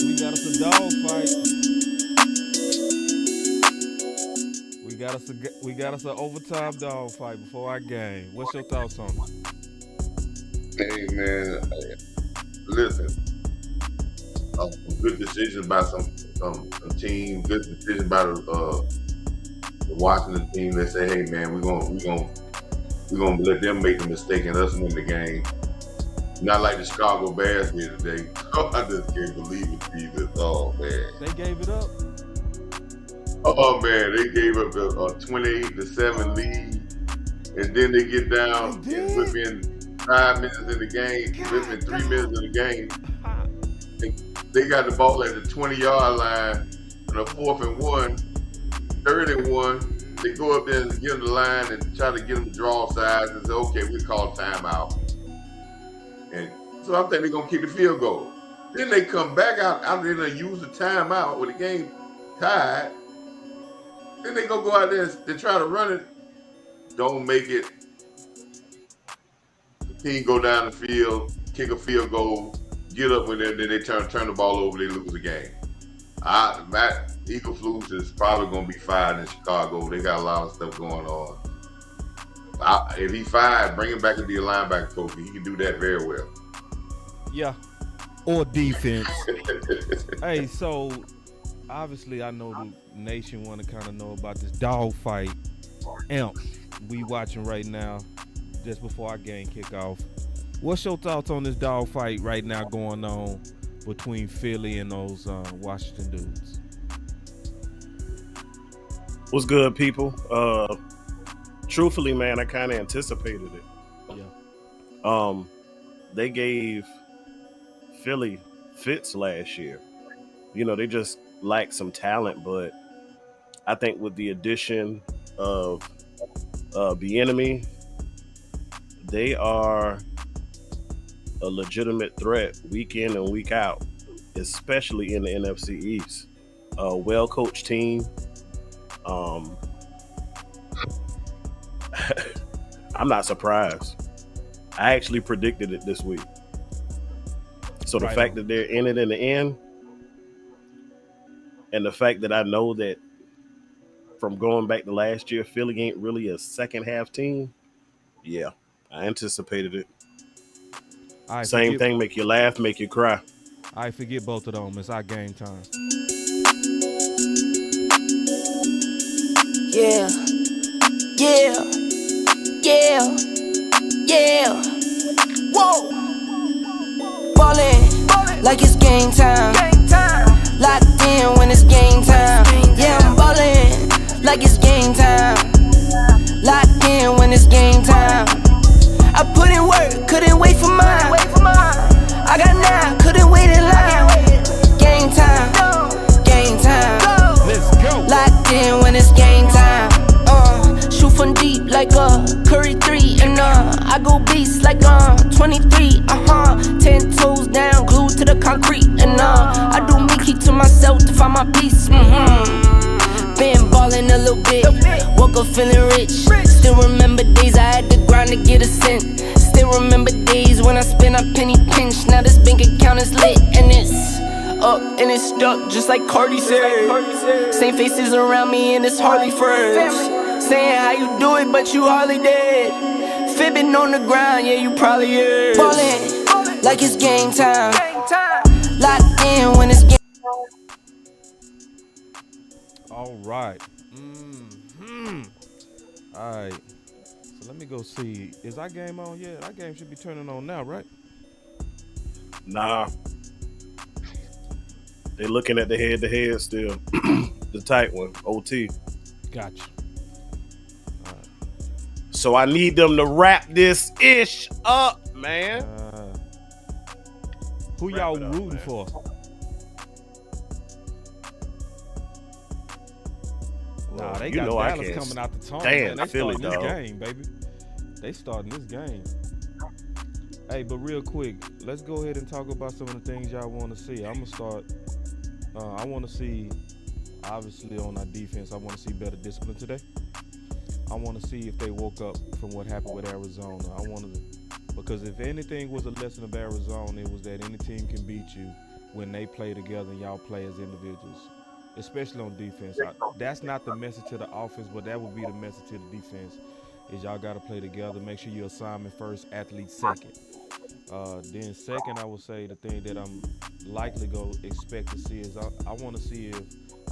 We got us a dog fight. We got us an overtime dog fight before our game. What's your thoughts on it? Hey man, listen, some good decisions by some team. Good decision by the Washington team. They say, hey man, we're gonna let them make the mistake and us win the game. Not like the Chicago Bears did today. I just can't believe it, Jesus. Oh man. They gave it up. Oh man, they gave up a 28-7 lead, and then they get They down and did. within 5 minutes in the game, God within 3 minutes dog. of the game, they, they got the ball at the 20-yard line on a 4th and 1, 3rd and 1. They go up there and get them the line and try to get them to draw sides and say, okay, we call timeout. And so I think they're gonna keep the field goal. Then they come back out after they use the timeout with the game tied. Then they go out there and they try to run it, don't make it. The team go down the field, kick a field goal, get up when then they turn the ball over, they lose the game. Matt Eagleflus is probably going to be fired in Chicago. They got a lot of stuff going on. If he fired, bring him back to be a linebacker coach. He can do that very well. Yeah. Or defense. Hey, so obviously I know the nation want to kind of know about this dog fight. Amp, we watching right now, just before our game kick off. What's your thoughts on this dog fight right now going on between Philly and those Washington dudes? What's good, people? Truthfully, man, I kind of anticipated it. Yeah. They gave Philly fits last year. You know, they just lacked some talent, but I think with the addition of the enemy, they are a legitimate threat week in and week out, especially in the NFC East. A well-coached team. I'm not surprised. I actually predicted it this week. So the Right fact on. that they're in it in the end, and the fact that I know that from going back to last year, Philly ain't really a second half team. Yeah, I anticipated it. I Same forget. thing, make you laugh, make you cry. I forget both of them. It's our game time. Yeah, yeah, yeah, yeah. Whoa, ballin' like it's game time. Locked in when it's game time. Yeah, I'm ballin' like it's game time. Locked in when it's game time. I put in work, couldn't wait for mine. I got 9, couldn't wait in line. Game time, game time. Let's go. Locked in when it's game time. Shoot from deep like a Curry 3. And I go beast like 23. 10 toes down, glued to the concrete. And I do me, keep to myself to find my peace. Been ballin' a little bit. Woke up feeling rich. Still remember days I had to grind to get a cent. Still remember days when I spent a penny pinch. Now this bank account is lit and it's up and it's stuck just like Cardi said. Same faces around me and it's hardly friends. Saying how you do it but you hardly did. Fibbing on the ground, yeah you probably is. Ballin' like it's game time. Locked in when it's game. All right. All right. So let me go see. Is our game on yet? Our game should be turning on now, right? Nah, they looking at the head-to-head still. The tight one, OT. Gotcha. So I need them to wrap this ish up, man. Who Wrap y'all it up, rooting man. for? Nah, they You got know I Dallas can't coming out the tunnel. stand Man. They Philly, starting this dog. game, baby. They starting this game. Hey, but real quick, let's go ahead and talk about some of the things y'all want to see. I'm gonna start. I want to see, obviously, on our defense. I want to see better discipline today. I want to see if they woke up from what happened with Arizona. Because if anything was a lesson of Arizona, it was that any team can beat you when they play together and y'all play as individuals, especially on defense. That's not the message to the offense, but that would be the message to the defense. Is y'all got to play together. Make sure you assignment first, athlete second. Then second, I would say the thing that I'm likely go expect to see is I want to see if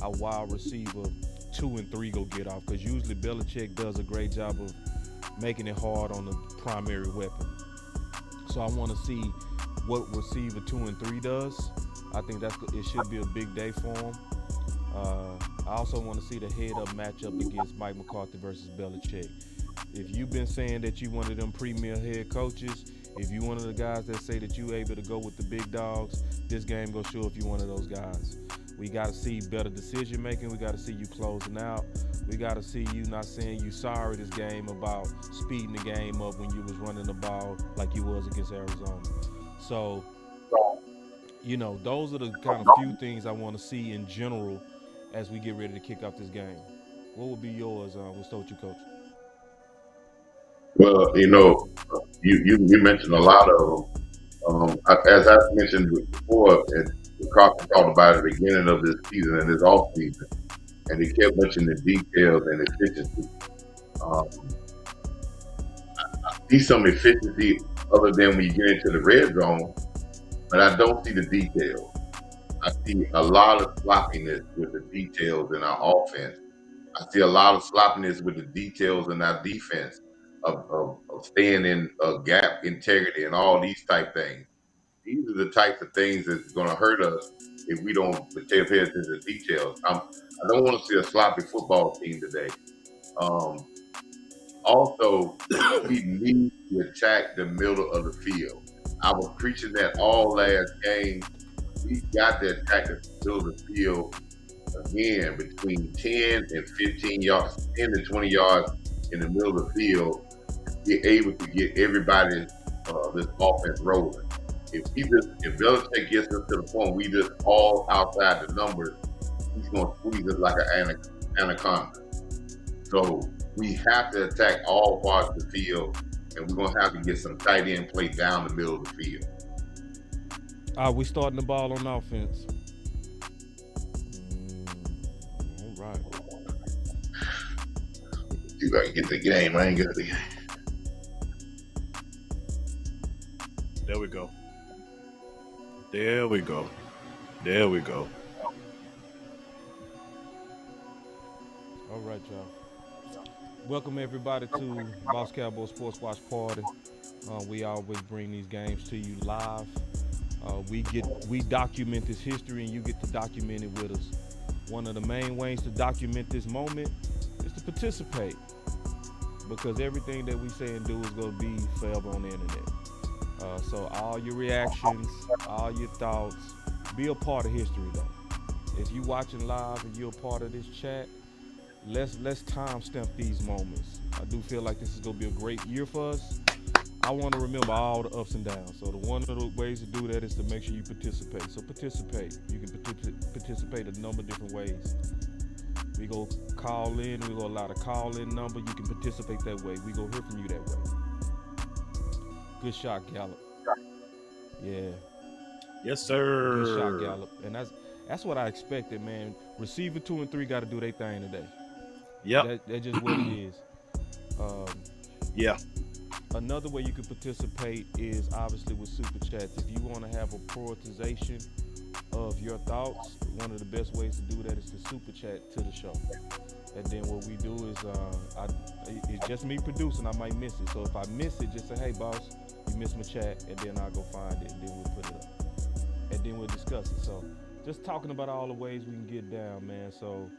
our wide receiver 2 and 3 go get off, because usually Belichick does a great job of making it hard on the primary weapon. So I want to see what receiver 2 and 3 does. I think it should be a big day for him. I also want to see the head-up matchup against Mike McCarthy versus Belichick. If you've been saying that you one of them premier head coaches, if you one of the guys that say that you able to go with the big dogs, this game gonna show if you one of those guys. We got to see better decision making. We got to see you closing out. We got to see you not saying you sorry this game about speeding the game up when you was running the ball like you was against Arizona. So, those are the kind of few things I want to see in general as we get ready to kick off this game. What would be yours? We'll start with you, Coach. Well, you mentioned a lot of them. As I mentioned before, and Carson talked about at the beginning of this season and this off season, and he kept mentioning the details and efficiency. I see some efficiency other than when you get into the red zone, but I don't see the details. I see a lot of sloppiness with the details in our offense. I see a lot of sloppiness with the details in our defense of staying in gap integrity and all these type things. These are the types of things that's going to hurt us if we don't pay attention to the details. I don't want to see a sloppy football team today. Also, we need to attack the middle of the field. I was preaching that all last game. We got to attack the middle of the field again, between 10 and 15 yards, 10 to 20 yards in the middle of the field, be able to get everybody this offense rolling. If Belichick gets us to the point we just all outside the numbers, he's going to squeeze us like an anaconda. So we have to attack all parts of the field, and we're going to have to get some tight end play down the middle of the field. We starting the ball on offense. All right. You got to get the game. I ain't got the game. There we go. There we go. There we go. All right, y'all. Welcome everybody to Boss Cowboy Sports Watch Party. We always bring these games to you live. We document this history, and you get to document it with us. One of the main ways to document this moment is to participate, because everything that we say and do is going to be forever on the internet. So all your reactions, all your thoughts, be a part of history though. If you watching live and you're a part of this chat, let's timestamp these moments. I do feel like this is going to be a great year for us. I want to remember all the ups and downs. So one of the ways to do that is to make sure you participate. So participate. You can participate a number of different ways. We go call in. We go allow the call-in number. You can participate that way. We go hear from you that way. Good shot, Gallup. Yeah. Yes, sir. Good shot, Gallup. And that's what I expected, man. Receiver 2 and 3 got to do their thing today. Yep. That's just what it is. Yeah. Another way you can participate is obviously with super chats. If you want to have a prioritization of your thoughts, one of the best ways to do that is to super chat to the show. And then what we do is, it's just me producing. I might miss it. So if I miss it, just say, hey, boss, you missed my chat. And then I'll go find it, and then we'll put it up. And then we'll discuss it. So just talking about all the ways we can get down, man. So,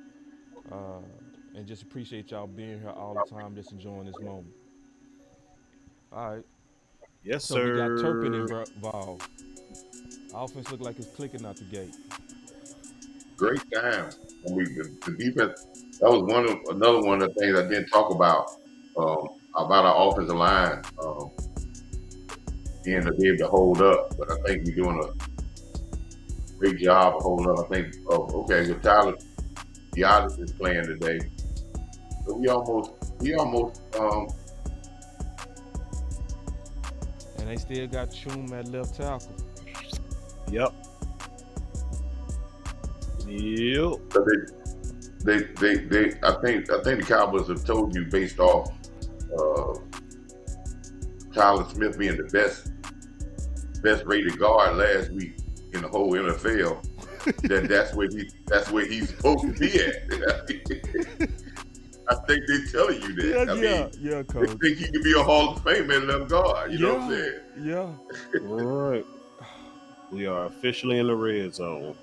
and just appreciate y'all being here all the time, just enjoying this moment. All right. Yes, so sir. We got Turpin involved. Offense look like it's clicking out the gate. Great time. The defense, that was another one of the things I didn't talk about our offensive line being able to hold up. But I think we're doing a great job of holding up. I think, with Tyler Giannis is playing today. So we almost and they still got Chum at left tackle. Yep. Yep. So I think the Cowboys have told you based off Tyler Smith being the best rated guard last week in the whole NFL. that's where he's supposed to be at. I think they're telling you that. Yeah, they Coach. think he could be a Hall of Famer in them guard. You know what I'm saying? Yeah. All right. We are officially in the red zone.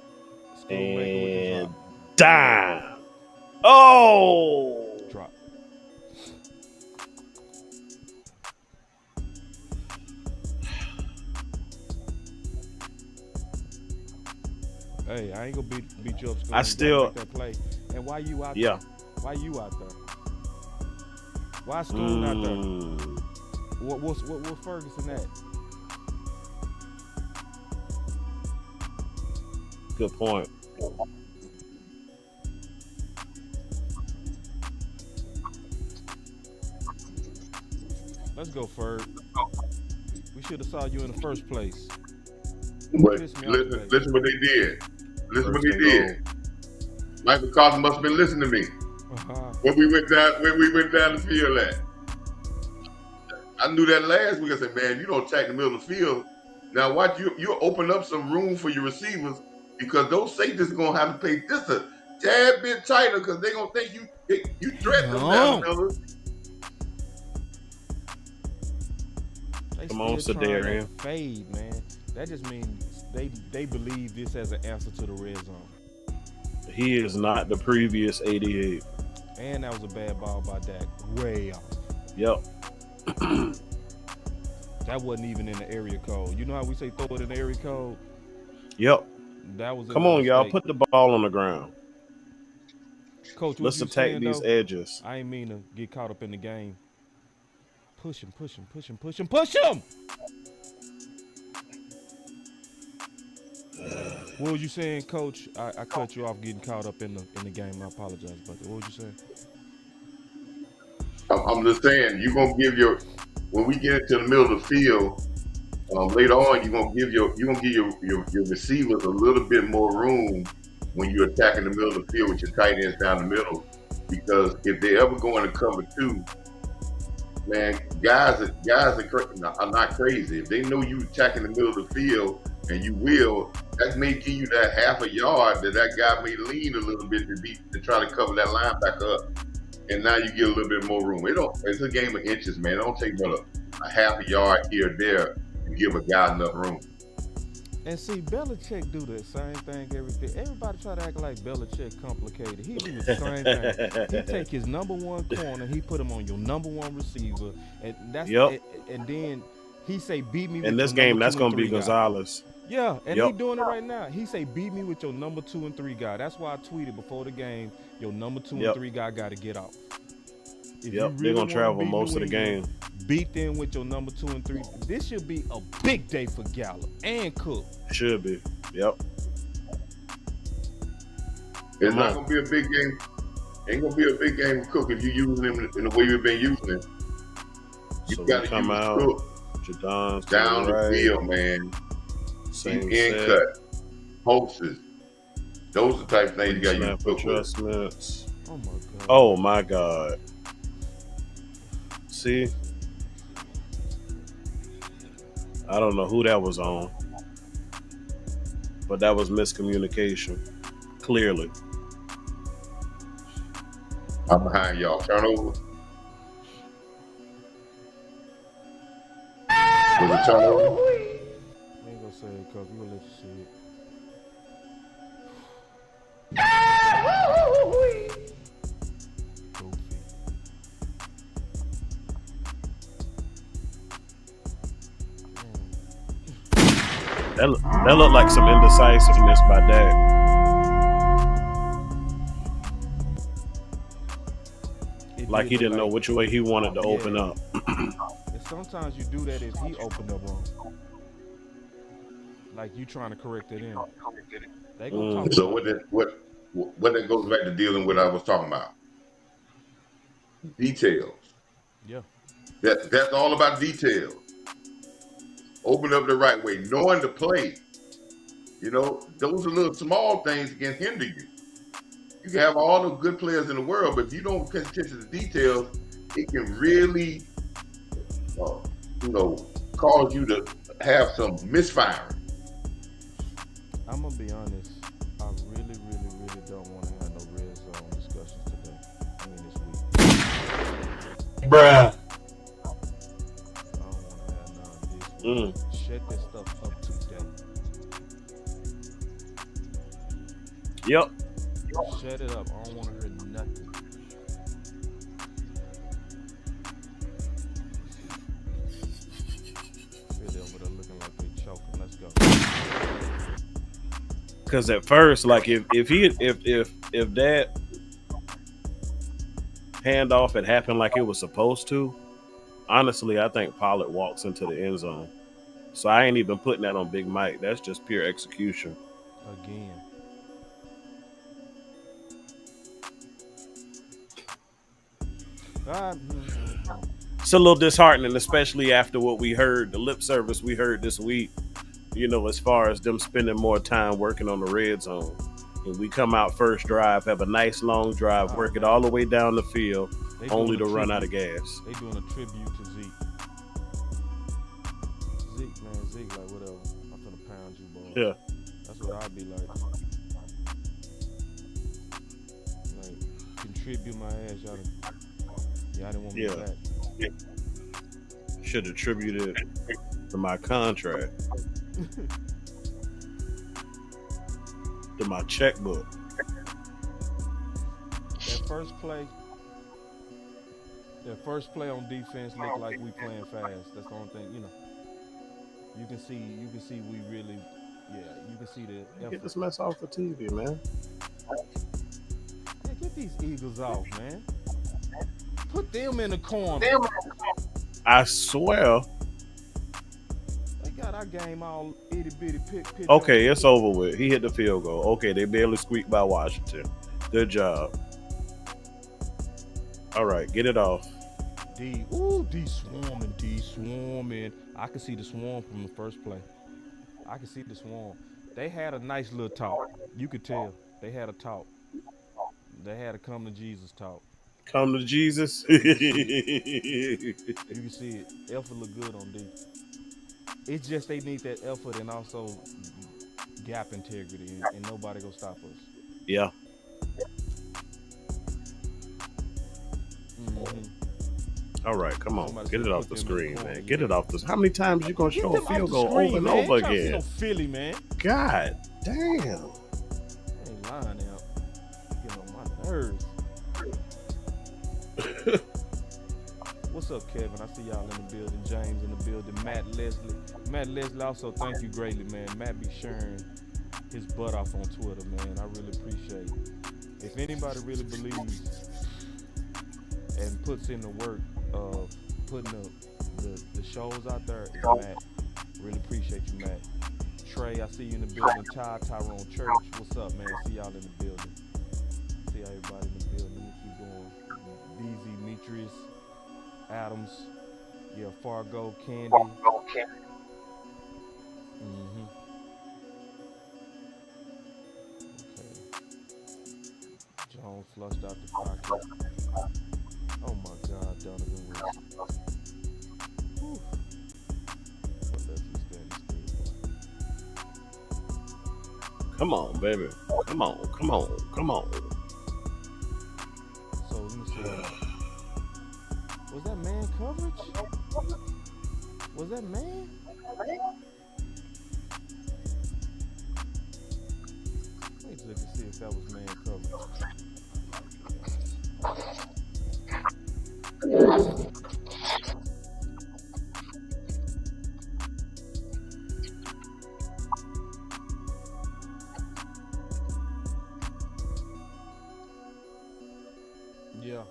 And dime. Oh! Drop. Hey, I ain't gonna beat you up. I still make that play. And why you out yeah. there? Why you out there? Why Stone out there? What's Ferguson at? Good point. Let's go, Ferg. We should have saw you in the first place. But listen what they did. Listen what they did. Mike McCarthy must have been listening to me when we went down the field at. I knew that last week. I said, man, you don't attack the middle of the field. Now watch you open up some room for your receivers because those safeties are gonna have to play just a tad bit tighter because they're gonna think you threaten them down the middle. Come on, Sedarian. Fade, man. That just means they believe this as an answer to the red zone. He is not the previous 88. And that was a bad ball by Dak. Way off. Yep. That wasn't even in the area code. You know how we say throw it in the area code? Yep. That was. Come on, y'all. Put the ball on the ground. Coach, let's attack these edges. I ain't mean to get caught up in the game. Push him. Push him! What was you saying, Coach? I cut you off getting caught up in the game. I apologize about that. What was you saying? I'm just saying, you're gonna give when we get into the middle of the field, later on, you're gonna give your receivers a little bit more room when you're attacking the middle of the field with your tight ends down the middle. Because if they ever go into cover two, man, guys are not crazy. If they know you attacking the middle of the field and you will, that may give you that half a yard that guy may lean a little bit to try to cover that linebacker up. And now you get a little bit more room. It's a game of inches, man. It don't take but a half a yard here or there to give a guy enough room. And see, Belichick do the same thing everything. Everybody try to act like Belichick complicated. He do the same thing. He take his number one corner, he put him on your number one receiver, and that's and then he say beat me. In this game, that's gonna be Gonzalez. Yeah, and he doing it right now. He say beat me with your number 2 and 3 guy. That's why I tweeted before the game, your number 2 and 3 guy got to get out. Really they're gonna travel most of the game. Beat them with your number 2 and 3. This should be a big day for Gallup and Cook. Should be. Yep. It's not gonna be a big game. Ain't gonna be a big game with Cook if you using him in the way you've been using him. You got to come out. Cook Jadon's down the field, man. Same cut, pulses. Those are the type of things you got to use Cook adjustments. Oh my god. Oh my god. See, I don't know who that was on, but that was miscommunication. Clearly. I'm behind y'all. Turnover. Was it turnover? We ain't gonna say it, Coach. We'll let you see it. That looked like some indecisiveness by Dak. Like he didn't know which way he wanted to open up. And sometimes you do that if he opened up wrong. Like you trying to correct it in. They gonna talk so what that goes back to dealing with what I was talking about. Details. Yeah. That's all about details. Open up the right way, knowing the play. You know, those are little small things that can hinder you. You can have all the good players in the world, but if you don't pay attention to the details, it can really, uh, cause you to have some misfiring. I'm gonna be honest. I really, really, really don't want to have no red zone discussions today. I mean this week. Bruh. I don't want to have none this week. Mm. Shut that stuff up today. Yep. Shut it up. I don't want to hear nothing. Really over there looking like they choking. Let's go. Because at first, like if that handoff had happened like it was supposed to, honestly, I think Pollard walks into the end zone. So I ain't even putting that on Big Mike. That's just pure execution. Again. It's a little disheartening, especially after what we heard, the lip service we heard this week, as far as them spending more time working on the red zone. And we come out first drive, have a nice long drive, work it all the way down the field, only to run out of gas. They doing a tribute to Zeke. Zeke, like, whatever. I'm gonna pound you, boy. Yeah. That's what I'd be like. Like, contribute my ass, y'all didn't want me back. Yeah. Should have attributed to my contract. To my checkbook. That first play on defense looked like we playing fast. That's the only thing, You can see we really, you can see the effort. Get this mess off the TV, man. Yeah, get these Eagles off, man. Put them in the corner. I swear. They got our game all itty bitty pitch. Okay, it's over with. He hit the field goal. Okay, they barely squeaked by Washington. Good job. All right, get it off. D swarming. I can see the swarm from the first play. I can see the swarm. They had a nice little talk. You could tell they had a talk. They had a come to Jesus talk. Come to Jesus. You can see it. Effort look good on D. It's just they need that effort and also gap integrity, and nobody gonna stop us. Yeah. Mm-hmm. All right, come on. Somebody Get it said off put the them in screen, the corner, man. Get it off the. How many times you gonna show a field goal screen, over and man. over Trying to see again? no Philly, man. God damn. I ain't lying now. Getting on my nerves. What's up, Kevin? I see y'all in the building. James in the building. Matt Leslie. Matt Leslie, also thank you greatly, man. Matt be sharing his butt off on Twitter, man. I really appreciate it. If anybody really believes and puts in the work of putting the shows out there, it's Matt. Really appreciate you, Matt. Trey, I see you in the building. Tyrone Church, what's up, man? See y'all in the building. See everybody in the building. Let me keep going. DZ, Demetrius, Adams, Fargo, Candy. Mm-hmm. Okay. Jones flushed out the pocket. Oh my God, Donovan Wilson. Whew. But let's just stand still. Come on, baby. Come on. So let me see. Was that man coverage? Was that man? Let me look and see if that was man coverage. Yeah.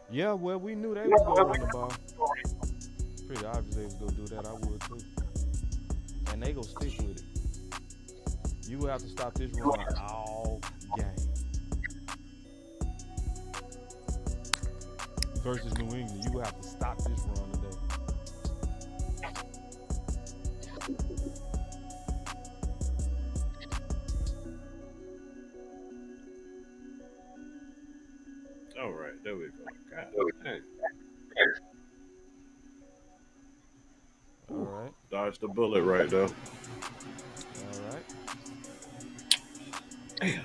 Yeah, well, we knew they was going to run the ball. Pretty obvious they was going to do that. I would too. And they going to stick with it. You will have to stop this run all game. versus New England. You would have to stop this run today. All right, there we go. God dang. All right. Dodged the bullet right though. All right. Damn.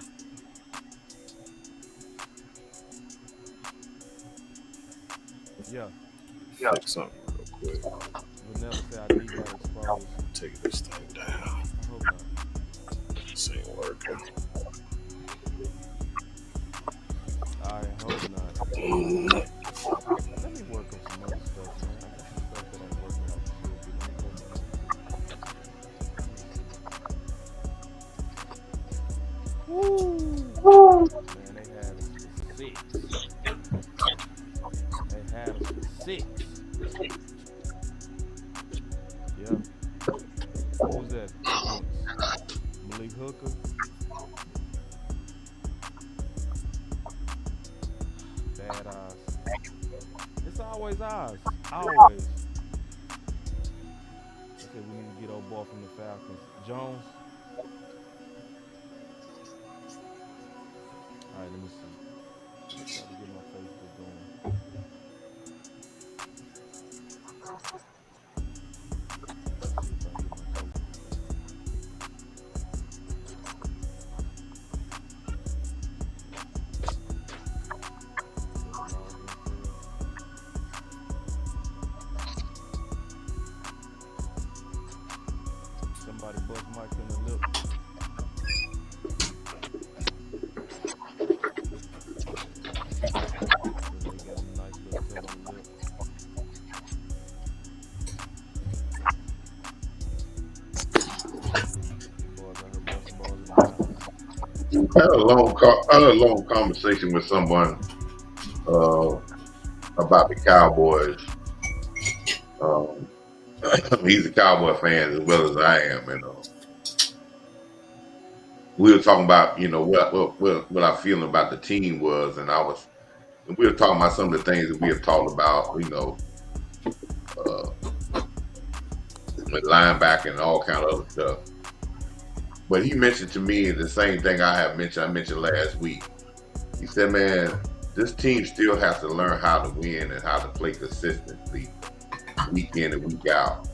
Yeah. Fix something real quick. Vanilla said I need that exposed. Take this thing down. I hope not. This ain't working. I hope not. Let me work on some other stuff, man. I got some stuff that ain't working out Woo! Man, they had us for 6. They had us for 6. Yeah. Who's that against? Malik Hooker? Bad eyes. It's always eyes. Always. Okay, we need to get old ball from the Falcons. Jones. All right, let me see. Try to get my Facebook going. Somebody bust Mike in the lip. They got a nice little cut on the lip. Boys out here busting balls in the mouth. I had a long conversation with someone about the Cowboys. He's a Cowboy fan as well as I am, and we were talking about what our feeling about the team was, and we were talking about some of the things that we have talked about, with linebacker and all kind of other stuff. But he mentioned to me the same thing I mentioned last week. He said, man, this team still has to learn how to win and how to play consistently week in and week out.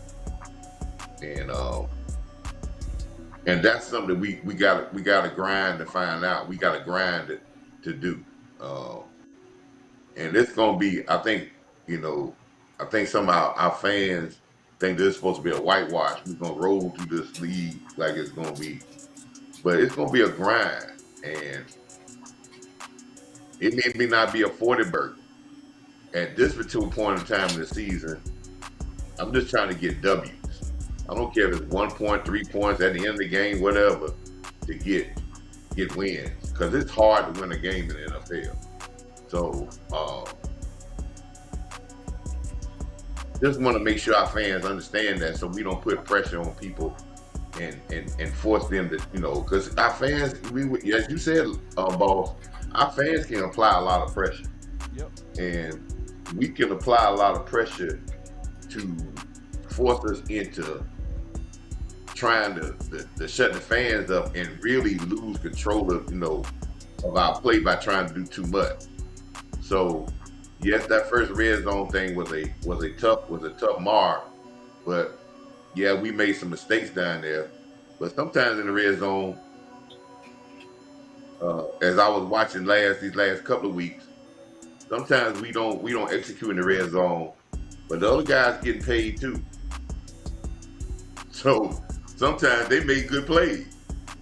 And that's something we gotta grind to find out. We gotta grind to do. And it's gonna be, I think some of our fans think this is supposed to be a whitewash. We're gonna roll through this league like it's gonna be, but it's gonna be a grind, and it may not be a 40 burger. At this particular point in time in the season, I'm just trying to get W's. I don't care if it's 1 point, 3 points at the end of the game, whatever, to get wins, because it's hard to win a game in the NFL. So just want to make sure our fans understand that, so we don't put pressure on people and force them to, because our fans, as you said, Boss, our fans can apply a lot of pressure. Yep. And we can apply a lot of pressure to force us into trying to shut the fans up and really lose control of our play by trying to do too much. So yes, that first red zone thing was a tough mark, but yeah, we made some mistakes down there. But sometimes in the red zone, as I was watching these last couple of weeks, sometimes we don't execute in the red zone, but the other guys getting paid too. So sometimes they make good plays.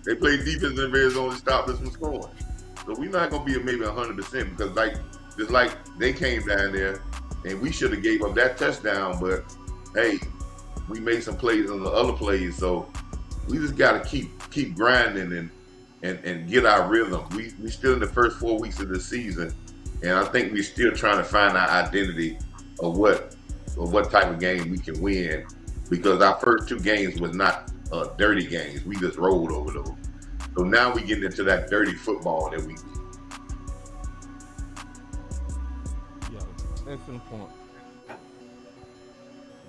They play defense in the red zone to stop us from scoring. So we're not gonna be maybe 100%, because just like they came down there and we should have gave up that touchdown, but hey, we made some plays on the other plays. So we just gotta keep grinding and get our rhythm. We still in the first 4 weeks of the season, and I think we're still trying to find our identity of what type of game we can win, because our first 2 games was not dirty games. We just rolled over those. So now we get into that dirty football that we. Yeah. Excellent point.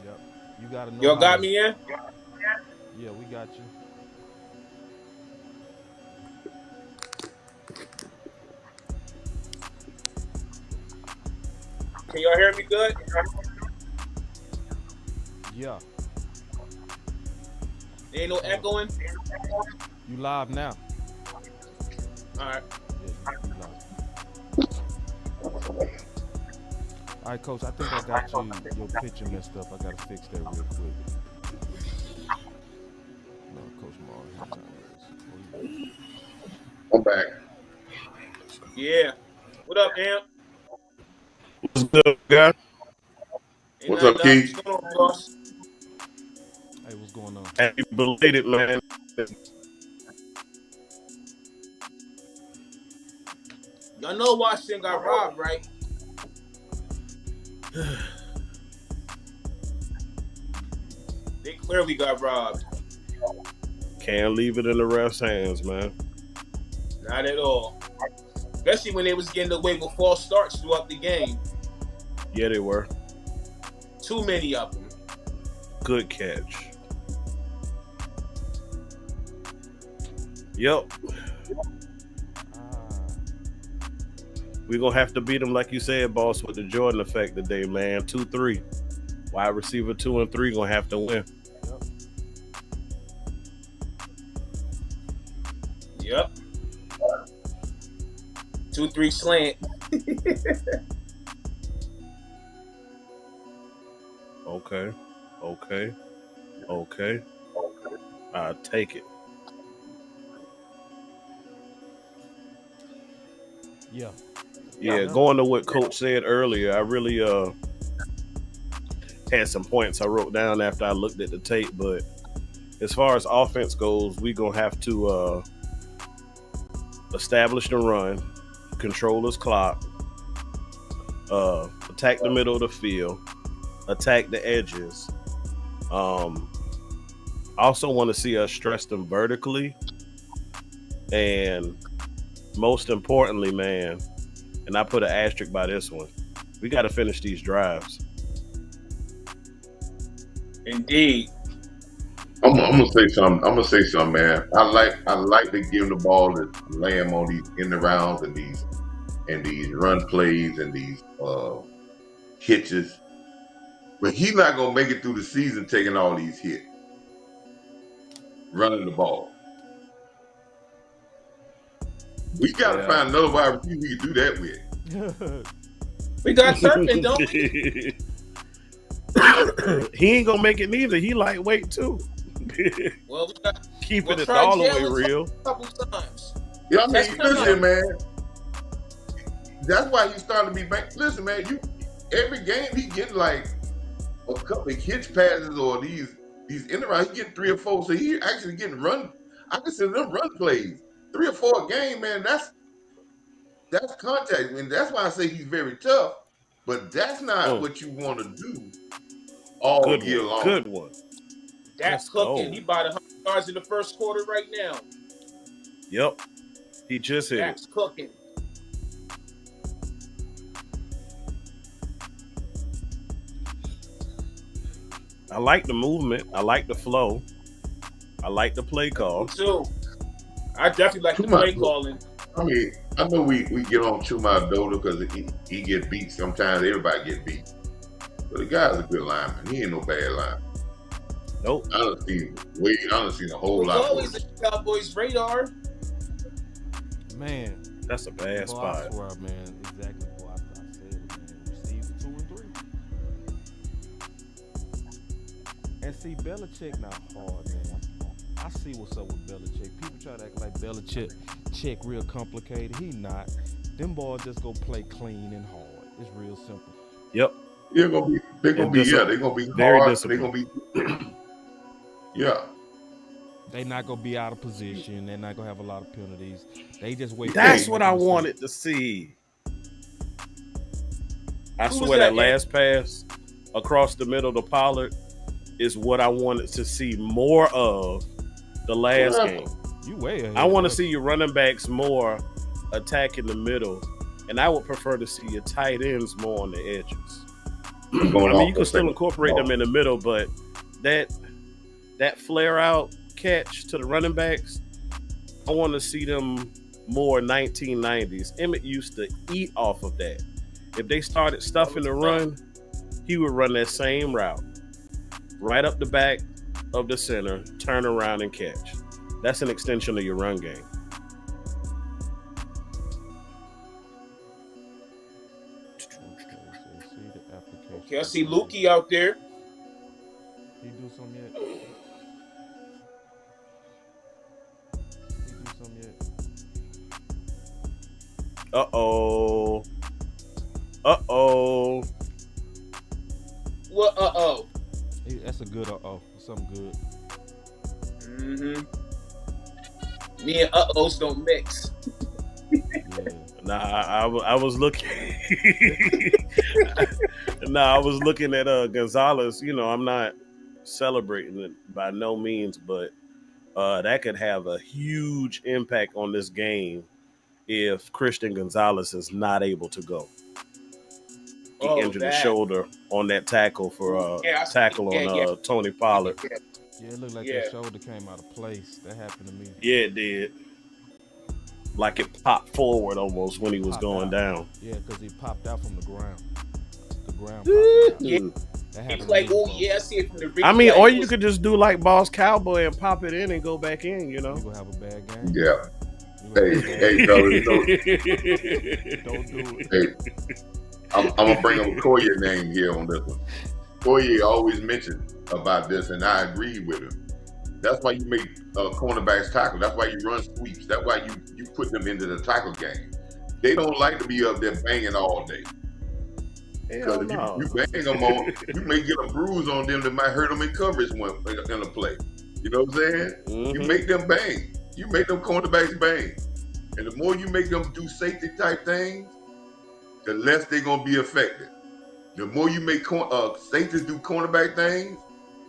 Yep. You gotta know Y'all how got to. me in? Yeah, we got you. Can y'all hear me good? Yeah. There ain't no Hold on. echoing? You live now. All right. Yeah, you live. All right, coach. I think I got your picture messed up. I gotta fix that real quick. No, Coach Marv, he kind of. Oh, he back. I'm back. Yeah. What up, Amp? What's good, guys? Ain't What's nothing up, up. Keith? What's going on, boss? Hey, what's going on? Happy belated, man. Y'all know Washington got robbed, right? They clearly got robbed. Can't leave it in the refs' hands, man. Not at all. Especially when they was getting away with false starts throughout the game. Yeah, they were. Too many of them. Good catch. Yep. We're going to have to beat them, like you said, boss, with the Jordan effect today, man. 2-3. Wide receiver 2 and 3 going to have to win. Yep. 2-3 slant. Okay. I'll take it. Yeah, going to what Coach said earlier, I really had some points I wrote down after I looked at the tape, but as far as offense goes, we're going to have to establish the run, control his clock, attack the middle of the field, attack the edges. I also want to see us stress them vertically, and most importantly, man, and I put an asterisk by this one, we got to finish these drives. Indeed. I'm gonna say something, man. I like to give him the ball to lay him on these in the rounds and these run plays and these hitches. But he's not gonna make it through the season taking all these hits, running the ball. We gotta find another wide receiver we can do that with. We got Turpin, don't we? He ain't gonna make it neither. He lightweight too. Well, we got keeping it all the way real. A couple times. Yeah, I mean, listen, man. That's why he's starting to be back. Listen, man, every game he getting like a couple of hitch passes or these in the round. He getting 3 or 4, so he actually getting run. I consider them run plays. 3 or 4 a game, man. That's contact, and that's why I say he's very tough. But that's not what you want to do all year long. Good one. That's cooking. He bought 100 yards in the first quarter right now. Yep. He just hit That's cooking. I like the movement. I like the flow. I like the play call. Me too. I definitely like the play calling. I mean, I know we get on Chuma Doda because he get beat sometimes. Everybody get beat. But the guy's a good lineman. He ain't no bad lineman. Nope. I done seen a whole lot. Always the Cowboys' radar. Man, that's a bad spot. I swear, man, exactly what I said it, man. Receive 2 and 3. And see, Belichick not hard, man. I see what's up with Belichick. People try to act like Belichick real complicated. He not. Them boys just go play clean and hard. It's real simple. Yep. They're gonna be they're gonna be very hard. Disciplined. They're gonna be yeah. They not gonna be out of position. They're not gonna have a lot of penalties. They just wait. That's what I wanted to see. I swear that last pass across the middle to Pollard is what I wanted to see more of the last game. You way ahead. I want to see your running backs more attacking the middle And I would prefer to see your tight ends more on the edges. I Going mean, off you for can a still second. incorporate them in the middle, but that flare out catch to the running backs, I want to see them more 1990s. Emmett used to eat off of that. If they started stuffing the run, he would run that same route. Right up the back of the center, turn around and catch. That's an extension of your run game. Okay, I see Lukey out there. He do some yet? Uh-oh. What? That's a good something good. Me and uh-ohs don't mix. Yeah. Nah, I was looking. I was looking at Gonzalez. You know, I'm not celebrating it by no means, but that could have a huge impact on this game if Christian Gonzalez is not able to go. He injured his shoulder on that tackle for Tony Pollard. Yeah, it looked like that shoulder came out of place. That happened to me. Yeah, it did. Like it popped forward almost when he was going down. Yeah, because he popped out from the ground. The ground popped out. Yeah. It's like, oh yeah, I see it from the replay. I mean, or you could just do like Boss Cowboy and pop it in and go back in, you know? You gonna have a bad game. Yeah. Hey, fellas, don't do it. Hey, I'm gonna bring up Koye name here on this one. Koye always mentioned about this, and I agree with him. That's why you make cornerbacks tackle. That's why you run sweeps. That's why you put them into the tackle game. They don't like to be up there banging all day. Because if you bang them on, you may get a bruise on them that might hurt them in coverage in a play. You know what I'm saying? Mm-hmm. You make them bang. You make them cornerbacks bang. And the more you make them do safety type things, the less they're going to be affected. The more you make safeties do cornerback things,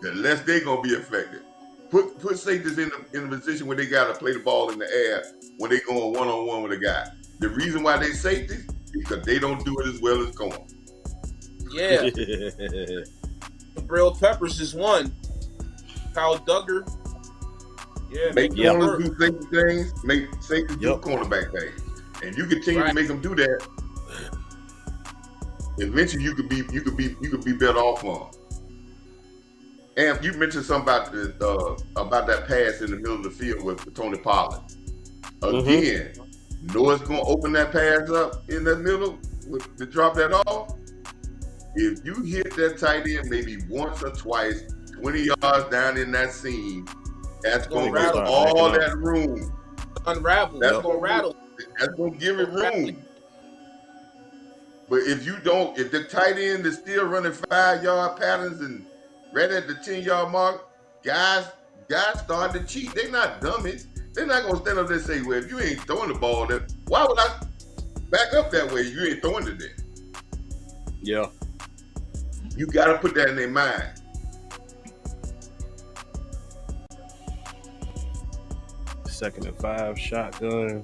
the less they're going to be affected. Put safeties in a position where they got to play the ball in the air when they're going one-on-one with a guy. The reason why they safeties is because they don't do it as well as corner. Yeah. Brill Peppers is one. Kyle Duggar. Yeah, make corners do safety things, make safeties do cornerback things. And you continue to make them do that, eventually you could be better off on. And you mentioned something about that pass in the middle of the field with Tony Pollard. Again, Noah's gonna open that pass up in the middle to drop that off. If you hit that tight end maybe once or twice, 20 yards down in that seam, that's gonna give all that room. Unravel. That's gonna rattle. That's gonna give it room. But if the tight end is still running 5-yard patterns and right at the 10-yard mark, guys start to cheat. They're not dummies. They're not gonna stand up there and say, well, if you ain't throwing the ball, then why would I back up that way? You ain't throwing it there. Yeah. You gotta put that in their mind. Second and 5, shotgun.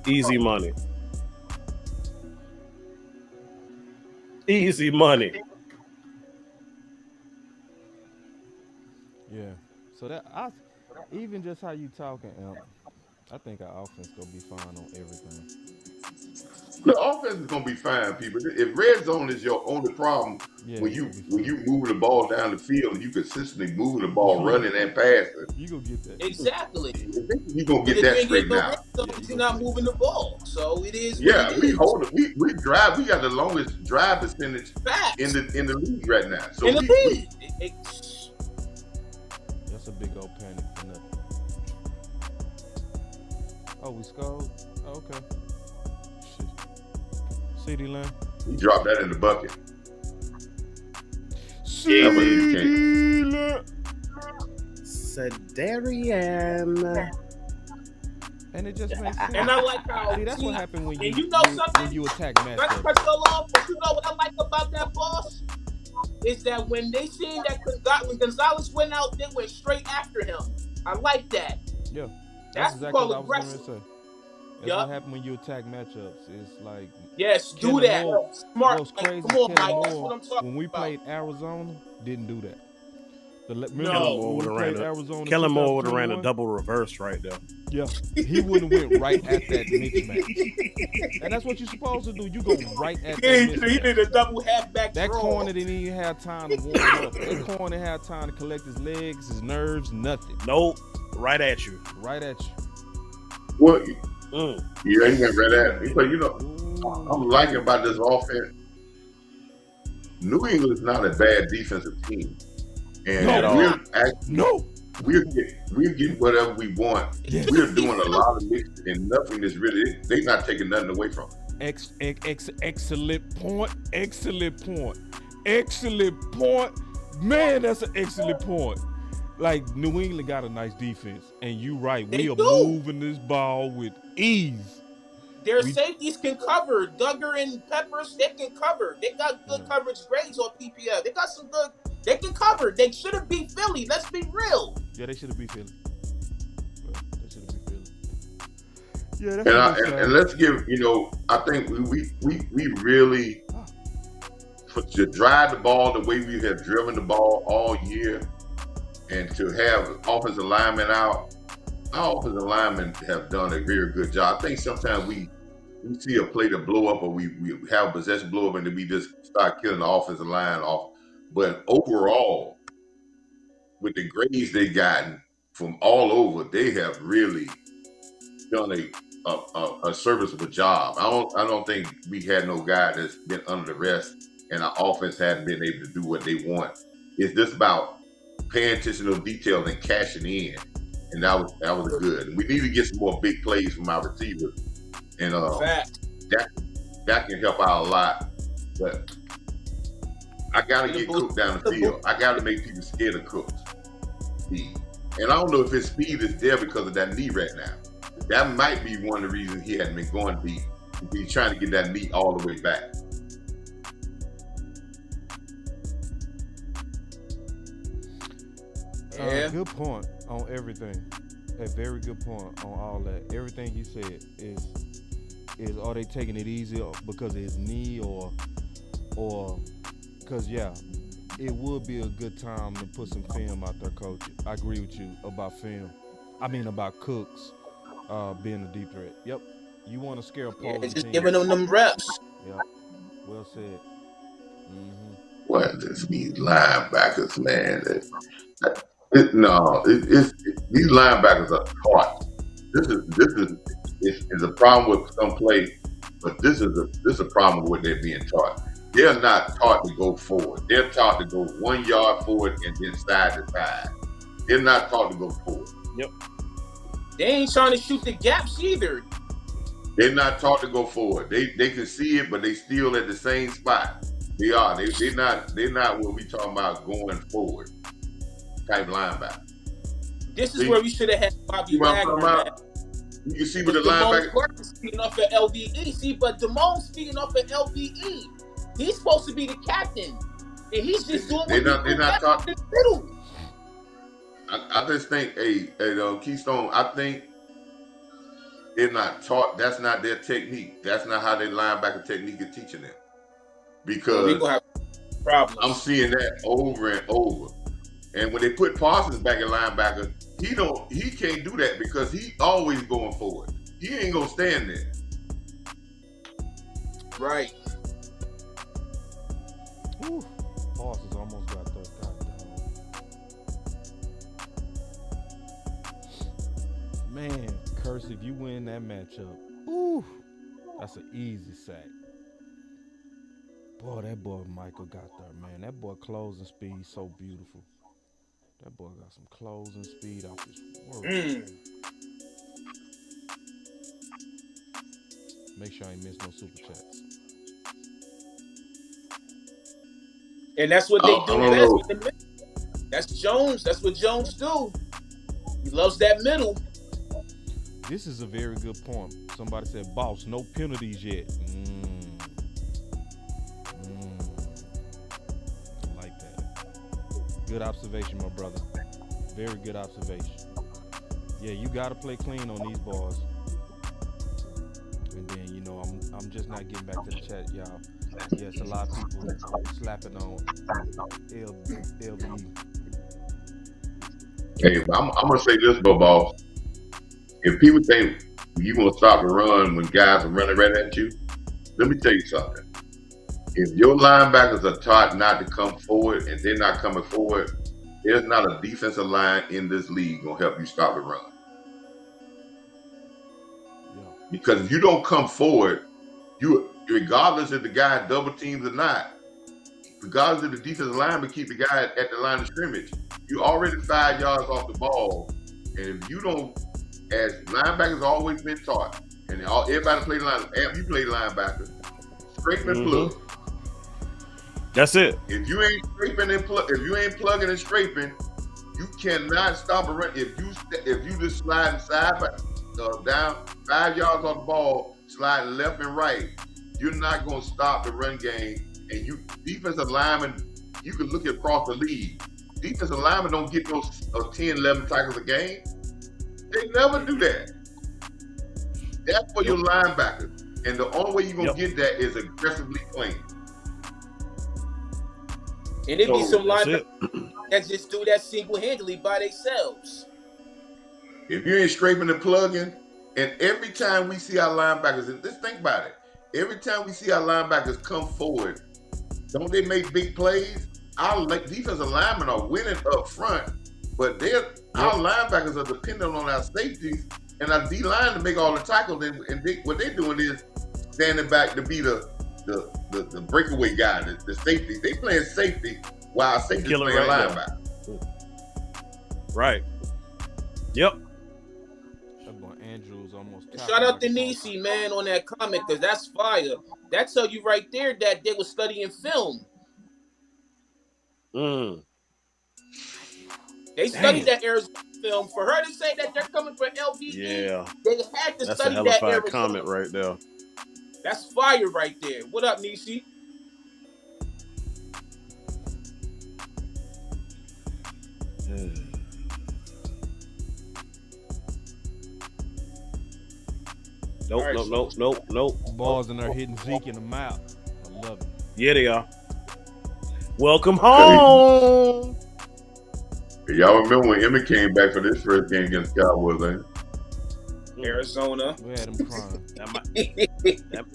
Easy money. Easy money. Yeah. So even just how you talking, I think our offense gonna be fine on everything. The offense is gonna be fine, people. If red zone is your only problem, when you move the ball down the field and you consistently moving the ball, running and passing, you gonna get that. Exactly. You gonna get that straightened out. You're not moving the ball, so it is. Yeah, we hold it. We drive. We got the longest drive percentage in the league right now. So that's a big old panic for nothing. Oh, we scored. Oh, okay. CD Lamb. He dropped that in the bucket. CD Lamb. Sedarian. And it just makes sense. And I like how that's what happened when you attack matchups. But you know what I like about that, boss? Is that when they seen that when Gonzalez went out, they went straight after him. I like that. Yeah. That's exactly called what aggressive. I was going to say. That's what happened when you attack matchups. It's like Yes, do Kellen that. Moore. Smart. What's Like, crazy come is on, Kellen Mike. That's Moore, what I'm talking when we about. played Arizona, didn't do that. Remember Kellen No. Moore when would we have ran played a Arizona Kellen Moore would have ran a 2021? double reverse right there. Yeah, he wouldn't have went right at that mismatch. And that's what you're supposed to do. You go right at that He mismatch. did a double halfback That draw. corner didn't even have time to warm up. That corner didn't have time to collect his legs, his nerves, nothing. Nope, right at you. Right at you. Well, Mm. you ain't gonna read that. But you know, I'm liking about this offense. New England's not a bad defensive team, and we're getting whatever we want. Yes. We're doing a lot of mixing, and nothing is really. They're not taking nothing away from it. Excellent point. Excellent point. Excellent point. Man, that's an excellent point. Like, New England got a nice defense, and you right. We are moving this ball with ease. Their safeties can cover. Duggar and Peppers, they can cover. They got good coverage grades on PPF. They got some good. They can cover. They should have beat Philly. Let's be real. Yeah, they should have beat Philly. They should have beat Philly. Yeah, that's and let's give, I think we really, to drive the ball the way we have driven the ball all year, and to have offensive linemen out, our offensive linemen have done a very good job. I think sometimes we see a play to blow up, or we have possession blow up, and then we just start killing the offensive line off. But overall, with the grades they've gotten from all over, they have really done a serviceable job. I don't think we had no guy that's been under the rest, and our offense hadn't been able to do what they want. It's just about paying attention to details and cashing in, and that was good. And we need to get some more big plays from our receivers, and that can help out a lot. But I gotta get Cook down the field. I gotta make people scared of Cook's speed, and I don't know if his speed is there because of that knee right now. That might be one of the reasons he hadn't been going deep. He's trying to get that knee all the way back. Good point on everything. A very good point on all that. Everything you said is are they taking it easy because of his knee or because it would be a good time to put some film out there, Coach. I agree with you about film. I mean about Cooks being a deep threat. Yep. You want to scare opposing just team. giving them reps. Yep. Well said. Mm-hmm. What these linebackers, man? These linebackers are taught. This is a problem with some play, but this is a problem with what they're being taught. They're not taught to go forward. They're taught to go 1 yard forward and then side to side. They're not taught to go forward. Yep. They ain't trying to shoot the gaps either. They're not taught to go forward. They can see it, but they still at the same spot. They are. They're not what we talking about going forward type linebacker. This is where we should have had Bobby Wagner. You can see with the linebacker. Demone's feeding off of LVE. See, but Demone's feeding off of LVE. He's supposed to be the captain, and he's just doing they're not taught. In the middle. I just think, Keystone. I think they're not taught. That's not their technique. That's not how their linebacker technique is teaching them. Because we're gonna have problems. I'm seeing that over and over. And when they put Parsons back at linebacker, he can't do that because he always going forward. He ain't gonna stand there. Right. Whew. Parsons almost got that. Man, Curse, if you win that matchup, that's an easy sack. Boy, that boy Michael got there, man. That boy closing speed so beautiful. That boy got some closing speed off his work. Make sure I ain't miss no super chats. And that's what they do best. That's Jones. That's what Jones do. He loves that middle. This is a very good point. Somebody said, "Boss, no penalties yet." I like that. Good observation, my brother. Very good observation. Yeah, you got to play clean on these balls. And then I'm just not getting back to the chat, y'all. Yes, a lot of people slapping on LB. Hey, I'm gonna say this, Boss. If people think you gonna stop the run when guys are running right at you, let me tell you something. If your linebackers are taught not to come forward and they're not coming forward, there's not a defensive line in this league gonna help you stop the run. Yeah. Because if you don't come forward, you, regardless if the guy double teams or not, regardless if the defensive lineman keep the guy at the line of scrimmage, you already 5 yards off the ball. And if you don't, as linebackers always been taught, and everybody play line, you play linebacker, scrape and plug. That's it. If you ain't scraping and if you ain't plugging and scraping, you cannot stop a run. If you just sliding down 5 yards off the ball, sliding left and right, you're not gonna stop the run game. And you defensive linemen, you can look across the league. Defensive linemen don't get those 10, 11 tackles a game. They never do that. That's for your linebackers. And the only way you're gonna get that is aggressively playing. And it be some linebackers that just do that single-handedly by themselves. If you ain't scraping and plugging, and every time we see our linebackers, and just think about it, every time we see our linebackers come forward, don't they make big plays? Our defensive linemen are winning up front, but our linebackers are dependent on our safeties and our D-line to make all the tackles. And what they're doing is standing back to be the breakaway guy, the safety. They playing safety while our safety's playing linebacker. Right. Yep. That boy Andrews almost. Shout out to Nisi, man, on that comment, because that's fire. That tell you right there that they were studying film. They studied that Arizona film. For her to say that they're coming for LVE, they had to study that Arizona comment right there. That's fire right there. What up, Nisi? Nope. Balls in there hitting Zeke in the mouth. I love it. Yeah, they are. Welcome home. Y'all remember when Emmett came back for this first game against Cowboys, ain't it? Arizona. We had him crying.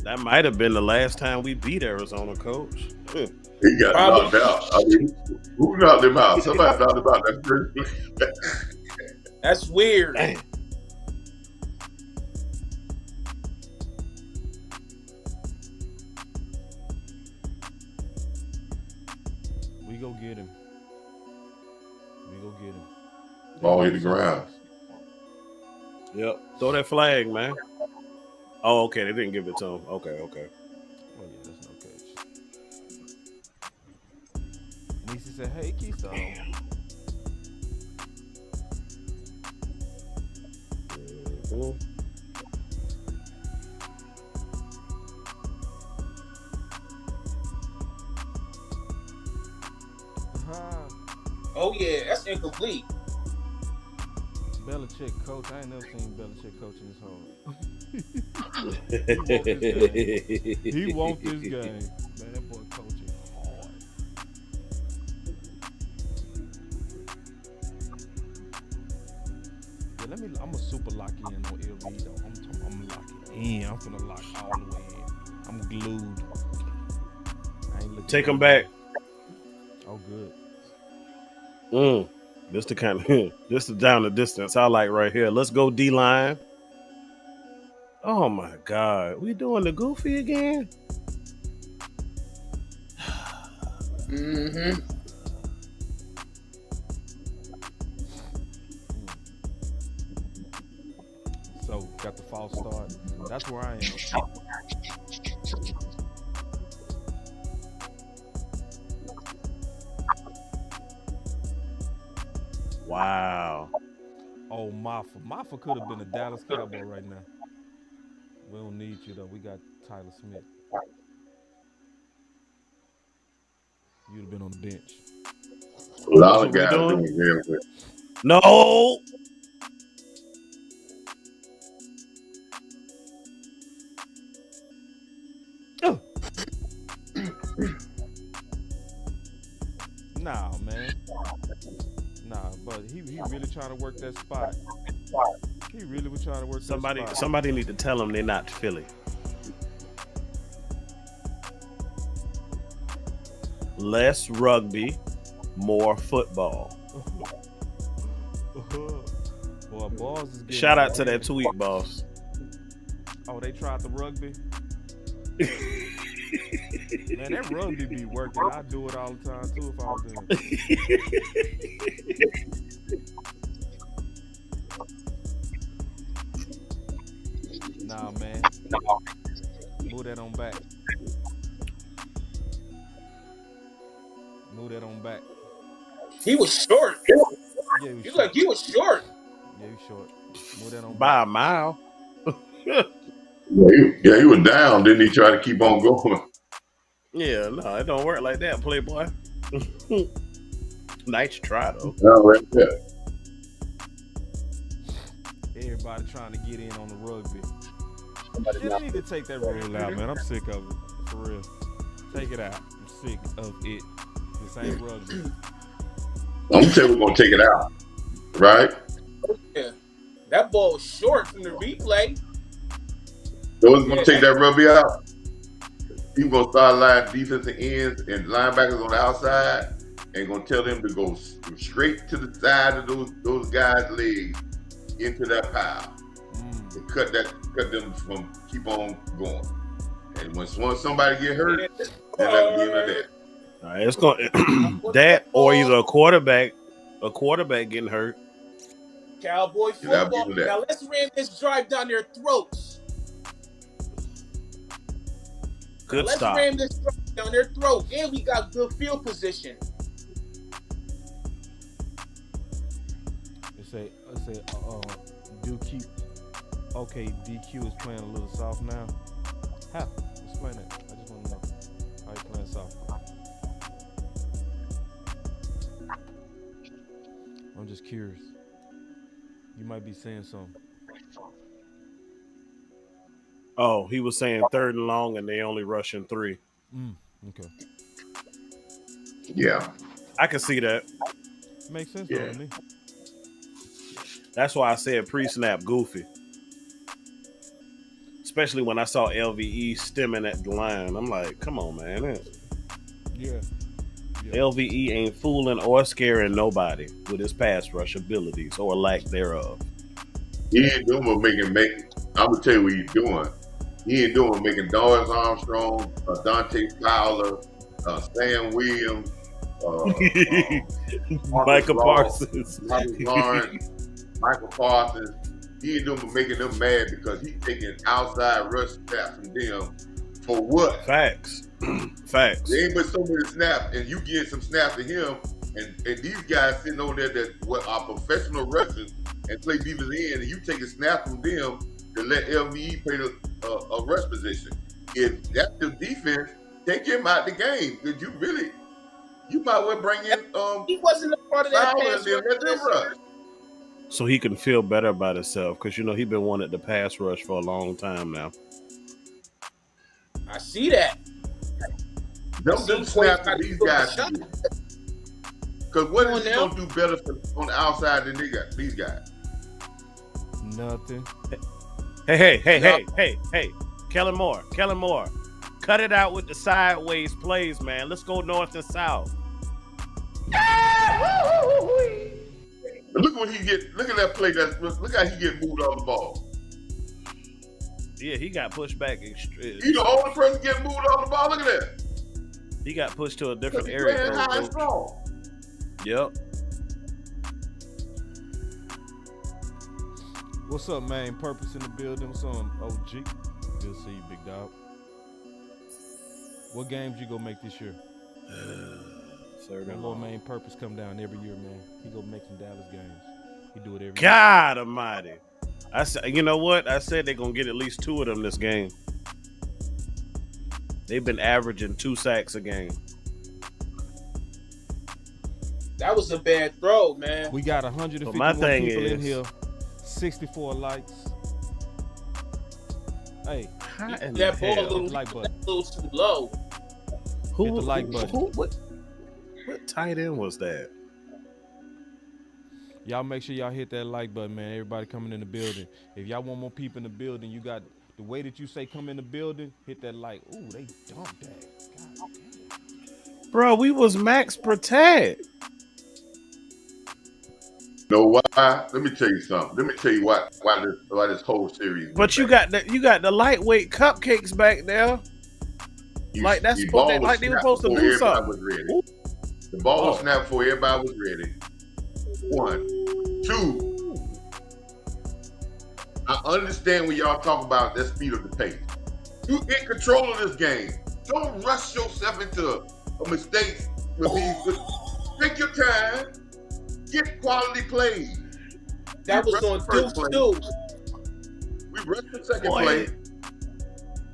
That might have been the last time we beat Arizona, Coach. He got knocked out. I mean, who knocked him out? Somebody knocked him out that first. That's weird. Dang. We go get him. Ball hit the ground. Yep. Throw that flag, man. Oh, okay. They didn't give it to him. Okay. Oh, yeah, that's no catch. Nisi said, hey, Keystone. Oh, yeah. That's incomplete. Belichick coach. I ain't never seen Belichick coaching this hard. He wants this game. Man, that boy coaching hard. Yeah, I'm a super lock in on LV though. I'm locking in. I'm finna lock all the way in. I'm glued. I ain't looking. Take him back. Oh, good. This the kind of this is down the distance I like right here. Let's go D-line. Oh my God, we doing the goofy again? So got the false start. That's where I am. Wow. Oh, Maffa could have been a Dallas Cowboy right now. We don't need you though. We got Tyler Smith. You'd have been on the bench. A lot of guys doing very good. man. Nah, but he really trying to work that spot. He really was trying to work that spot. Somebody need to tell them they're not Philly. Less rugby, more football. Boy, Boss is getting Shout out to that tweet, Boss. Oh, they tried the rugby? Man, that rugby be working. I do it all the time too if I was doing it. Nah, man. Move that on back. Move that on back. He was short. Yeah, he was You short. like he was short. Yeah, he was short. Move that on By back. a mile. Yeah, he was down. Didn't he try to keep on going? Yeah, no, it don't work like that, Playboy. Nice try, though. Yeah. Everybody trying to get in on the rugby. Yeah, they need to take that rule out, man. I'm sick of it. For real. Take it out. I'm sick of it. This ain't rugby. I'm gonna tell you, we're gonna take it out, right? Yeah. That ball was short from the replay. So we're gonna take that rugby out. People gonna start line defensive ends and linebackers on the outside, and gonna tell them to go straight to the side of those guys' legs into that pile and cut them from keep on going. And once somebody get hurt, then that's the end of that. All right, it's going that or either a quarterback getting hurt. Cowboy football. Now let's ram this drive down their throats. Good let's stop. ram this drive down their throat, and we got good field position. They say, do keep. Okay, DQ is playing a little soft now. How? Explain that. I just want to know how you playing soft. I'm just curious. You might be saying something. Oh, he was saying 3rd and long, and they only rushing 3. Okay. Yeah. I can see that. Makes sense to me. That's why I said pre-snap goofy. Especially when I saw LVE stemming at the line. I'm like, come on, man. Yeah. LVE ain't fooling or scaring nobody with his pass rush abilities or lack thereof. He ain't doing what I'm gonna tell you what he's doing. He ain't doing making Doris Armstrong, Dante Fowler, Sam Williams, Michael Parsons, Michael Parsons. He ain't doing but making them mad because he's taking outside rush snaps from them for what? Facts. Facts. There ain't but so many snaps, and you get some snaps to him, and these guys sitting over there that are professional rushers and play defense end, and you take a snap from them to let LVE play a rush position. If that's the defense, take him out the game. Because you might well bring in he wasn't a part of that pass rush. So he can feel better about himself because he been wanting to pass rush for a long time now. I see that. Them snaps that these guys do. Because what is he gonna do better on the outside than these guys? Nothing. Hey, Kellen Moore, cut it out with the sideways plays, man. Let's go north and south. Look what he get. Look at that play. Look how he get moved off the ball. Yeah, he got pushed back. He's the only person getting moved off the ball. Look at that. He got pushed to a different area. High and strong. Yep. What's up, man? Purpose in the building. What's on, OG? Good to see you, big dog. What games you gonna make this year? That little main Purpose come down every year, man. He gonna make some Dallas games. He do it every God year. Almighty. I said, you know what? I said they're gonna get at least 2 of them this game. They've been averaging 2 sacks a game. That was a bad throw, man. We got 151 people in here. 64 likes. Hey, that ball a little too low. Hit the like button. What tight end was that? Y'all make sure y'all hit that like button, man. Everybody coming in the building. If y'all want more people in the building, you got the way that you say come in the building, hit that like. Ooh, they dumped that. God damn. Bro, we was max protect. You know why? Let me tell you something. Let me tell you why this whole series. But you got the lightweight cupcakes back there. Like that's the supposed ball to, was like they were snapped supposed to before do everybody something. was ready. The ball was snapped before everybody was ready. 1, 2. I understand when y'all talk about that speed of the pace. You in control of this game. Don't rush yourself into a mistake with these. Take your time. Get quality plays. That was on Deuce too. We rushed the second play.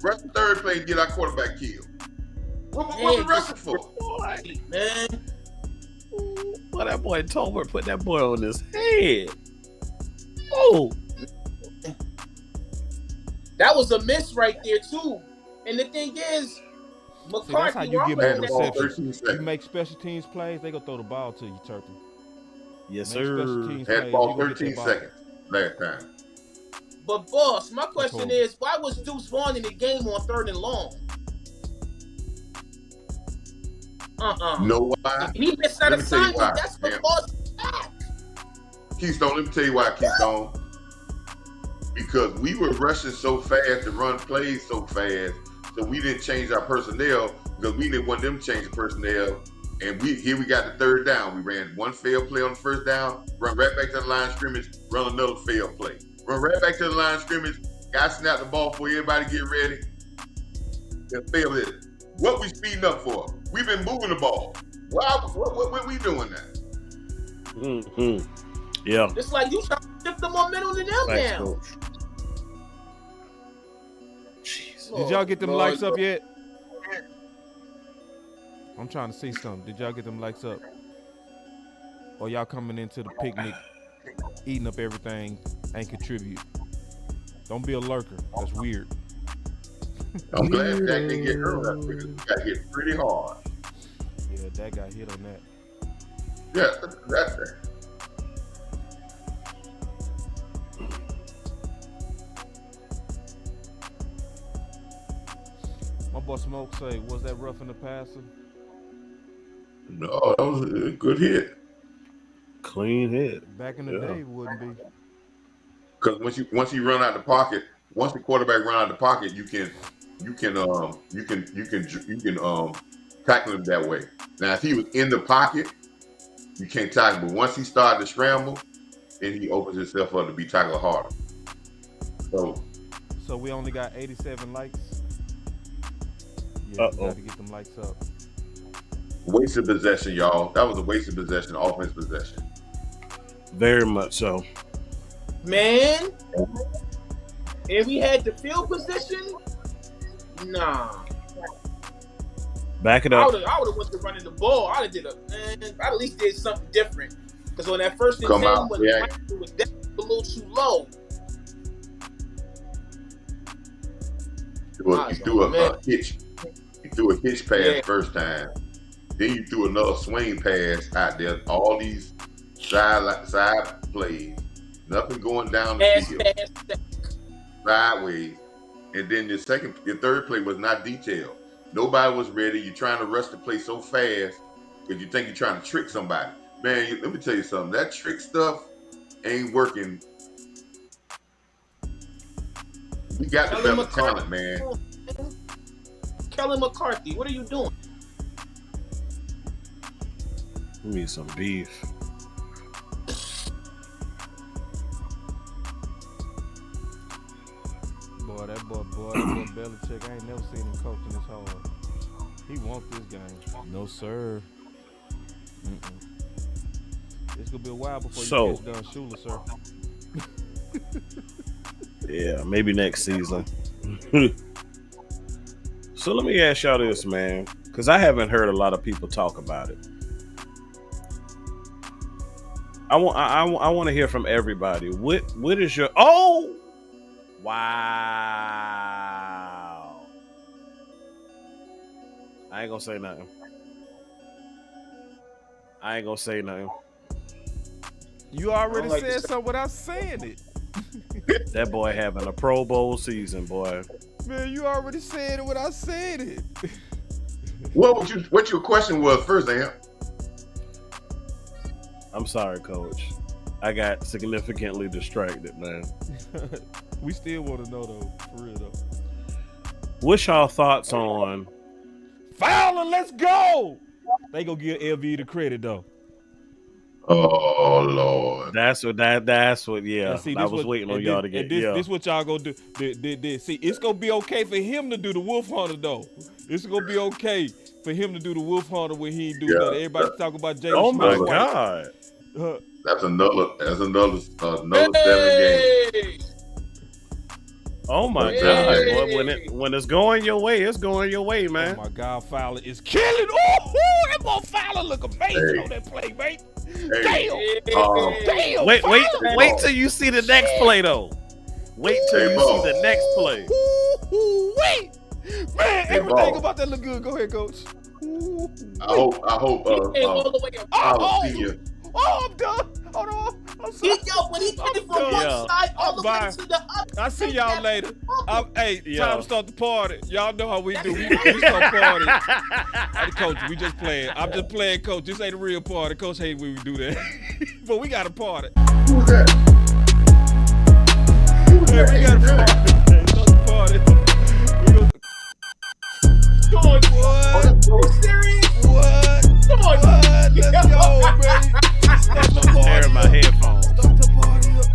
Rush the third play and get our quarterback killed. What we rushing for? Man. Well, that boy Tolbert put that boy on his head. Oh. That was a miss right there too. And the thing is, McCarthy, see, that's how you get more receptions. You You make special teams plays, they gonna throw the ball to you, Turpin. Yes, make sir. Special teams had plays, ball you gonna 13 get that ball. seconds last time. But boss, my question is, why was Deuce Vaughn in the game on 3rd and long? Know why? He missed that Let me tell you assignment. why. That's the boss back. Keystone, let me tell you why, Keystone. Because we were rushing so fast to run plays so fast, so we didn't change our personnel because we didn't want them to change the personnel. And we got the 3rd down. We ran one failed play on the 1st down, run right back to the line of scrimmage, run another failed play. Run right back to the line of scrimmage, guy snap the ball before everybody get ready, and fail it. What we speeding up for? We've been moving the ball. Why? What we doing now? Mm-hmm. Yeah. It's like you trying to shift the momentum to them Thanks, now. Coach. Jeez. Did y'all get them likes up yet? I'm trying to see something. Did y'all get them likes up? Or y'all coming into the picnic, eating up everything, ain't contribute? Don't be a lurker. That's weird. I'm glad Jack didn't get hurt. He got hit pretty hard. Yeah, that got hit on that. Yeah, that's it. My boy Smoke say, was that roughing the passer? No, that was a good hit. Clean hit. Back in the day, it wouldn't be. Because once you run out the pocket, once the quarterback run out the pocket, you can tackle him that way. Now, if he was in the pocket, you can't tackle. But once he started to scramble, then he opens himself up to be tackled harder. So we only got 87 likes. Yeah, we got to get them likes up. Waste of possession, y'all. That was a waste of possession, offense possession. Very much so. Man, if we had the field position, nah. Back it up. I would have went to running the ball. I at least did something different. Because on that 1st and 10, when the was a little too low. You threw a hitch. You threw a hitch pass first time. Then you threw another swing pass out there. All these side plays. Nothing going down the field. Sideways. And then your 3rd play was not detailed. Nobody was ready. You're trying to rush the play so fast because you think you're trying to trick somebody. Man, let me tell you something. That trick stuff ain't working. We got the better talent, man. Kellen McCarthy, what are you doing? We need some beef. That boy Belichick, I ain't never seen him coaching this hard. He wants this game. No, sir. It's going to be a while before you catch Don Shula, sir. Yeah, maybe next season. So let me ask y'all this, man, because I haven't heard a lot of people talk about it. I want to hear from everybody. What is your wow? I ain't gonna say nothing. I ain't gonna say nothing. You I already don't like to said say- something without saying it. That boy having a Pro Bowl season, boy. Man, you already said it without saying it. What your question was first, Am? I'm sorry, Coach. I got significantly distracted, man. We still want to know though, for real though. What's y'all thoughts on? Fowler, let's go. They gonna give LV the credit though. Oh Lord. That's what. Yeah, And see, I this was what- waiting on and y'all this- to get. and this, Yeah, this what y'all gonna do. See, it's gonna be okay for him to do the Wolf Hunter though. It's gonna be okay for him to do the Wolf Hunter when he ain't do nothing. Everybody talk about Jalen oh my Smith. God. That's another 7 game. Hey! Oh my Hey. God. Boy, when it's going your way, it's going your way, Oh man. my God, Fowler is killing. Oh, that boy Fowler look amazing Hey. on that play, mate. Hey. Damn, Wait Fowler. till you see the next play though. Wait till Hey, you Boss. see the next play. Wait, man, Hey, everything Boss. about that look good. Go ahead, Coach. I hope He came all the way up. Oh, Senior. I'm done. Hold on. I'm sorry. When he did it from I'm one done. side all the way Bye. to the other. I see y'all later. Hey, Yeah. time to start the party. Y'all know how we do. We start party. Hey, Coach, we just playing. I'm just playing, Coach. This ain't a real party. Coach hate when we do that. But we got a party. Who's that? Hey, we got a party. Hey, start the party. We go. Come on, What? you serious? What? Come on, What? Let's go, baby. Start the party. Tearing my up. headphones. Start the party up.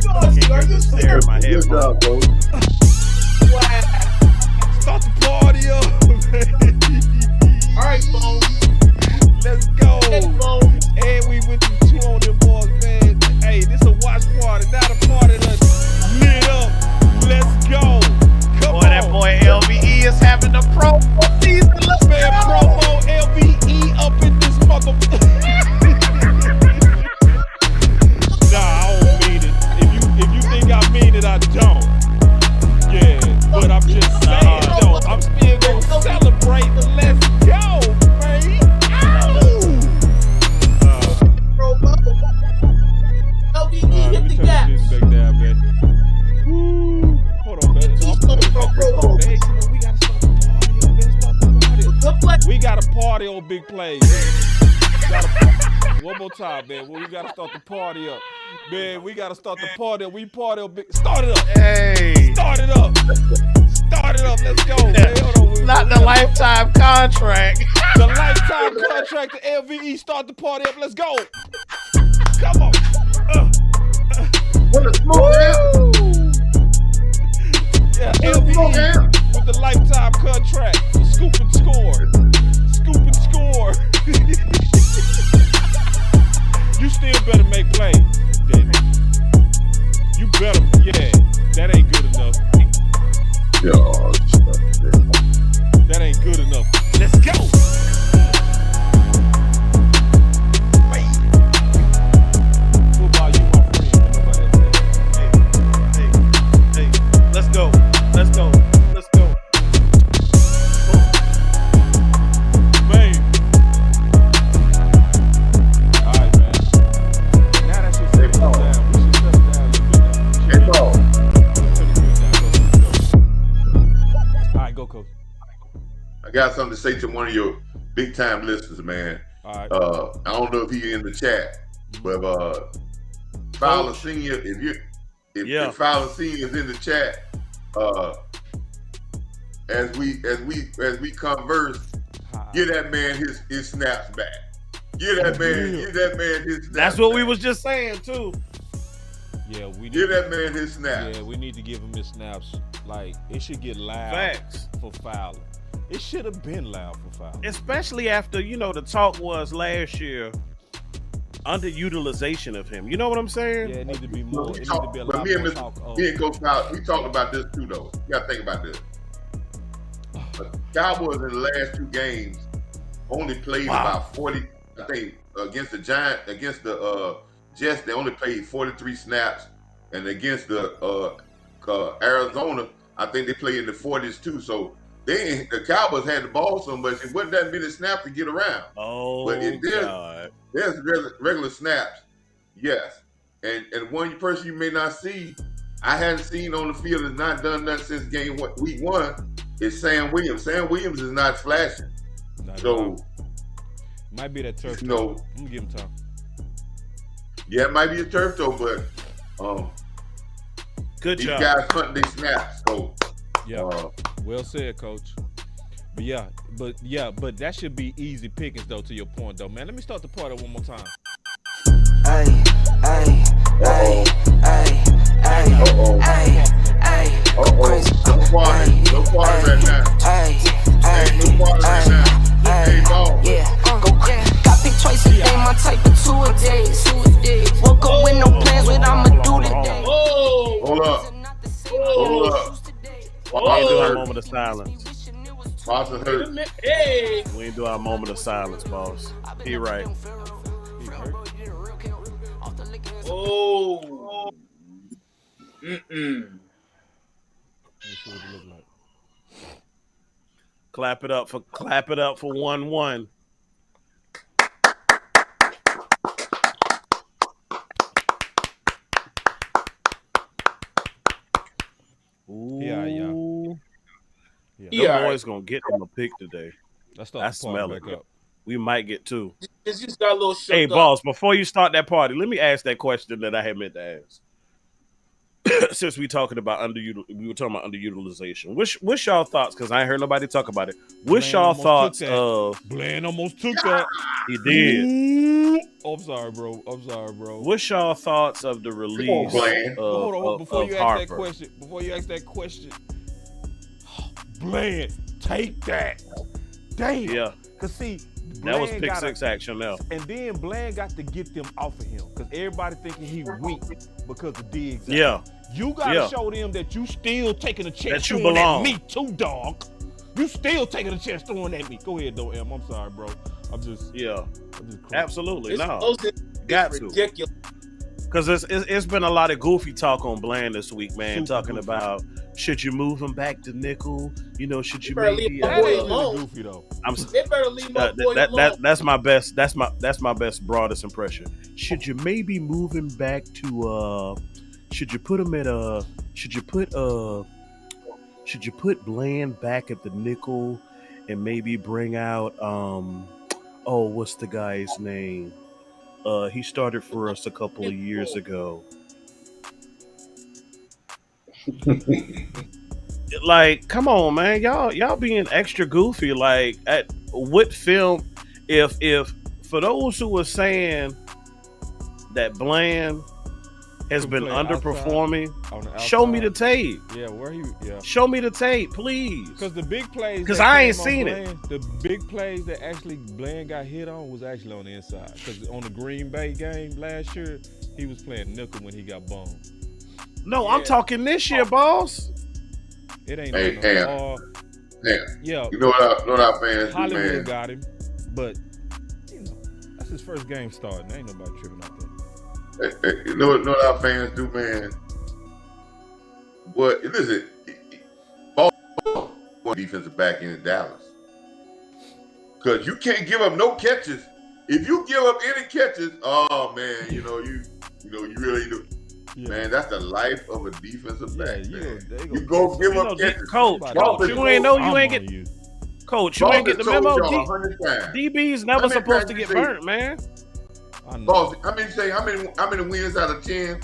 come on, are you Tearing serious? my Good headphones. job, Coach. Wow. Start the party up, baby. All right, Bone. Let's go. Hey, Bone. And we went to 2 on them boys, man. Hey, this a watch party, not a party that's lit up. Let's go. Come Boy, on. that boy LVE is having a Pro Bowl season. Let's Man, go. promo LVE up in this motherfucker. Nah, I don't mean it. If you think I mean it, I don't. Yeah, but I'm just saying though. I'm still gonna celebrate. Let's go, man. Ow! Pro Bowl. LVE Let hit me the turn gas. this music back down, man. Woo. Hold on, man. He's going for Pro Bowl. Hey, come on, we gotta start the party up, man. Start the party. Good play. We got a party on big plays. One more time, man. We gotta start the party up. Man, we gotta start the party up. We party on big. Start it up. Hey, Start it up. Start it up. Let's go, man. Hold on. not the lifetime contract. The lifetime contract to LVE. Start the party up. Let's go. Come on. What a smoke down. Yeah, What a smoke LVE down. with the lifetime contract for scoop and score. Scoop and score. You still better make plays, David. You better, yeah. That ain't good enough. Oh, That ain't good enough. Let's go. What about you, my friend? Nobody else. Hey, let's go. Let's go. Let's go. Man. All right, man. Now that shit's Hey, settled Paul. down. We should settle down a little bit now. Hey, Paul. All right, go, Coach. I got something to say to one of your big time listeners, man. All right. I don't know if he in the chat, but Fowler Senior, if Fowler Senior is in the chat, as we converse, give that man his snaps back. Give that man his snaps That's what we back. was just saying too. Yeah, we need Give that man his snaps. Yeah, we need to give him his snaps. Like, it should get loud Facts. for Fowler. It should have been loud for Fowler. Especially after, the talk was last year, underutilization of him. You know what I'm saying? Yeah, it needs to be more. It needs to be a But lot me and more Mr. talk. Me and Coach Fowler, we talked about this too, though. You gotta think about this. The Cowboys in the last 2 games only played about 40. I think against the Jets, they only played 43 snaps, and against the Arizona, I think they played in the 40s too. So the Cowboys had the ball so much, it wasn't that many snaps to get around. But Oh God. there's regular snaps, yes. And one person you may not see, I hadn't seen on the field, has not done that since week 1, is Sam Williams. Sam Williams is not flashing. So might be that turf. You know, I'm gonna give him time. Yeah, it might be a turf toe, but good these job. guys hunting these snaps. So well said, Coach. But that should be easy pickings though. To your point though, man. Let me start the party one more time. Ay, ay, ay, ay, ay, ay, ay, go crazy. No party right now. Hey, no party right now. Hey, ball. Yeah, go crazy. Got picked twice a day, my type of 2 a day. Woke up with no plans, what I'ma do today. Hold up. We ain't do our moment of silence. Boss is hurt. Hey. We ain't do our moment of silence, boss. He right. Oh. Let me see what it look like. Clap it up for 1-1. Ooh. Yeah. The boys gonna get them a pick today. I smell it. Up. We might get 2. It's just got a little shook Hey, up. boss, before you start that party, let me ask that question that I had meant to ask. Since we were talking about underutilization, what's y'all thoughts? Because I ain't heard nobody talk about it. What's y'all thoughts of? Bland almost took that. He did. Oh, I'm sorry, bro. What's y'all thoughts of the release hold on, before you Harper? Before you ask that question, Bland, take that. Damn. Yeah. Cause see, that was pick 6 action now. And then Bland got to get them off of him because everybody thinking he weak because of Diggs. Yeah. You gotta show them that you still taking a chance that you throwing belong. at me too, dog. You still taking a chance throwing at me. Go ahead, though, Em. I'm sorry, bro. I'm just absolutely It's no. Got to. Ridiculous. Because it's been a lot of goofy talk on Bland this week, man. Super talking goofy. About should you move him back to nickel? You know, should you better maybe? leave my boy alone. Goofy though. They better leave my boy alone. That's my best. That's my best broadest impression. Should you maybe move him back to? Should you put him at a? Should you put Bland back at the nickel, and maybe bring out what's the guy's name? He started for us a couple of years ago. Like, come on, man, y'all being extra goofy. Like, at what film? If for those who are saying that Bland has been underperforming, show me the tape. Yeah, where he? Yeah. Show me the tape, please. Because the big plays. Because I ain't seen it. The big plays that actually Bland got hit on was actually on the inside. Because on the Green Bay game last year, he was playing nickel when he got boned. No, I'm talking this year, boss. It ain't. Yeah. You know what our fans do, man? Hollywood got him, but that's his first game starting. Ain't nobody tripping out there. You know what our fans do, man? What? Listen, ball defensive back in Dallas, because you can't give up no catches. If you give up any catches, oh man, you really do. Yeah. Man, that's the life of a defensive back. You go give up catches. Coach, you ain't know you ain't get. Coach, you ain't get the memo. DB's never supposed to get burnt, man. Boss, how many wins out of 10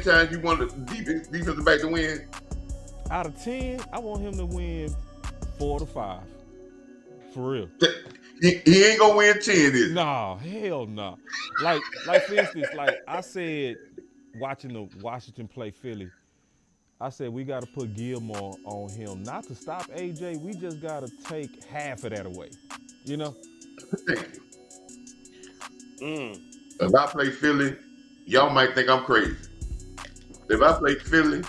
times you want the defensive back to win? Out of 10, I want him to win 4 to 5. For real. He ain't gonna win 10, is he? Nah, hell no. Like for instance, like I said, watching the Washington play Philly, I said we got to put Gilmore on him. Not to stop AJ, we just got to take half of that away. You know? Thank you. If I play Philly, y'all might think I'm crazy. If I play Philly,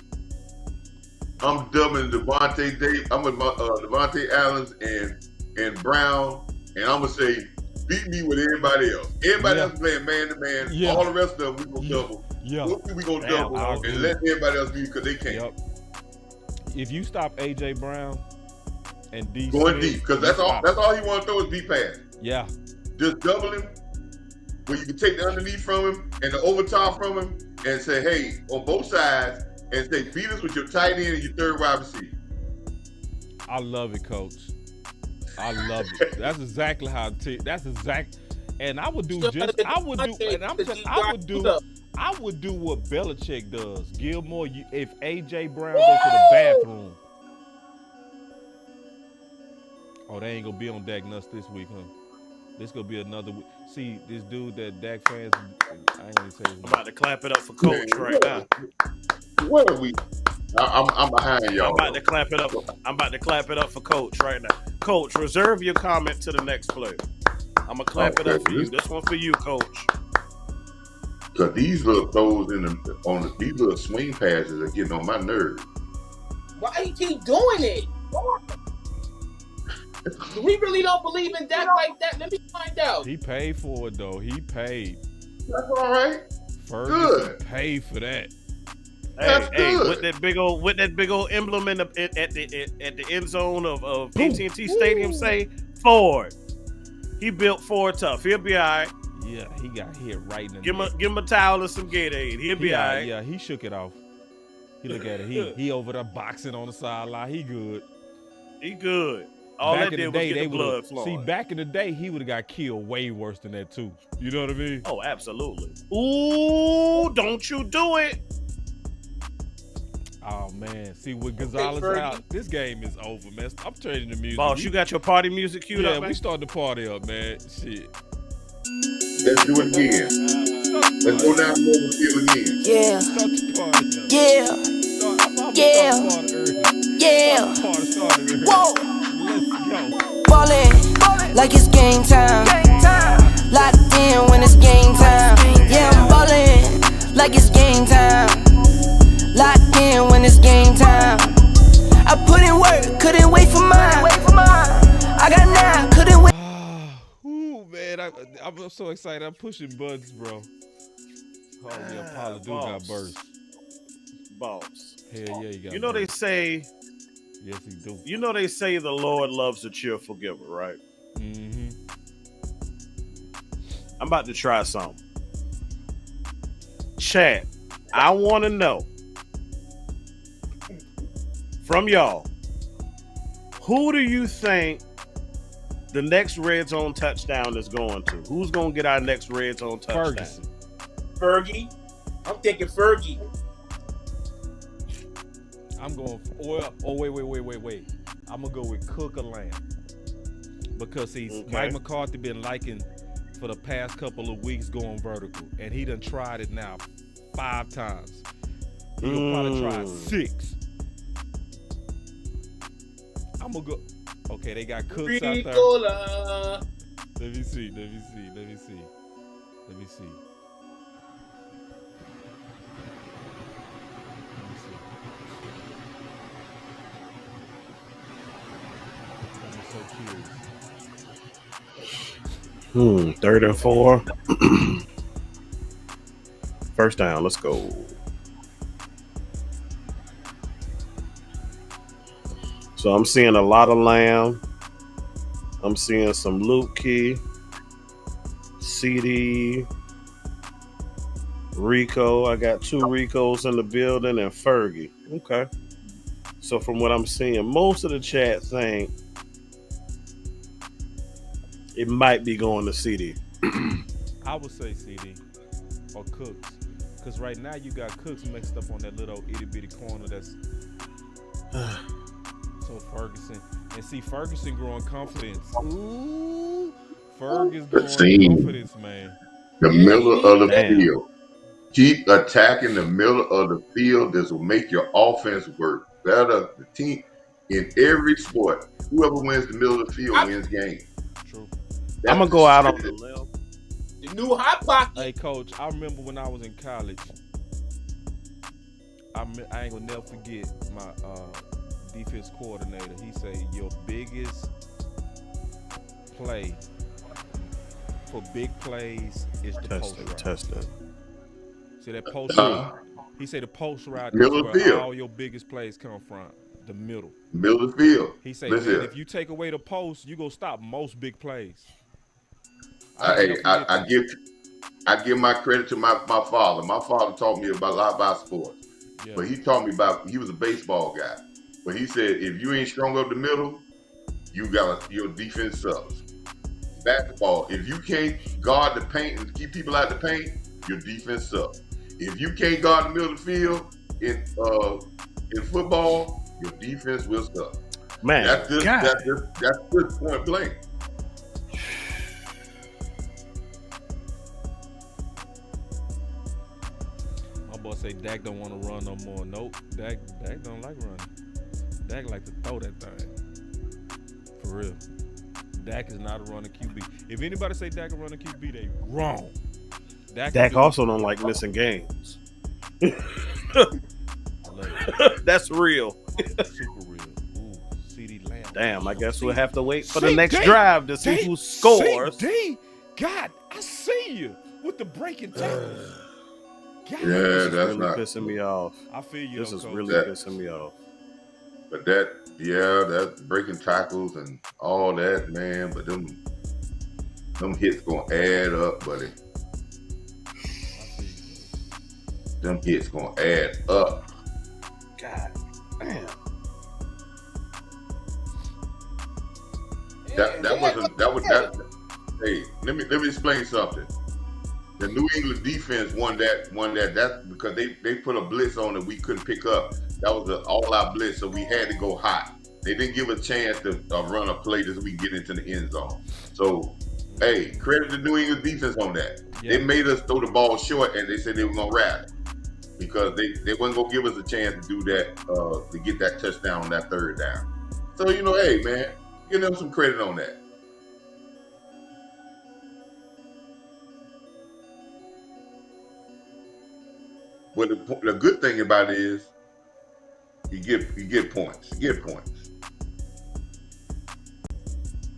I'm dubbing Devontae Davis. I'm with Devontae Adams and Brown, and I'm gonna say beat me with everybody else. Everybody else playing man to man. All the rest of them we gonna double. We gonna double and let everybody else beat because they can't. If you stop AJ Brown, And D. Going Smith, deep, because you that's all. stop. That's all he want to throw is deep pass. Yeah. Just double him, where you can take the underneath from him and the over top from him, and say, hey, on both sides, and say, beat us with your tight end and your third wide receiver. I love it, Coach. I love it. That's exactly how. That's exact. And I would do Still just. gotta get I would do. the And I'm. content I would do. I would do what Belichick does. Gilmore, if AJ Brown goes to the bathroom. Oh, they ain't gonna be on Dak Nuts this week, huh? This gonna be another week. See, this dude that Dak fans. I ain't gonna say his name. I'm about to clap it up for Coach right now. What are we? I'm behind y'all. I'm about to clap it up. I'm about to clap it up for Coach right now. Coach, reserve your comment to the next play. I'm gonna clap it up for you. This one for you, Coach. Because these little throws these little swing passes are getting on my nerves. Why he keep doing it? We really don't believe in Dak like that. Let me find out. He paid for it though. He paid. That's all right. Ferguson paid for that. Hey, with that big old emblem at the end zone of AT&T Stadium, say Ford. He built Ford tough. He'll be all right. Yeah, he got hit right in the Give neck. him a towel and some Gatorade. He'll be all right. Yeah, he shook it off. He look at it. He over there boxing on the sideline. He good. He good. All back that in did the was day, get the blood see, flowing. back in the day, he would have got killed way worse than that too. You know what I mean? Oh, absolutely. Ooh, don't you do it. Oh man, see with Gonzalez out, this game is over, man. I'm trading the music. Boss, you got your party music queued up, Yeah, man? we started the party up, man. Shit. Let's do it again. Let's go down the field again. Yeah. Start the party up. Yeah. Start the party early. Whoa. Let's go. Ballin' like it's game time. Locked in when it's game time. Yeah, I'm ballin' like it's game time. Locked in when it's game time. I put in work, couldn't wait for mine. I got 9, couldn't wait. Ooh, man, I'm so excited. I'm pushing buttons, bro. Oh, yeah, Paula do got burst. Boss. Hell yeah, you got You know burst. they say, Yes, he do. you know they say the Lord loves a cheerful giver, right? Mm-hmm. I'm about to try something. Chat, I want to know from y'all, who do you think the next red zone touchdown is going to? Who's going to get our next red zone touchdown? Ferguson. Fergie. I'm thinking Fergie. I'm going. Wait. I'm gonna go with Cook or Lamb because Mike McCarthy been liking for the past couple of weeks going vertical, and he done tried it now 5 times. He gonna probably try 6. I'm gonna go. Okay, they got Cooks out there. Ricola. Let me see. I'm so curious. 3rd and 4. First down, let's go. So I'm seeing a lot of Lamb. I'm seeing some Luke Key, CD, Rico. I got 2 Ricos in the building and Fergie. Okay. So from what I'm seeing, most of the chat think it might be going to CD. I would say CD or Cooks, because right now you got Cooks mixed up on that little itty bitty corner. That's so Ferguson, and see Ferguson growing confidence. Ooh, Ferguson growing confidence, man. The middle of the field. Keep attacking the middle of the field. This will make your offense work better. The team in every sport, whoever wins the middle of the field wins game. True. I'm gonna go out on the limb. The new hot pocket. Hey, Coach, I remember when I was in college. I ain't gonna never forget my defense coordinator. He said your biggest play for big plays is the post route. Testing. See that post route? He said the post route is Middle where field. all your biggest plays come from. The middle. Middle of the field. He say, man, Listen, if you take away the post, you gonna stop most big plays. I I, never forget I that. give my credit to my father. My father taught me about a lot about sports, Yeah. but he taught me about. He was a baseball guy, but he said if you ain't strong up the middle, your defense sucks. Basketball, if you can't guard the paint and keep people out the paint, your defense sucks. If you can't guard the middle of the field in football, your defense will suck. Man, That's just point blank. My boy say Dak don't want to run no more. Nope. Dak don't like running. Dak like to throw that thing. For real. Dak is not a running QB. If anybody say Dak can run a QB, they wrong. Dak also don't like missing games. That's real. Super real. Ooh, CD Lamb. Damn, I guess we'll have to wait for the next drive to see who scores. CD, God, I see you with the breaking tackles. God, Yeah, This is that's really not. pissing me off. I feel you. This though, is Coach. really pissing me off. But that's breaking tackles and all that, man. But them hits gonna add up, buddy. Them hits gonna add up. God damn. Hey, let me explain something. The New England defense won that. That's because they put a blitz on that we couldn't pick up. That was an all-out blitz, so we had to go hot. They didn't give a chance to run a play so we get into the end zone. So, hey, credit the New England defense on that. Yeah. They made us throw the ball short, and they said they were gonna rally because they wasn't gonna give us a chance to do that to get that touchdown on that third down. So hey man, give them some credit on that. But the good thing about it is you get points. You get points.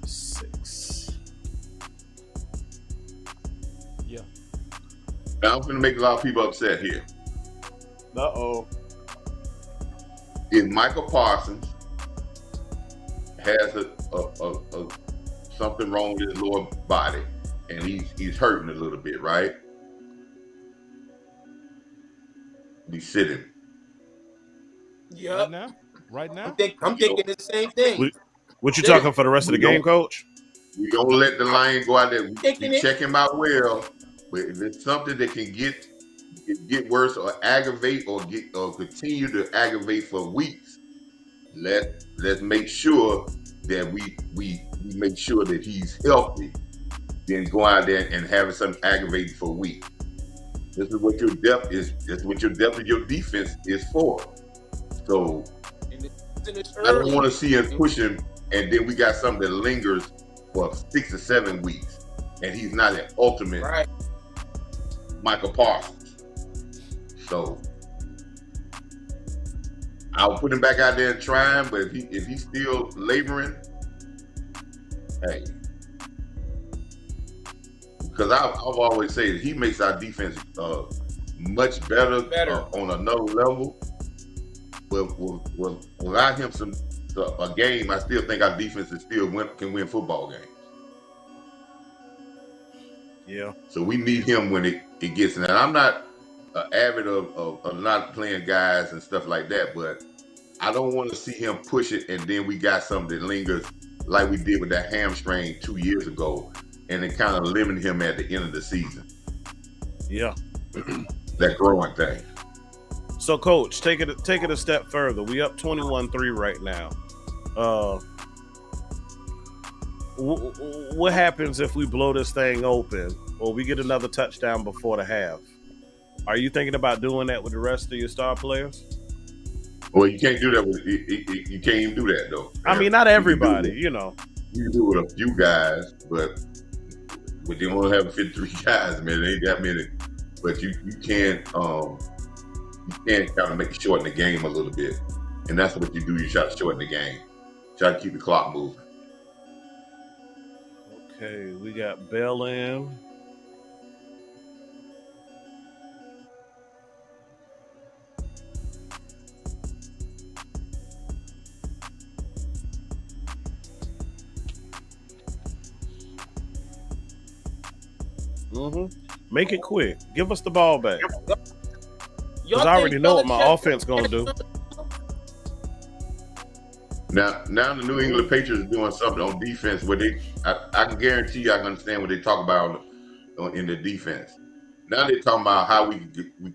6. Yeah. Now I'm gonna make a lot of people upset here. Uh-oh. If Michael Parsons has a something wrong with his lower body and he's hurting a little bit, right? We sit him. Yep. Right now. I'm thinking the same thing. What you talking for the rest of the game, Coach? We don't let the lion go out there. Taking We it. check him out well, but if it's something that can get worse or aggravate or continue to aggravate for weeks, let's make sure that we make sure that he's healthy. Then go out there and have something aggravating for weeks. This is what your depth is. This is what your depth of your defense is for. So I don't want to see him push him, and then we got something that lingers for 6 or 7 weeks, and he's not an ultimate Right. Michael Parsons. So I'll put him back out there and try him, but if he's still laboring, hey, because I've always said he makes our defense much better. On another level. But without him a game, I still think our defense can win football games. Yeah. So we need him when it gets in. And I'm not avid of not playing guys and stuff like that, but I don't want to see him push it and then we got something that lingers like we did with that hamstring 2 years ago, and it kind of limited him at the end of the season. Yeah. That growing thing. So, Coach, take it a step further. We up 21-3 right now. What happens if we blow this thing open or we get another touchdown before the half? Are you thinking about doing that with the rest of your star players? Well, you can't do that with you can't even do that though. I mean, not everybody, You can do it with a few guys, but you only have 53 guys, man. It ain't that many. But you can't kind of make it shorten the game a little bit. And that's what you do. You try to shorten the game. Try to keep the clock moving. Okay, we got Bell in. Make it quick. Give us the ball back. Y'all Because I already think know what my Belichick- offense going to do. Now the New England Patriots are doing something on defense where I can guarantee you I can understand what they talk about in the defense. Now they're talking about how we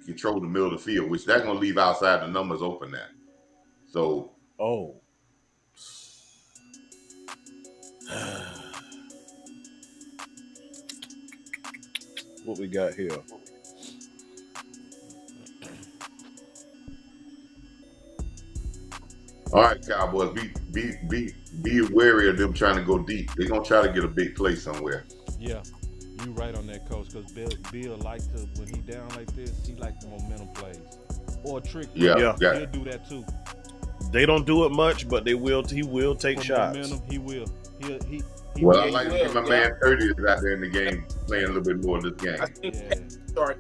control the middle of the field, which they're going to leave outside the numbers open now. So, Oh. What we got here? all right, Cowboys, be wary of them trying to go deep. They're going to try to get a big play somewhere. Yeah, you right on that, Coach. Because Bill like to, when he down like this, he like the momentum plays or trick. Yeah. He'll do that too. They don't do it much, but he will take For shots. momentum, he will. He Well, will. I like to see my man 30 is out there in the game playing a little bit more of this game. I think Yeah. sorry.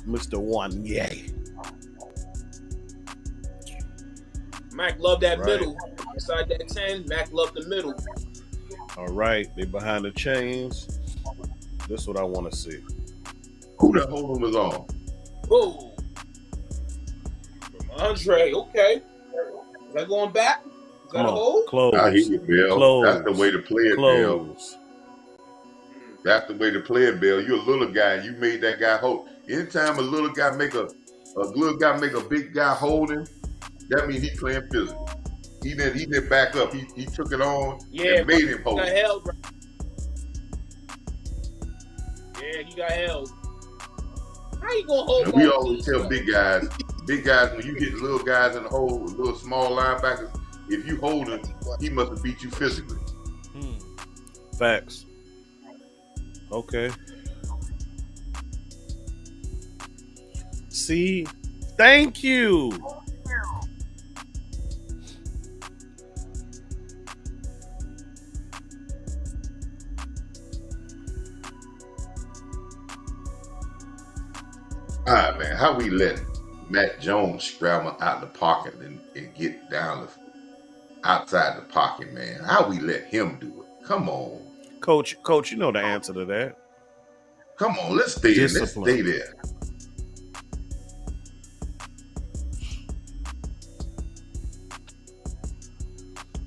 Mr. One, yay. Mac loved that Right. middle. Inside that 10, Mac loved the middle. All right, they behind the chains. This is what I want to see. Who that holding was on? Whoa. From Andre, okay. Is that going back? Is that Come a on, hold? close. I hear you, Bill. Close. That's the way to play it, Bill. Close. That's the way to play it, Bill. You're a little guy, and you made that guy hold. Anytime a little guy make a big guy holding, that means he playing physical. He didn't back up. He took it on Yeah, and made him he hold. got held. Right? Yeah, he got held. How you gonna hold? And we always tell big guys, when you get little guys in the hole, little small linebackers, if you hold him, he must have beat you physically. Facts. Okay. See? Thank you. All right, man. How we let Matt Jones scramble out the pocket and get down outside the pocket, man? How we let him do it? Come on. Coach, you know the answer to that. Come on, let's stay in. Let's stay there.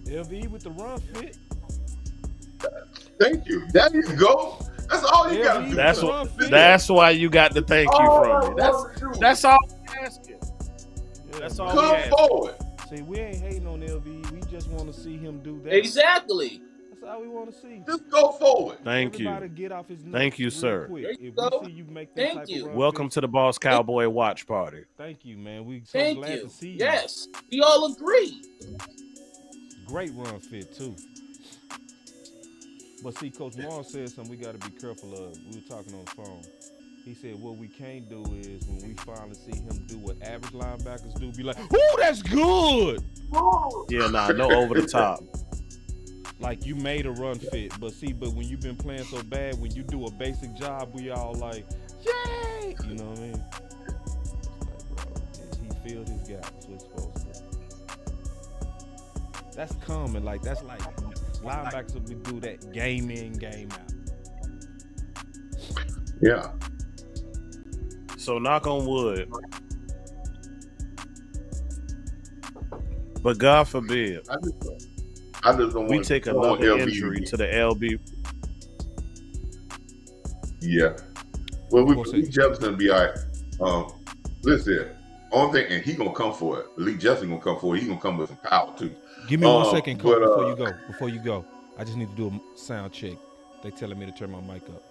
LV with the run fit. Thank you. There you go. That's all you gotta do. That's why you got to thank you from me. That's all I'm asking. That's all. Come forward. See, we ain't hating on LV. We just want to see him do that. Exactly. That's all we want to see. Just go forward. Thank Everybody you. Get off his Thank you, sir. quick. There you If go. we see you make that Thank type you. of run Welcome fit, to the Boss Cowboy Watch Party. Thank you, man. We so Thank glad you. to see you. Yes, we all agree. Great run fit too. But see, Coach Marv said something we got to be careful of. We were talking on the phone. He said what we can't do is when we finally see him do what average linebackers do, be like, "Ooh, that's good." Yeah, no over the top. Like you made a run fit, but when you've been playing so bad, when you do a basic job, we all like, "Yay!" You know what I mean? Like, bro, he filled his gap. That's what it's supposed to. That's common. Like that's like linebackers will do that game in, game out. Yeah. So knock on wood. But God forbid, I just don't we want take I don't want another LB injury to the LB. Yeah. Well, Of course Lee Jefferson be all right. Listen, only thing, and he gonna come for it. Lee Jefferson gonna come for it. He gonna come with some power too. Give me 1 second, Coach, but, before you go. I just need to do a sound check. They telling me to turn my mic up.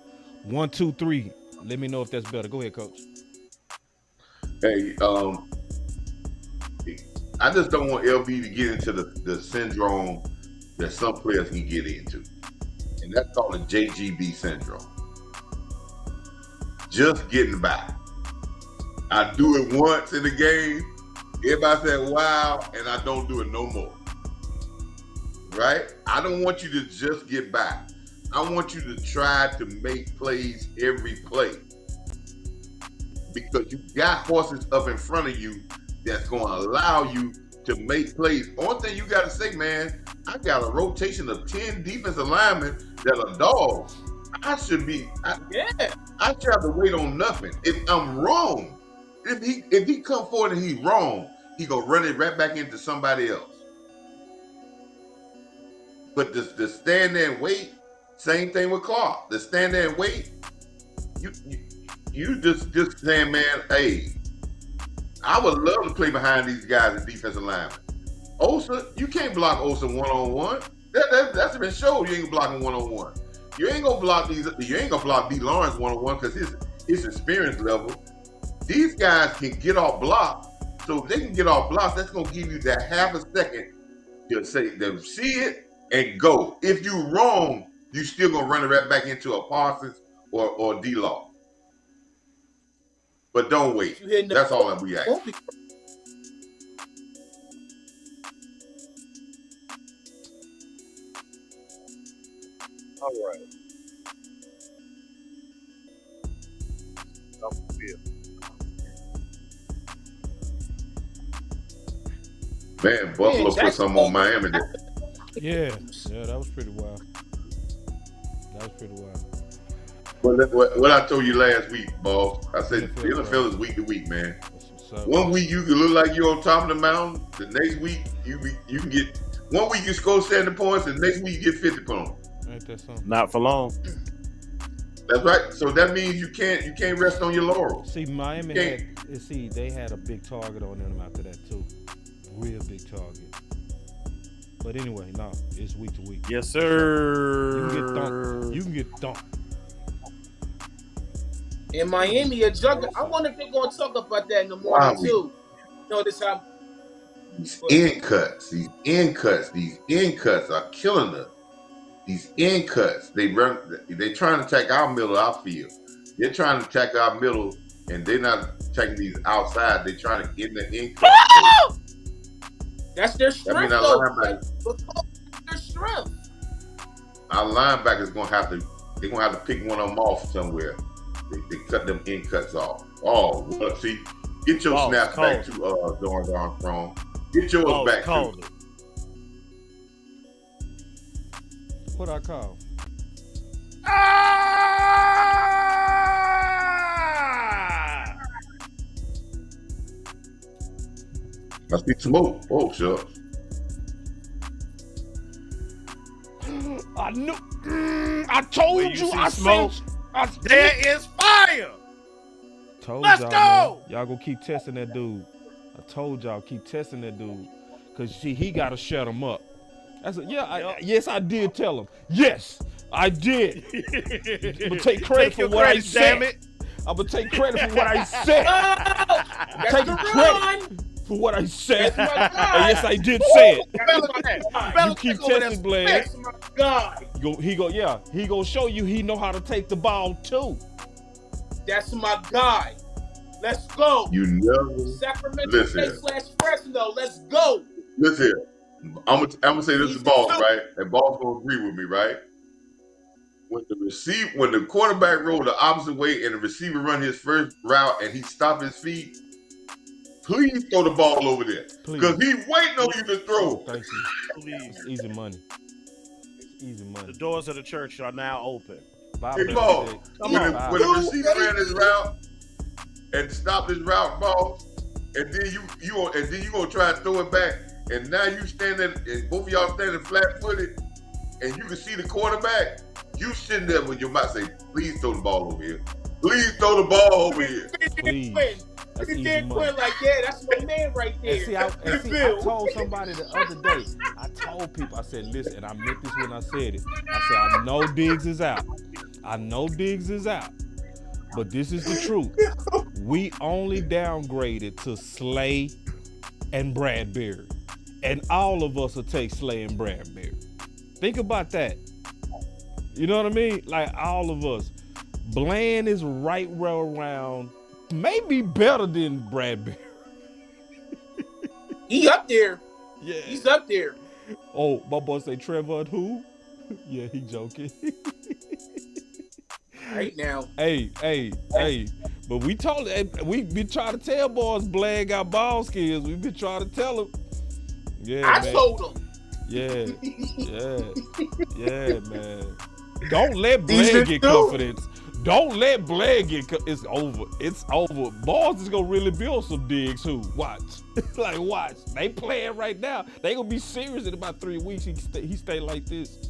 1, 2, 3. Let me know if that's better. Go ahead, Coach. Hey, I just don't want LB to get into the syndrome that some players can get into. And that's called the JGB syndrome. Just getting by. I do it once in the game. Everybody said, wow, and I don't do it no more. Right? I don't want you to just get by. I want you to try to make plays every play. Because you got horses up in front of you that's going to allow you to make plays. Only thing you got to say, man, I got a rotation of 10 defensive linemen that are dogs. I should be. Yeah. I should have to wait on nothing. If I'm wrong, if he come forward and he's wrong, he gonna run it right back into somebody else. But the stand there and wait, same thing with Clark. The stand there and wait, you just saying, man, hey, I would love to play behind these guys in defensive linemen. Osa, you can't block Osa one-on-one. That's been showed. You ain't blocking one-on-one. You ain't gonna block these. You ain't gonna block D. Lawrence one-on-one because his experience level. These guys can get off block. So if they can get off block, that's gonna give you that half a second to say to see it and go. If you wrong, you still gonna run it right back into a Parsons or D. Law. But don't wait. That's all that we ask. All right. Man, Buffalo put some on Miami. Yeah, that was pretty wild. That was pretty wild. What I told you last week, boss, I said the NFL is week to week, man. One week you can look like you're on top of the mountain. The next week you can get 1 week you score 70 points, and the next week you get 50 points. Ain't that something? Not for long. That's right. So that means you can't rest on your laurels. See, Miami they had a big target on them after that too. Real big target. But anyway, no, it's week to week. Yes, sir. You can get dunked. In Miami, a juggernaut. I wonder if they're going to talk about that in the morning, too. Notice how. These end cuts are killing us. These end cuts, they're trying to attack our middle, our field. They're trying to attack our middle, and they're not attacking these outside. They're trying to get in the end cut. That's their strength, though. That's their strength. Our linebackers they're gonna have to pick one of them off somewhere. They cut them end cuts off. Oh, well, see, get your snaps back to Dorrance Armstrong. Get yours back to. What I call? Must be smoke. Oh, sure. I knew. I told you. I smoke. There is fire. Let's go. Man, y'all gonna keep testing that dude. I told y'all keep testing that dude, cause see he gotta shut him up. Yes, I did tell him. Yes, I did. I'm gonna take credit for what I said. I'm gonna take credit for what I said. Take credit for what I said. Yes, I did say it. You keep testing, Blair. He gonna show you he know how to take the ball too. That's my guy. Let's go. You never. Sacramento State / Fresno. Let's go. Listen, I'm gonna say this to Boss, right? And Boss gonna agree with me, right? When the quarterback rolled the opposite way and the receiver run his first route and he stopped his feet, please throw the ball over there. Because he waiting on you to throw. Thank you. Please. It's easy money. Easy money. The doors of the church are now open. Hey, Ball, when the receiver ran his route and stopped his route, Ball, and then you gonna try to throw it back, and now you standing, and both of y'all standing flat-footed, and you can see the quarterback. You sitting there with your mouth say, "Please throw the ball over here. Please throw the ball over here." Please. Look at Dan Quinn like, yeah, that's my man right there. And see, I told somebody the other day. I told people, I said, listen, and I meant this when I said it. I said, I know Diggs is out. But this is the truth. We only downgraded to Slay and Bradbury. And all of us will take Slay and Bradbury. Think about that. You know what I mean? Like all of us. Bland is right around, maybe better than Bradbury. He up there. Yeah. He's up there. Oh, my boy say Trevor who? Yeah, he joking. Right now. Hey. But we been trying to tell boys Bland got ball skills. We've been trying to tell him. Yeah, I told him. Yeah, man. Don't let Blair get confidence. Don't let Blair get. It's over. It's over. Boss is gonna really build some digs too. Watch, like watch. They playing right now. They gonna be serious in about 3 weeks. He stay like this.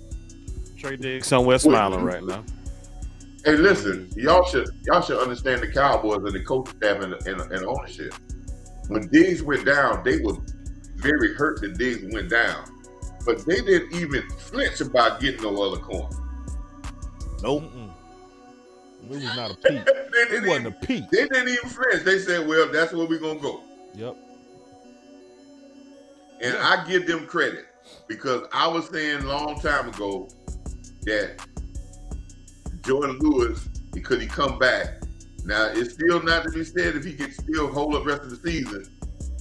Trey Diggs somewhere smiling right now. Hey, listen, y'all should understand the Cowboys and the coaching staff and ownership. When Diggs went down, they were very hurt that Diggs went down, but they didn't even flinch about getting no other corner. Nope. It was not a peak. It wasn't a peak. They didn't even flinch. They said, "Well, that's where we're gonna go." Yep. And I give them credit because I was saying a long time ago that Jordan Lewis, because he come back. Now, it's still not to be said if he can still hold up the rest of the season,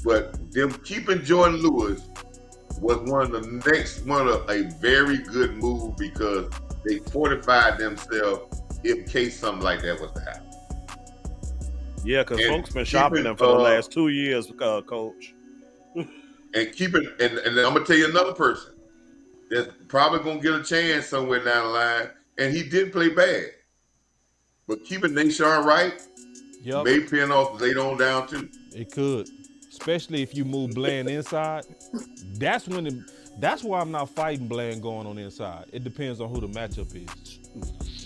but them keeping Jordan Lewis was one of a very good move because they fortified themselves in case something like that was to happen. Yeah, because folks been shopping them for the last 2 years, Coach. And keeping, and I'm gonna tell you another person that's probably gonna get a chance somewhere down the line, and he didn't play bad. But keeping Nashawn Wright may pin off later on down too. It could, especially if you move Bland inside. That's why I'm not fighting Bland going on inside. It depends on who the matchup is.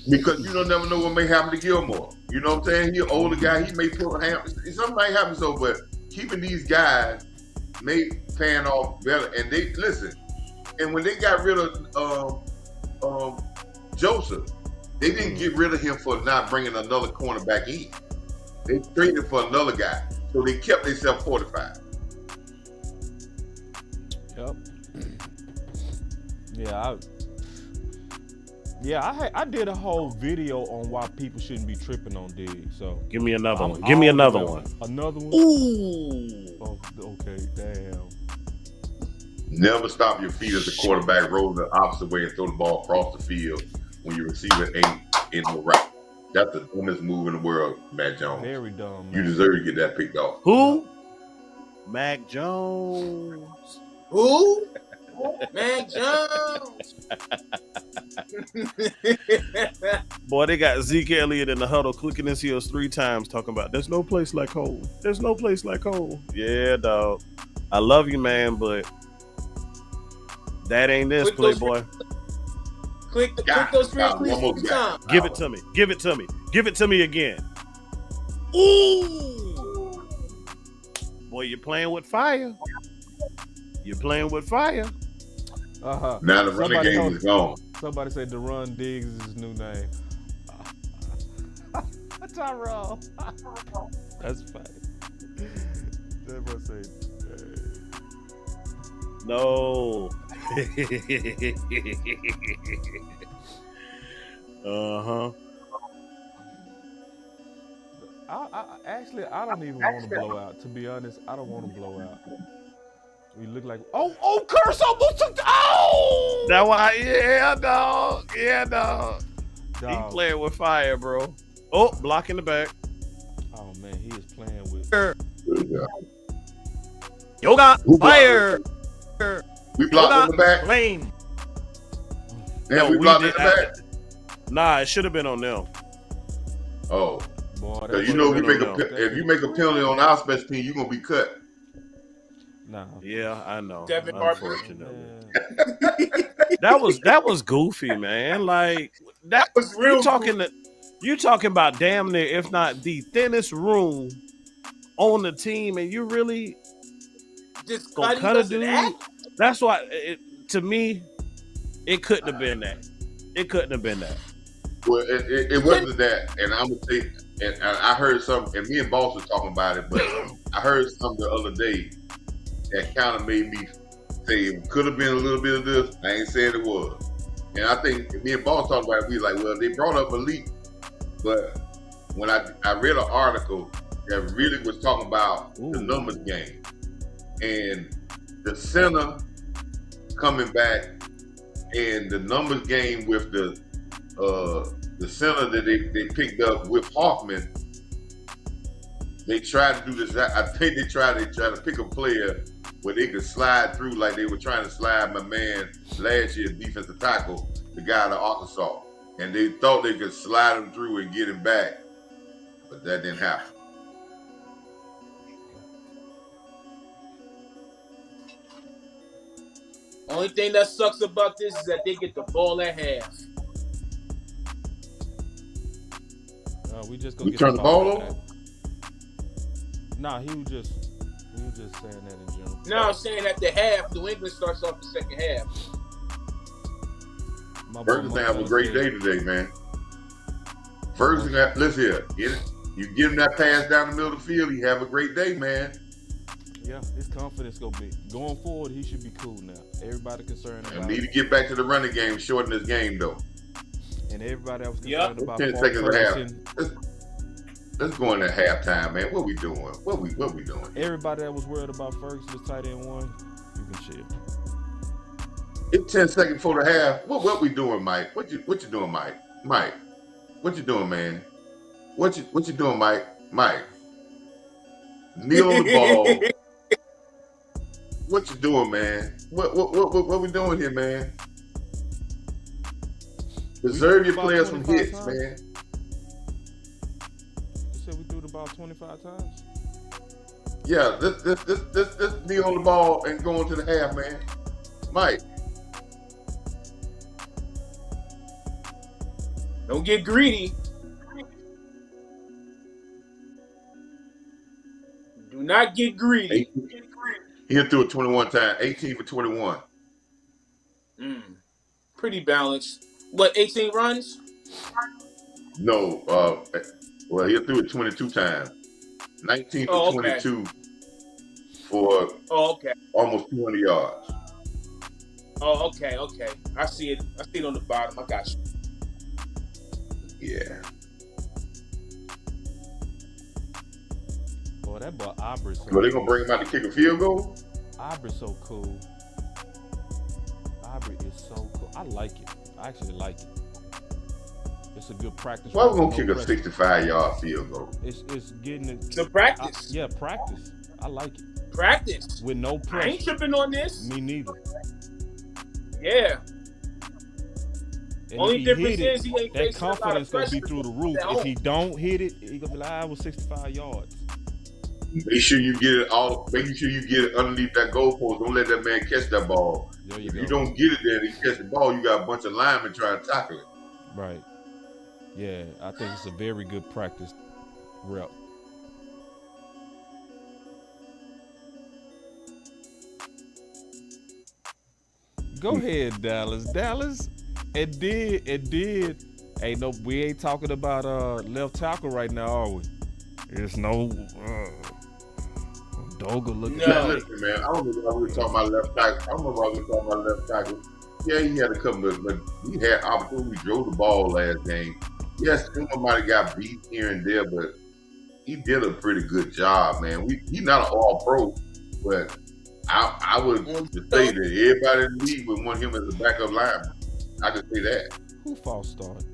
Because you don't never know what may happen to Gilmore. You know what I'm saying? He's an older guy. He may pull a ham. Something might happen. So, but keeping these guys may pan off better. And they listen. And when they got rid of Joseph, they didn't get rid of him for not bringing another corner back in. They traded for another guy, so they kept themselves fortified. Yep. I did a whole video on why people shouldn't be tripping on Diggs. So give me another one. Give me another one. Another one. Ooh. Oh, okay. Damn. Never stop your feet as a quarterback, roll the opposite way and throw the ball across the field when your receiver ain't in the route. That's the dumbest move in the world, Mac Jones. Very dumb. Man. You deserve to get that picked off. Who? Mac Jones. Who? Mac Jones. Boy, they got Ezekiel Elliott in the huddle clicking his heels 3 times talking about there's no place like home. There's no place like home. Yeah, dog. I love you, man, but that ain't this, Playboy. Click those 3 times. Give it to me. Give it to me. Give it to me again. Ooh. Boy, you're playing with fire. You're playing with fire. Uh-huh. Now the running game is gone. Somebody said Deron Diggs is his new name. Tyrell. That's funny. Everyone say, no. Uh-huh. I don't even want to blow out. To be honest, I don't want to blow out. We look like curse almost took That why dog. Yeah, dog. He playing with fire, bro. Oh, blocking the back. Oh man, he is playing with Yoga fire. We blocked in the back. Lane. Yeah, we blocked in the back. Nah, it should have been on them. Oh. Boy, you know if you make a penalty on our special team, you're gonna be cut. Nah. Yeah, I know. Devin Unfortunately. that was goofy, man. Like that was real. You talking about damn near, if not the thinnest room on the team, and you really just gonna cut a dude? That's why, to me, it couldn't have been that. It couldn't have been that. Well, it wasn't that, and I'm gonna say, and I heard some, and me and Boss were talking about it, but I heard some the other day that kind of made me say it could have been a little bit of this. I ain't saying it was, and I think me and Boss talked about it. We like, well, they brought up elite, but when I read an article that really was talking about the numbers game and the center coming back and the numbers game with the center that they picked up with Hoffman. They tried to do this. I think they tried to pick a player where they could slide through like they were trying to slide my man last year, defensive tackle, the guy out of Arkansas. and they thought they could slide him through and get him back, but that didn't happen. Only thing that sucks about this is that they get the ball at half. We just gonna We get turn the ball back. over? Nah, he was just saying that in general. Now I'm saying at the half, New England starts off the second half. Ferguson have a great day today, man. Ferguson, listen here. You give him that pass down the middle of the field, he have a great day, man. Yeah, his confidence gonna be going forward. He should be cool now. Everybody concerned about. And need to get back to the running game, shorten this game though. And everybody that was concerned about 10 seconds of half. Let's go into halftime, man. What we doing? What we doing? Everybody that was worried about Ferguson's tight end one, you can chill. It's 10 seconds before the half. What we doing, Mike? What you doing, Mike? Mike, what you doing, man? What you doing, Mike? Mike, kneel on the ball. What you doing, man? What we doing here, man? Preserve your players from hits, times? man. You said we threw the ball 25 times? Yeah, this kneel on the ball and go into the half, man. Mike. Don't get greedy. Do not get greedy. He threw it 21 times, 18 for 21. Pretty balanced. What, 18 runs? No, well, he threw it 22 times. 19 for 22 for almost 200 yards. Oh, okay. I see it on the bottom. I got you. Yeah. Boy, that boy Aubrey's so Well, they gonna bring him out to kick a field goal? Aubrey's so cool. Aubrey is so cool. I like it. I actually like it. It's a good practice. Why we gonna kick a 65-yard field goal? It's getting it. To practice. Yeah, practice. I like it. Practice. With no pressure. I ain't tripping on this. Me neither. Yeah. And only difference is he ain't that facing a lot of confidence gonna be pressure through the roof. If he don't hit it, he gonna be like, I was 65 yards. Make sure you get it making sure you get it underneath that goalpost. Don't let that man catch that ball. If you don't get it there and he catch the ball, you got a bunch of linemen trying to tackle it. Right. Yeah, I think it's a very good practice rep. Go ahead, Dallas. Dallas, it did. Hey, no, we ain't talking about left tackle right now, are we? There's no Doga looking. No, listen, man. I don't know why we were talking about left tackle. Yeah, he had a couple of, but he had opportunity. We drove the ball last game. Yes, someone might have got beat here and there, but he did a pretty good job, man. He's not an all-pro, but I would say that everybody in the league would want him as a backup lineman. I could say that. Who false started?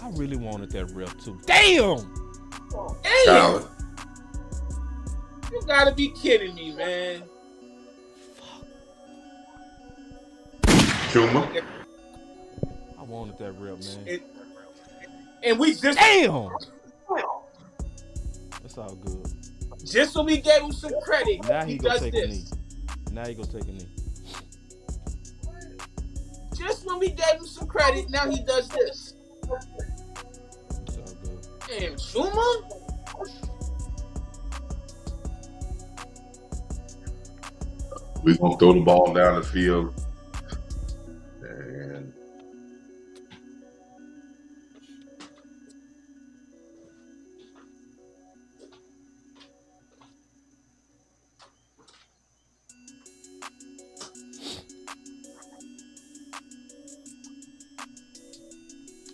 I really wanted that rep too. Damn! Damn! You gotta be kidding me, man. Chuma. I wanted that rep, man. And we just damn. That's all good. Just so we gave him some credit. Now he gonna take this. a knee. Now he gonna take a knee. Just when we gave him some credit, now he does this. It's all good. Damn, Chuma? We're gonna throw the ball down the field.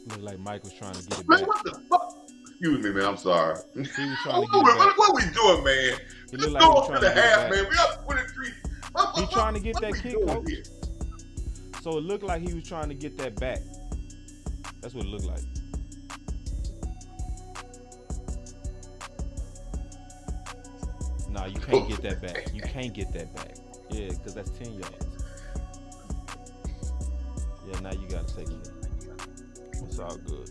And look like Mike was trying to get it man, back. what the fuck? Excuse me, man. I'm sorry. He was trying to get it back. What we doing, man? Let's like go to the half, man. We up 23. He trying to get that kick, coach. Here? So it looked like he was trying to get that back. That's what it looked like. Nah, you can't get that back. You can't get that back. Yeah, because that's 10 yards. Yeah, now you gotta take it. It's all good.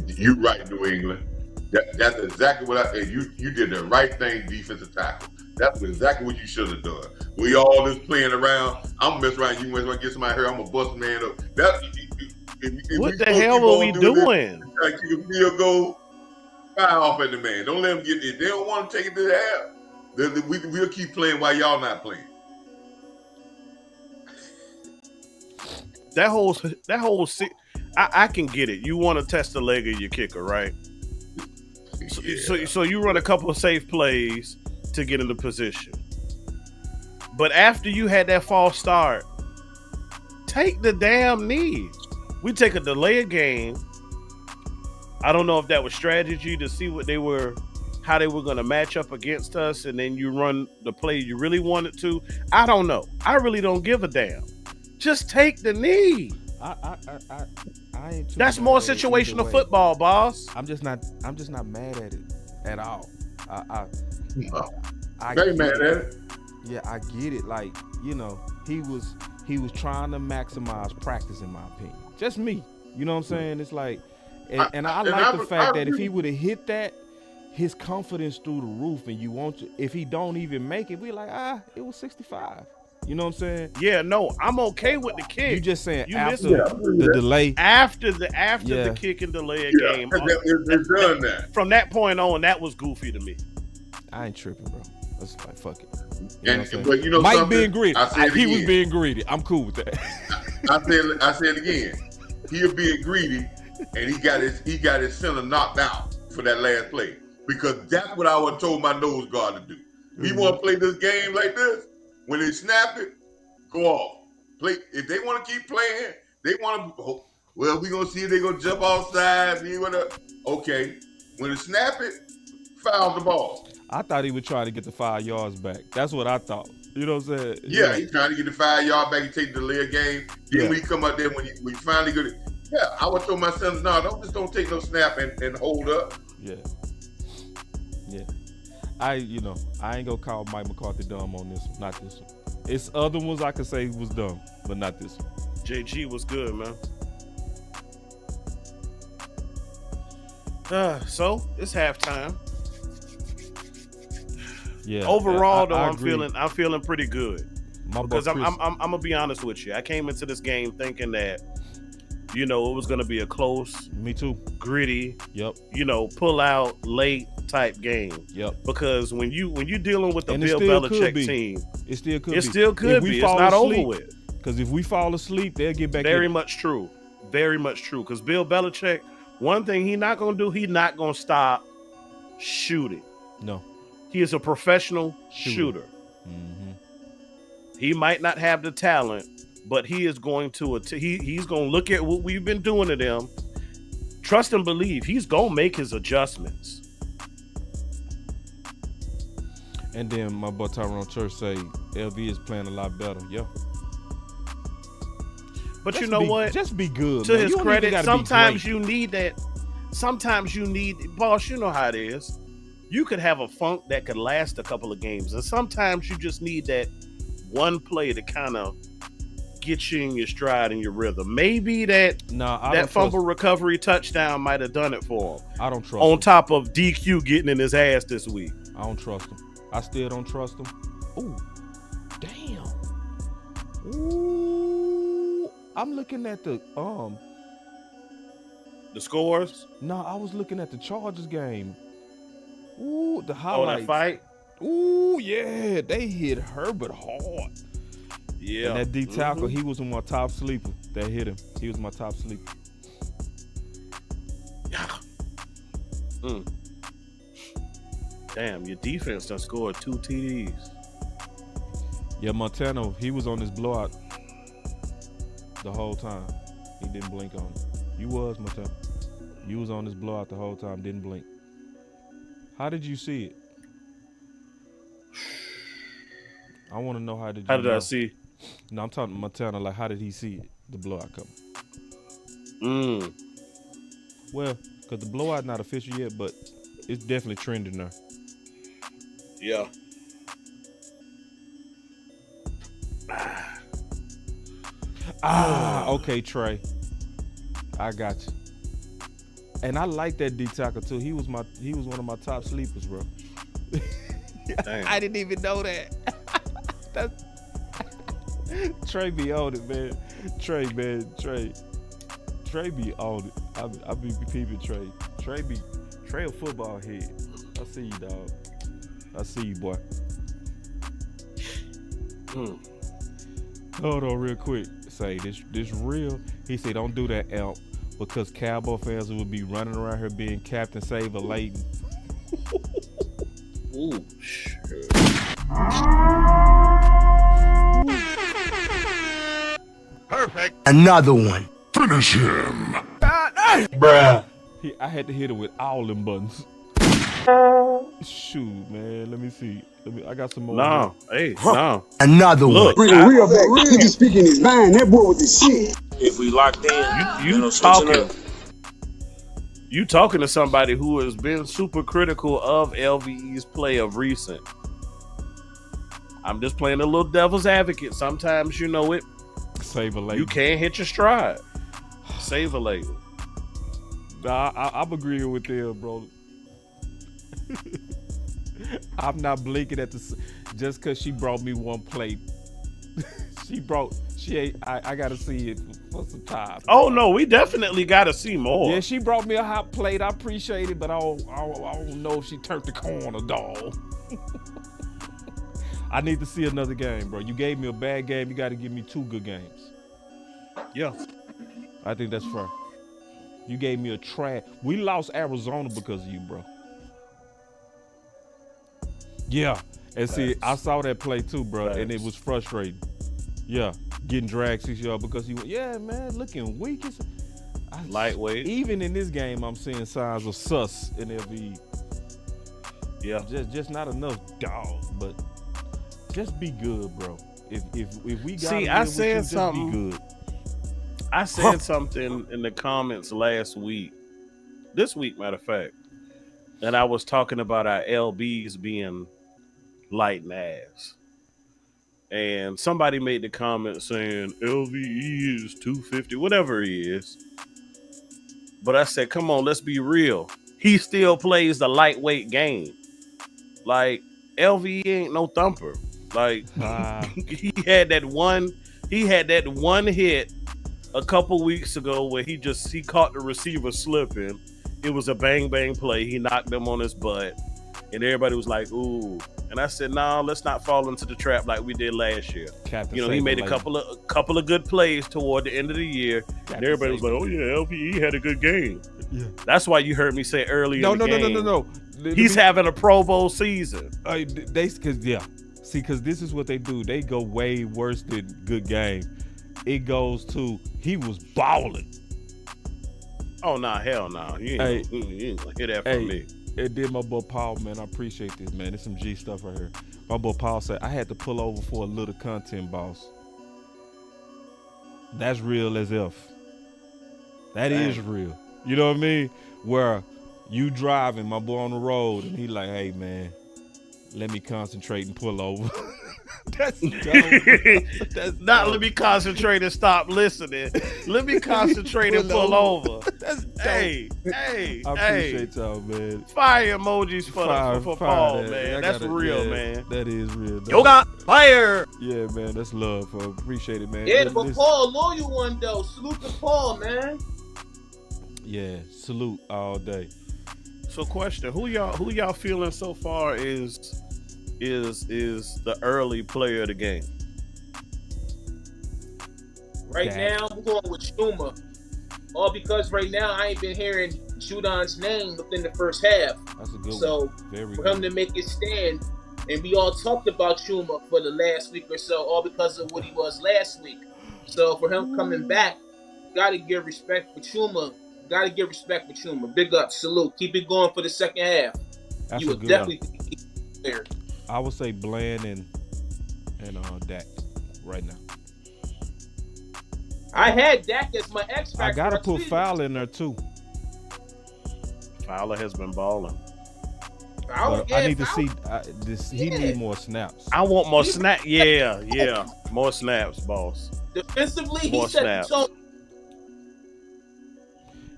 You right, New England. That's exactly what you did the right thing, defensive tackle. That's exactly what you should have done. We all just playing around. I'm mess around. You mess around, get somebody here. I'm gonna bust man up. If What we the supposed to hell keep were on we doing this, doing? try to kick a field goal, fire off at the man. Don't let them get it. They don't want to take it to the half. We'll keep playing while y'all not playing. That whole I can get it. You want to test the leg of your kicker, right? So you run a couple of safe plays to get into position. But after you had that false start, take the damn knee. We take a delay of game. I don't know if that was strategy to see how they were going to match up against us, and then you run the play you really wanted to. I don't know. I really don't give a damn. Just take the knee. I ain't too That's mad more at it either situational way. football, boss. I'm just not mad at it at all. I Very get mad it. at it. Yeah, I get it. Like, you know, he was trying to maximize practice, in my opinion. Just me. You know what I'm saying? It's like, and I like the fact that if he would have hit that, his confidence through the roof, and if he don't even make it, we like, it was 65. You know what I'm saying? Yeah, no, I'm okay with the kick. You just saying You after missed the delay. After the kick and delay of game. They've done that. From that point on, that was goofy to me. I ain't tripping, bro. That's like, fuck it. But you know Mike something? being greedy. He was again. being greedy. I'm cool with that. I said again. He'll be greedy, and he got his center knocked out for that last play, because that's what I would have told my nose guard to do. We want to play this game like this. When they snap it, go off. Play. If they want to keep playing, they want to. Well, we gonna see if they gonna jump offside. Okay. When they snap it, foul the ball. I thought he would try to get the 5 yards back. That's what I thought. You know what I'm saying? Yeah, he's trying to get the 5 yard back and take the delay game. Then when he come out there, when he finally go to, I would tell my sons, no, don't take no snap and hold up. Yeah. I ain't gonna call Mike McCarthy dumb on this one. Not this one. It's other ones I could say was dumb, but not this one. JG was good, man. So it's halftime. Yeah. Overall, though, I I'm feeling pretty good. Because I'm gonna be honest with you. I came into this game thinking that, it was gonna be a close, Me too. gritty, Yep. pull out late type game. Yep. Because when you dealing with the And it Bill still could Belichick be. team, It still could it be. still could be. It's not over with. Because if we fall asleep, they'll get back. Very much true. Very much true. Because Bill Belichick, one thing he's not gonna do, he's not gonna stop shooting. No. He is a professional shooter. Mm-hmm. He might not have the talent, but he is going to he's going to look at what we've been doing to them. Trust and believe he's going to make his adjustments. And then my boy Tyrone Church say LV is playing a lot better. Yeah. But Just you know what? Just be good. To man. his You don't even credit, gotta be sometimes great. you need that. Sometimes you need, boss, you know how it is. You could have a funk that could last a couple of games. And sometimes you just need that one play to kind of get you in your stride and your rhythm. Maybe that fumble recovery touchdown might have done it for him. I don't trust on him. top of DQ getting in his ass this week. I don't trust him. I still don't trust him. Ooh, damn. Ooh, I'm looking at the scores. No, I was looking at the Chargers game. Ooh, the highlights. Oh, that fight. Ooh, yeah, they hit Herbert hard. Yeah, and that D tackle, he was my top sleeper. That hit him. He was my top sleeper. Damn, your defense done scored 2 TDs. Yeah, Montano, he was on this blowout the whole time. He didn't blink on it. You was, Montano. You was on this blowout the whole time, didn't blink. How did you see it? I want to know how did you know? I see? No, I'm talking Montana. Like, how did he see it? The blowout coming. Well, because the blowout not official yet, but it's definitely trending there. Yeah. Okay, Trey. I got you. And I like that D tackle too. He was one of my top sleepers, bro. Damn. I didn't even know that. That's Trey be on it, man. Trey be on it. I be peeping Trey. Trey a football head. I see you, dog. I see you, boy. Hold on real quick. Say this real. He said don't do that, Elp, because Cowboy fans would be running around here being Captain Saver Layton. Ooh, shit. Perfect. Another one. Finish him. Bruh. I had to hit it with all them buttons. Shoot, man. Let me see. I got some more. No. Hey, no. Another Look, one. Bring a real back. He can speak in his mind. That boy with the shit. If we locked in, You talking? You talking to somebody who has been super critical of LVE's play of recent. I'm just playing a little devil's advocate. Sometimes, you know it. Saver Layton. You can't hit your stride. Save a Layton. Nah, I'm agreeing with them, bro. I'm not blinking at just because she brought me one plate. I gotta see it for some time. Oh no, we definitely got to see more. Yeah, she brought me a hot plate. I appreciate it, but I don't know if she turned the corner, dog. I need to see another game, bro. You gave me a bad game. You got to give me 2 good games. Yeah. I think that's fair. You gave me a trash. We lost Arizona because of you, bro. Yeah. And see, I saw that play too, bro, and it was frustrating. Yeah. Getting dragged 6 yards because he went, yeah, man, looking weak. Lightweight. Even in this game, I'm seeing signs of sus in LV. Yeah. Just not enough dog, but just be good, bro. If we got See, I said something. Just be good. I said something in the comments this week, matter of fact, and I was talking about our LBs being light and ass. And somebody made the comment saying LVE is 250, whatever he is. But I said, come on, let's be real. He still plays the lightweight game. Like, LVE ain't no thumper. Like, he had that one hit a couple weeks ago where he caught the receiver slipping. It was a bang bang play. He knocked him on his butt, and everybody was like, "Ooh!" And I said, "No, let's not fall into the trap like we did last year." He made a couple of good plays toward the end of the year, and everybody was like, "Oh yeah, LVE had a good game." Yeah, that's why you heard me say earlier. No. He's having a Pro Bowl season. Because this is what they do. They go way worse than good game. It goes to he was balling. Oh nah, hell nah. You ain't gonna hear that from me. It did my boy Paul, man. I appreciate this, man. There's some G stuff right here. My boy Paul said I had to pull over for a little content, boss. That's real as if. That is real. You know what I mean? Where you driving, my boy on the road, and he like, hey man, let me concentrate and pull over. That's dope. That's not dope. Let me concentrate and stop listening. Let me concentrate and pull over. That's dope. Hey. I appreciate y'all, man. Fire emojis for Paul, that. man. That's real, man. That is real. Yo got fire. Yeah, man. That's love. Appreciate it, man. Yeah, but Paul, loyal one though. Salute to Paul, man. Yeah, salute all day. So, question: Who y'all feeling so far is the early player of the game? Right now, I'm going with Schumer. All because right now I ain't been hearing Judon's name within the first half. That's a good one. So for him to make his stand, and we all talked about Schumer for the last week or so, all because of what he was last week. So for him coming back, gotta give respect for Schumer. Big up, salute. Keep it going for the second half. That's you a would good definitely be there. I would say Bland and Dak right now. I had Dak as my X factor. I gotta put Fowler in there too. Fowler has been balling. But I need to see this. He Yeah. need more snaps. I want more snap. Yeah. More snaps, boss. Defensively, More he set snaps. the tone.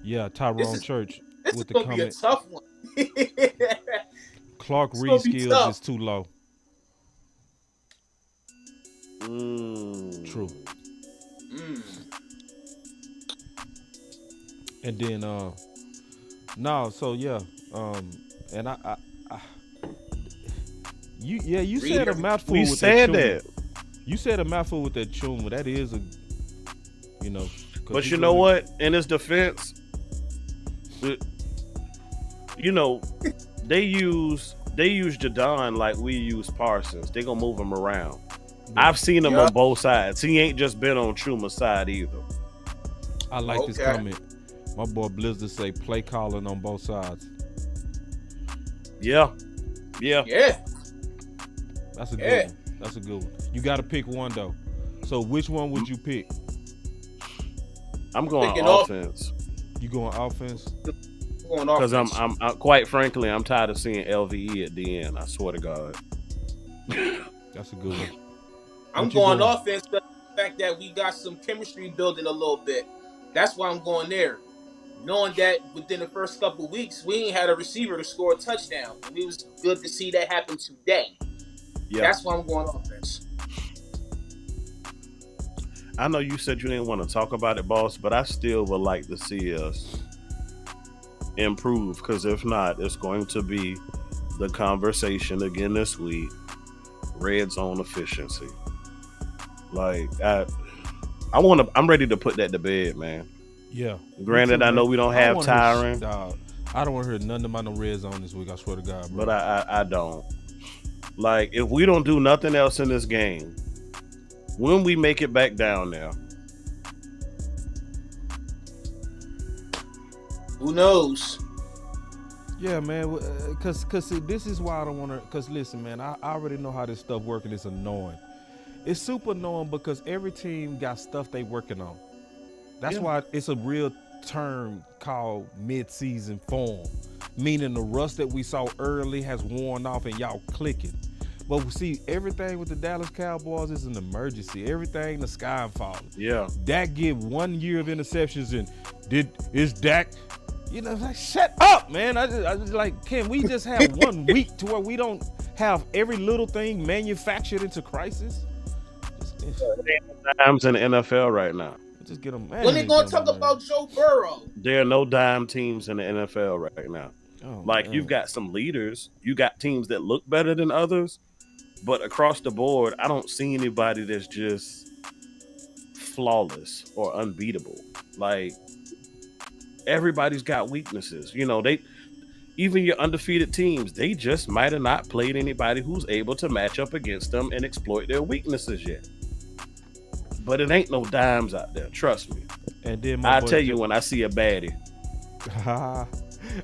Yeah, Tyrone Church This is with the gonna be a comment. tough one. Clark It's Reed gonna be skills tough. is too low. True. And then and you said a mouthful We with said that. that. You said a mouthful with that Chuma. That is a, But you know what? In his defense, they use Jadon like we use Parsons. They gonna move him around. Yeah. I've seen him on both sides. He ain't just been on Chuma's side either. I like this comment. My boy Blizzard say play calling on both sides. Yeah. That's a good one. That's a good one. You got to pick one though. So which one would you pick? I'm going offense. You going offense? Because I'm quite frankly, I'm tired of seeing LVE at the end. I swear to God. That's a good one. I'm going offense, but the fact that we got some chemistry building a little bit. That's why I'm going there. Knowing that within the first couple of weeks, we ain't had a receiver to score a touchdown. And it was good to see that happen today. Yeah. That's why I'm going offense. I know you said you didn't want to talk about it, boss, but I still would like to see us improve, because if not, it's going to be the conversation again this week. Red zone efficiency. Like I'm ready to put that to bed, man. Yeah. Granted, I know we don't have Tyron. I don't want to hear nothing about no red zone this week. I swear to God, bro. But I don't. Like, if we don't do nothing else in this game, when we make it back down there, who knows? Yeah, man. Cause this is why I don't want to. Cause listen, man, I already know how this stuff works, and it's annoying. It's super annoying because every team got stuff they working on. That's why it's a real term called mid-season form, meaning the rust that we saw early has worn off and y'all clicking. But we see everything with the Dallas Cowboys is an emergency. Everything the sky falling. Yeah. Dak give 1 year of interceptions and is Dak, like, shut up, man. I just like, can we just have 1 week to where we don't have every little thing manufactured into crisis? Dimes in the NFL right now. Just get them. When they gonna talk about Joe Burrow? There are no dime teams in the NFL right now. Oh, you've got some leaders. You got teams that look better than others, but across the board, I don't see anybody that's just flawless or unbeatable. Like, everybody's got weaknesses. Even your undefeated teams, they just might have not played anybody who's able to match up against them and exploit their weaknesses yet. But it ain't no dimes out there, trust me. And then I'll tell you when I see a baddie.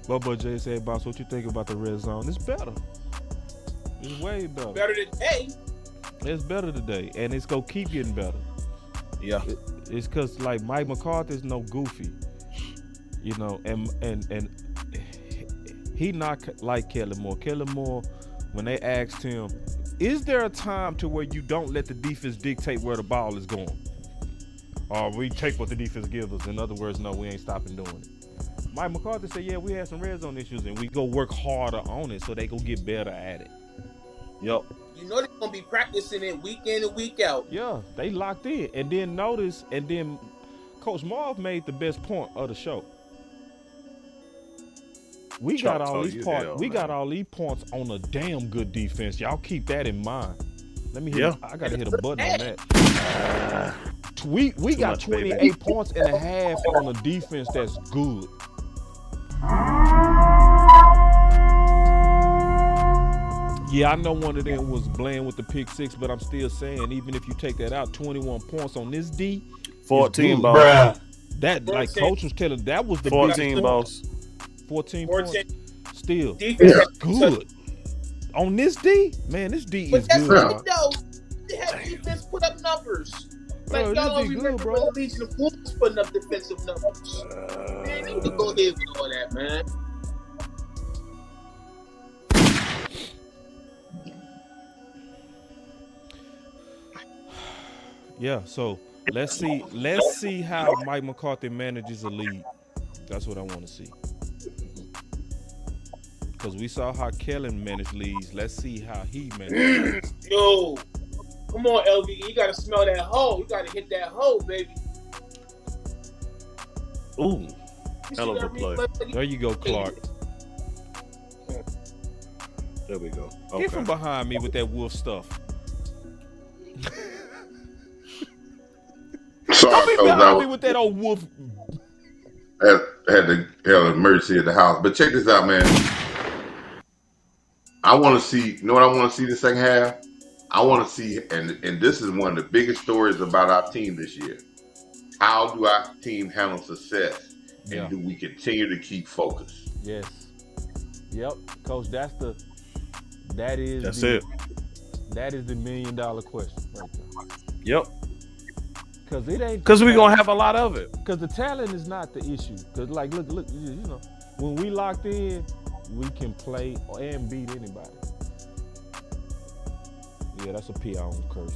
My boy Jay said, "Boss, what you think about the red zone? It's better. It's way better. Better today. It's better today, and it's gonna keep getting better. Yeah, it's because like Mike McCarthy's no goofy, and he not like Kellen Moore. Kellen Moore, when they asked him, is there a time to where you don't let the defense dictate where the ball is going? Or we take what the defense gives us. In other words, no, we ain't stopping doing it. Mike McCarthy said, yeah, we had some red zone issues, and we go work harder on it so they go get better at it. Yep. They're going to be practicing it week in and week out. Yeah, they locked in. And then Coach Marv made the best point of the show. We got all these points on a damn good defense. Y'all keep that in mind. Let me hear. I gotta hit a button on that. We got 28 points and a half on a defense that's good. Yeah, I know one of them was playing with the pick six, but I'm still saying, even if you take that out, 21 points on this D. 14, boss. That, like Coach was telling, that was the 14, boss. 14 points. Still, that's good. On this D, man, this D is good. But that's they have defense put up numbers. Like, y'all don't remember when the Legion of Boom was putting up defensive numbers. Man, they need to go ahead with all that, man. Yeah, so let's see how Mike McCarthy manages a league. That's what I want to see. Because we saw how Kellen managed leagues. Let's see how he manages. Yo, come on, LV. You gotta smell that hole. You gotta hit that hole, baby. Ooh, hell of a play. There you go, Clark. There we go. Okay. Get from behind me with that wolf stuff. Sorry, Don't be Coach, behind me with that old wolf. had to have an emergency at the house. But check this out, man. I want to see. You know what I want to see the second half? I want to see, and this is one of the biggest stories about our team this year. How do our team handle success, and do we continue to keep focus? Yes. Yep, Coach. That's it. That is the $1 million question right there. Yep. Because it ain't. Because we're gonna have a lot of it. Because the talent is not the issue. Because look, you know, when we locked in, we can play and beat anybody. Yeah, that's a P I on curse.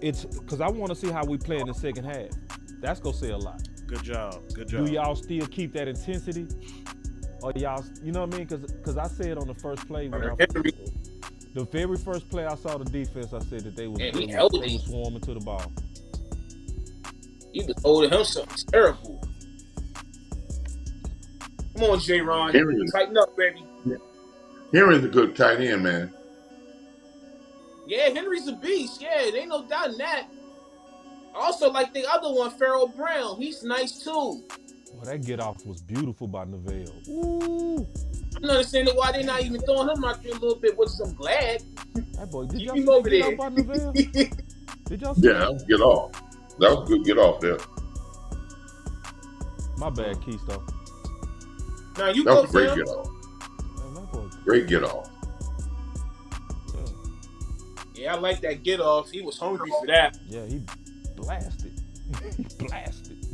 It's because I want to see how we play in the second half. That's gonna say a lot. Good job. Good job. Do y'all still keep that intensity? Or y'all, you know what I mean? Because I said on the first play when the very first play I saw the defense, I said that they was swarming to the ball. He was holding him something terrible. Come on, J-Ron. Tighten up, baby. Henry's a good tight end, man. Yeah, Henry's a beast. Yeah, there ain't no doubt in that. I also like the other one, Pharaoh Brown. He's nice too. Well, that get off was beautiful by Neville. Ooh. I'm not understanding why they're not even throwing him out there a little bit, which I'm glad. That boy, did y'all see over there by Neville? Did y'all see that was get off. That was good get off there. My bad, Keystone. Now you that go, was a great Sam. get off. Great get off. Yeah, I like that get off. He was hungry for that. Yeah, he blasted. He blasted.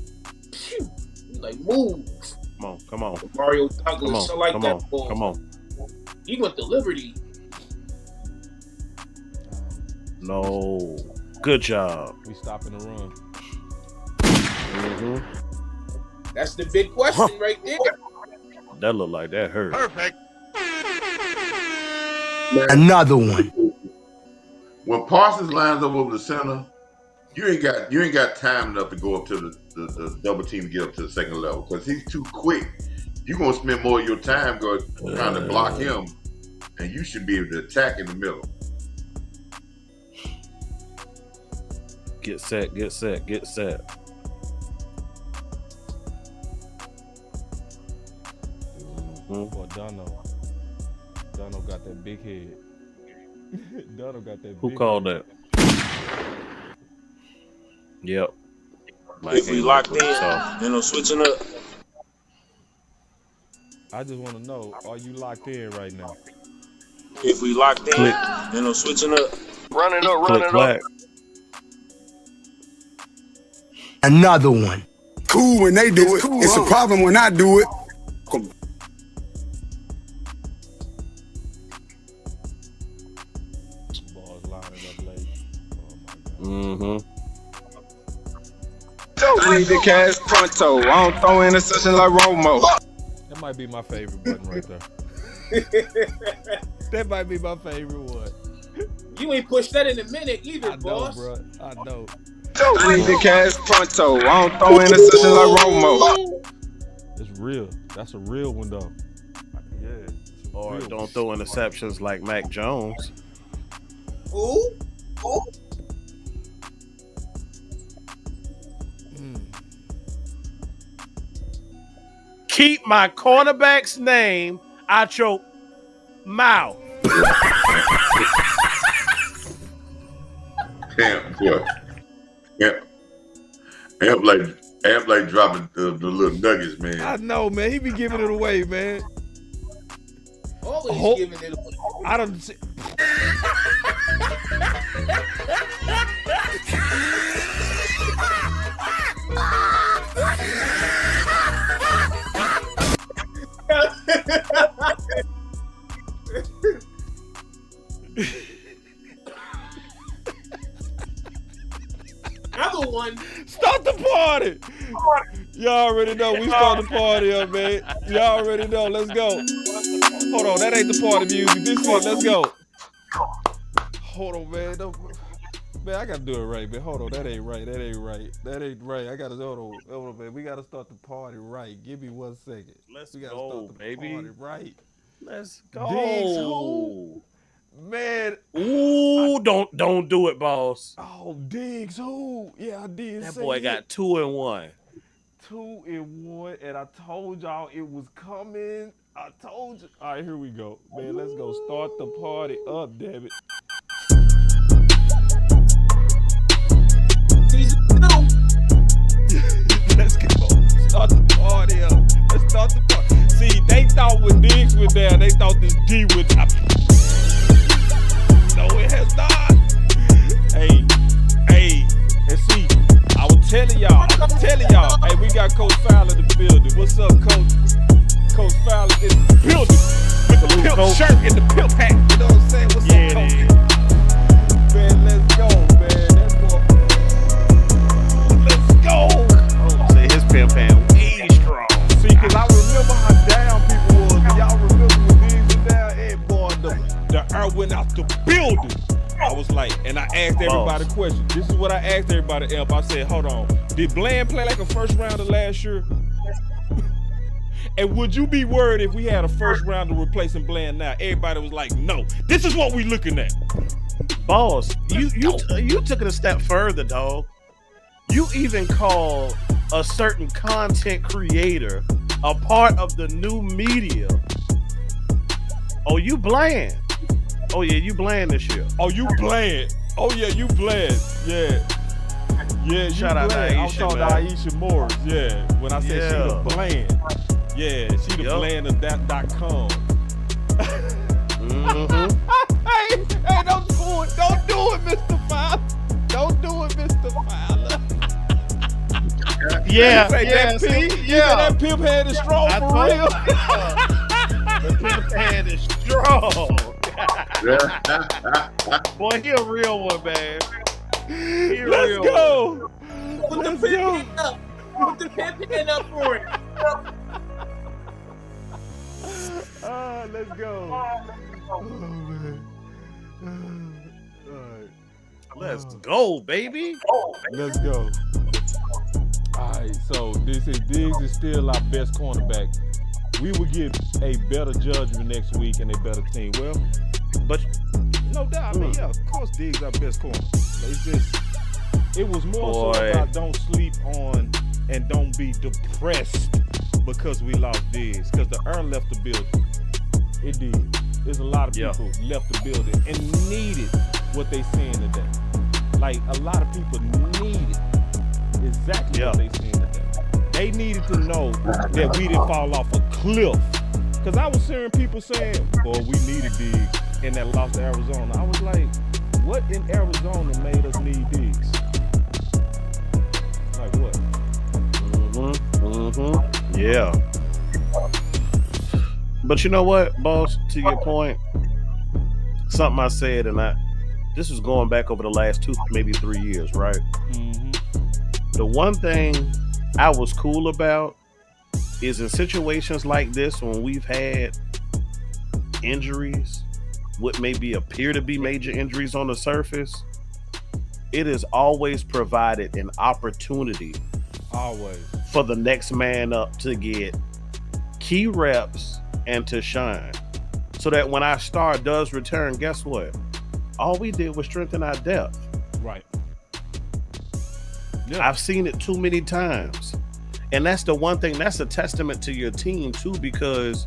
Phew. He like, move. Come on. Mario Douglas, I like that ball. Come on. He went to Liberty. No. Good job. We stopping the run. Mm-hmm. That's the big question right there. That looked like that hurt. Perfect. Another one. When Parsons lines up over the center, you ain't got time enough to go up to the double team to get up to the second level because he's too quick. You're gonna spend more of your time trying to block him, and you should be able to attack in the middle. Get set. Boy, Dono got that big head. Dono got that. Who called that? Yep. If we locked in, switching up. I just want to know, are you locked in right now? If we locked in, switching up. Running up. Another one. Cool when they do it. It's a problem when I do it. Balls lining up late. Oh my God. Mm-hmm. I need the cash pronto. I don't throw in a session like Romo. That might be my favorite button right there. That might be my favorite one. You ain't pushed that in a minute either, boss. Bro. I know. I need the cash pronto. I don't throw in a session like Romo. It's real. That's a real one though. Yeah. Or don't throw interceptions like Mac Jones. Who? Keep my cornerback's name out your mouth. Damn, boy. Amp like dropping the little nuggets, man. I know, man. He be giving it away, man. Always giving it away. I don't see. another one. Start the party. Y'all already know we start the party up, man. Y'all already know. Let's go. Hold on, that ain't the party music. This is. Let's go. Hold on, man. Man, I gotta do it right, man. Hold on, that ain't right. That ain't right. I gotta hold on, man. We gotta start the party right. Give me 1 second. Let's We gotta go, start the baby. party right. Let's go. Diggs who? Man. Ooh, don't do it, boss. Oh, Diggs who? Yeah, I did. That say boy it. got 2-1. 2-1, and I told y'all it was coming. I told you. All right, here we go, man. Let's go start the party up, damn it. Season 2. Let's go. Start the party up. Let's start the party. See, they thought when Diggs was there, they thought this D would. No, it has not. Hey, and see, I was telling y'all. Hey, we got Coach Fowler in the building. What's up, Coach? Coach Fowler in the building with the pimp shirt and the pimp hat. You know what I'm saying? What's up, Coach? Man, let's go, man. That boy. Let's go. Oh, say his pimp hand way strong. See, because I remember how down people was. And y'all remember when Diggs was down? Hey, boy, the air went out the building. I was like, and I asked everybody a question. This is what I asked everybody else. I said, hold on. Did Bland play like a first rounder last year? And would you be worried if we had a first rounder replacing Bland now? Everybody was like, no. This is what we looking at. Boss, you took it a step further, dog. You even called a certain content creator a part of the new media. Oh, you Bland. Oh, yeah, you Bland this year. Oh, you Bland. Oh, yeah, you Bland. Yeah. Yeah, you Shout out to Bland. I'm Aisha, talking to man. Aisha Morris. Yeah. When I said she the Bland. Yeah, she the Bland of that.com. Mm-hmm. Hey, don't do it. Don't do it, Mr. Fowler. Don't do it, Mr. Fowler. Yeah, that pimp head is strong for real. The pimp hand is strong. Boy, he a real one, man. Let's go. Put the pimp hand up. Put the pimp hand up for it. Let's go. Oh, man. All right. Let's go, baby. Let's go. All right, so Diggs is still our best cornerback. We will get a better judgment next week and a better team. Well, but no doubt, I mean, yeah, of course Diggs our best corner. But it's just, it was more so about don't sleep on and don't be depressed because we lost Diggs. Because the Earn left the building. It did. There's a lot of people left the building and needed what they seeing today. Like, a lot of people needed exactly what they seeing today. They needed to know that we didn't fall off a cliff. Because I was hearing people saying, boy, we needed Diggs in that loss to Arizona. I was like, what in Arizona made us need Diggs? Like what? Yeah. But you know what, boss, to your point, something I said, and this was going back over the last 2, maybe 3 years, right? Mm-hmm. The one thing I was cool about is in situations like this, when we've had injuries, what maybe appear to be major injuries on the surface, it has always provided an opportunity for the next man up to get key reps and to shine. So that when our star does return, guess what? All we did was strengthen our depth. Right. Yeah. I've seen it too many times. And that's the one thing, that's a testament to your team too, because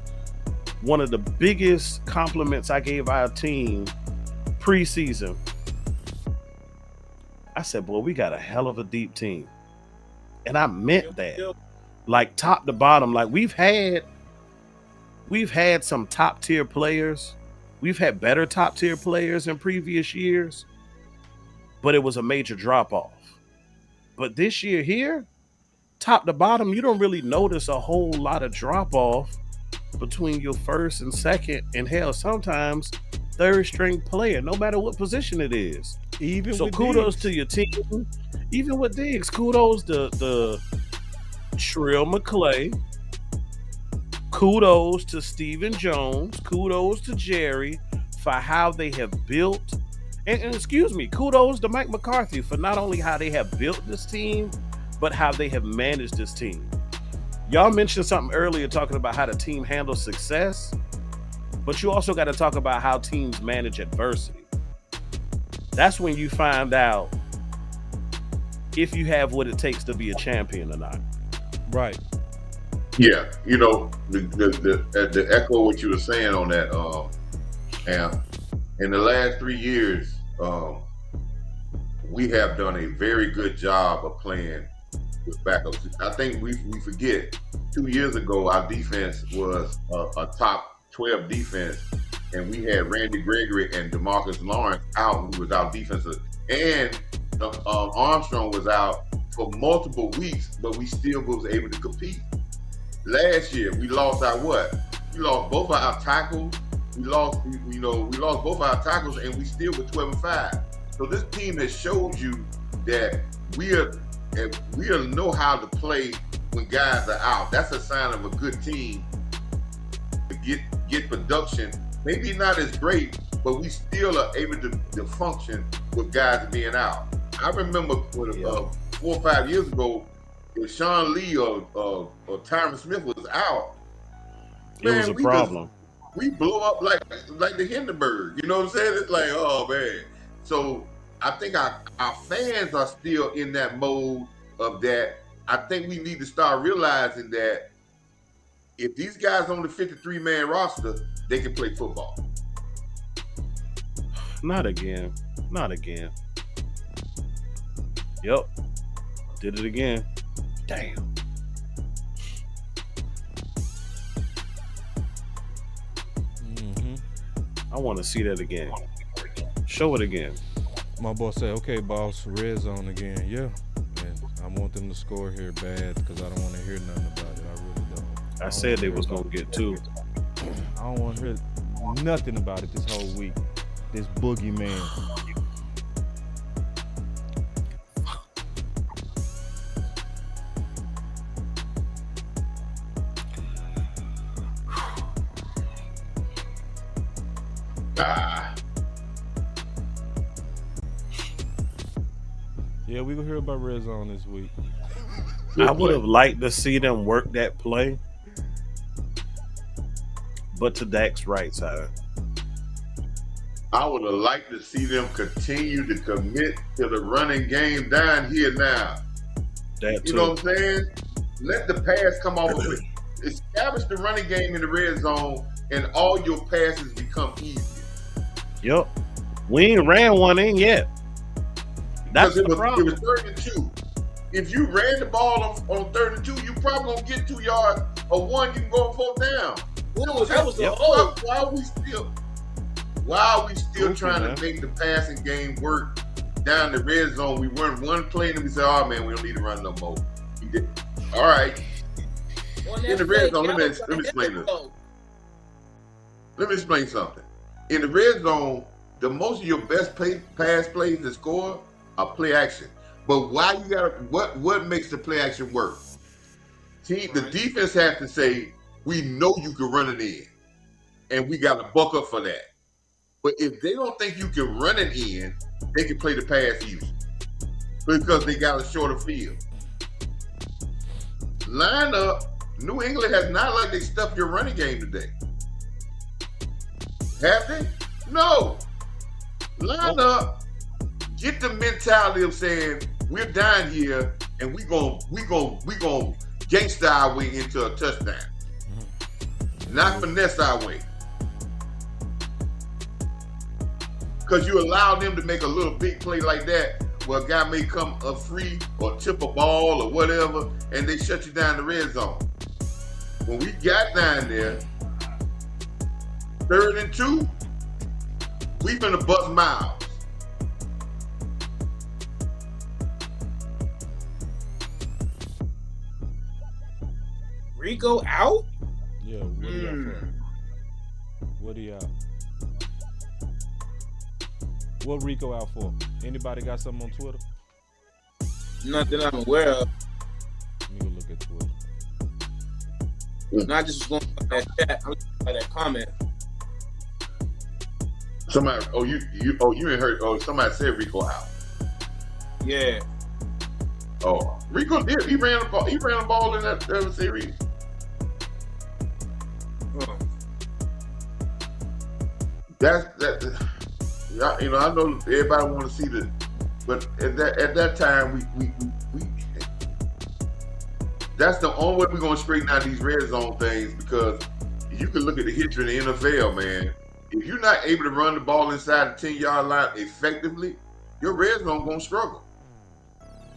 one of the biggest compliments I gave our team preseason, I said, boy, we got a hell of a deep team. And I meant that. Like top to bottom, like we've had some top tier players. We've had better top tier players in previous years, but it was a major drop off. But this year here, top to bottom, you don't really notice a whole lot of drop off between your first and second, and hell, sometimes third string player, no matter what position it is. Even so with kudos Diggs to your team. even with Diggs, kudos to Trill McClay. Kudos to Stephen Jones. Kudos to Jerry for how they have built. And excuse me, kudos to Mike McCarthy for not only how they have built this team, but how they have managed this team. Y'all mentioned something earlier talking about how the team handles success, but you also got to talk about how teams manage adversity. That's when you find out if you have what it takes to be a champion or not. Right. Yeah, you know, the echo what you were saying on that, and in the last 3 years, we have done a very good job of playing with backups. I think we forget 2 years ago our defense was a top 12 defense, and we had Randy Gregory and DeMarcus Lawrence out, who was our defensive, and Armstrong was out for multiple weeks, but we still was able to compete. Last year, we lost our what? We lost both of our tackles. We lost both of our tackles, and we still were 12-5. So this team has showed you that we'll know how to play when guys are out. That's a sign of a good team to get production. Maybe not as great, but we still are able to function with guys being out. I remember when, 4 or 5 years ago, if Sean Lee or Tyron Smith was out, It was a problem. We blew up like the Hindenburg. You know what I'm saying? It's like, oh man. So I think our fans are still in that mode of that. I think we need to start realizing that if these guys on the 53-man roster, they can play football. Not again. Not again. Yep. Did it again. Damn. Mm-hmm. I want to see that again. Show it again. My boss said, okay, boss, red zone again. Yeah. And I want them to score here bad because I don't want to hear nothing about it. I really don't. I said they was going to get 2. I don't want to hear nothing about it this whole week. This boogeyman. Yeah, we gonna hear about red zone this week. I would have liked to see them work that play, but to Dak's right side. I would have liked to see them continue to commit to the running game down here now. That too. You know what I'm saying? Let the pass come off of it. Establish the running game in the red zone, and all your passes become easier. Yep. We ain't ran one in yet. That's the problem. It was 3rd and 2. If you ran the ball on 3rd and 2, you probably gonna get 2 yards or 1. You can go on 4th down. That was the whole. Why are we still trying to make the passing game work down the red zone? We run one play and we say, "Oh man, we don't need to run no more." We did. All right. In the red zone, let me explain this. Let me explain something. In the red zone, the most of your best pass plays to score are play action. But why you gotta what makes the play action work? The defense has to say, we know you can run it in, and we got to buck up for that. But if they don't think you can run it in, they can play the pass easy because they got a shorter field. Line up. New England has not like they stuffed your running game today. Have they? No. Line up. Get the mentality of saying we're down here and we gonna gangster our way into a touchdown. Not finesse our way. Because you allow them to make a little big play like that where a guy may come up free or tip a ball or whatever, and they shut you down the red zone. When we got down there, 3rd and 2, we finna bust miles. Rico out? Yeah, what do y'all for? What do y'all? What Rico out for? Anybody got something on Twitter? Not that I'm aware of. Let me go look at Twitter. Not just going by that chat. I'm looking by that comment. Somebody, you ain't heard. Oh, somebody said Rico out. Yeah. Oh, Rico did. He ran the ball. He ran the ball in that series. Oh. That's that. You know, I know everybody want to see the, but at that time we that's the only way we're gonna straighten out these red zone things, because you can look at the history in the NFL, man. If you're not able to run the ball inside the 10-yard line effectively, your red zone gonna struggle.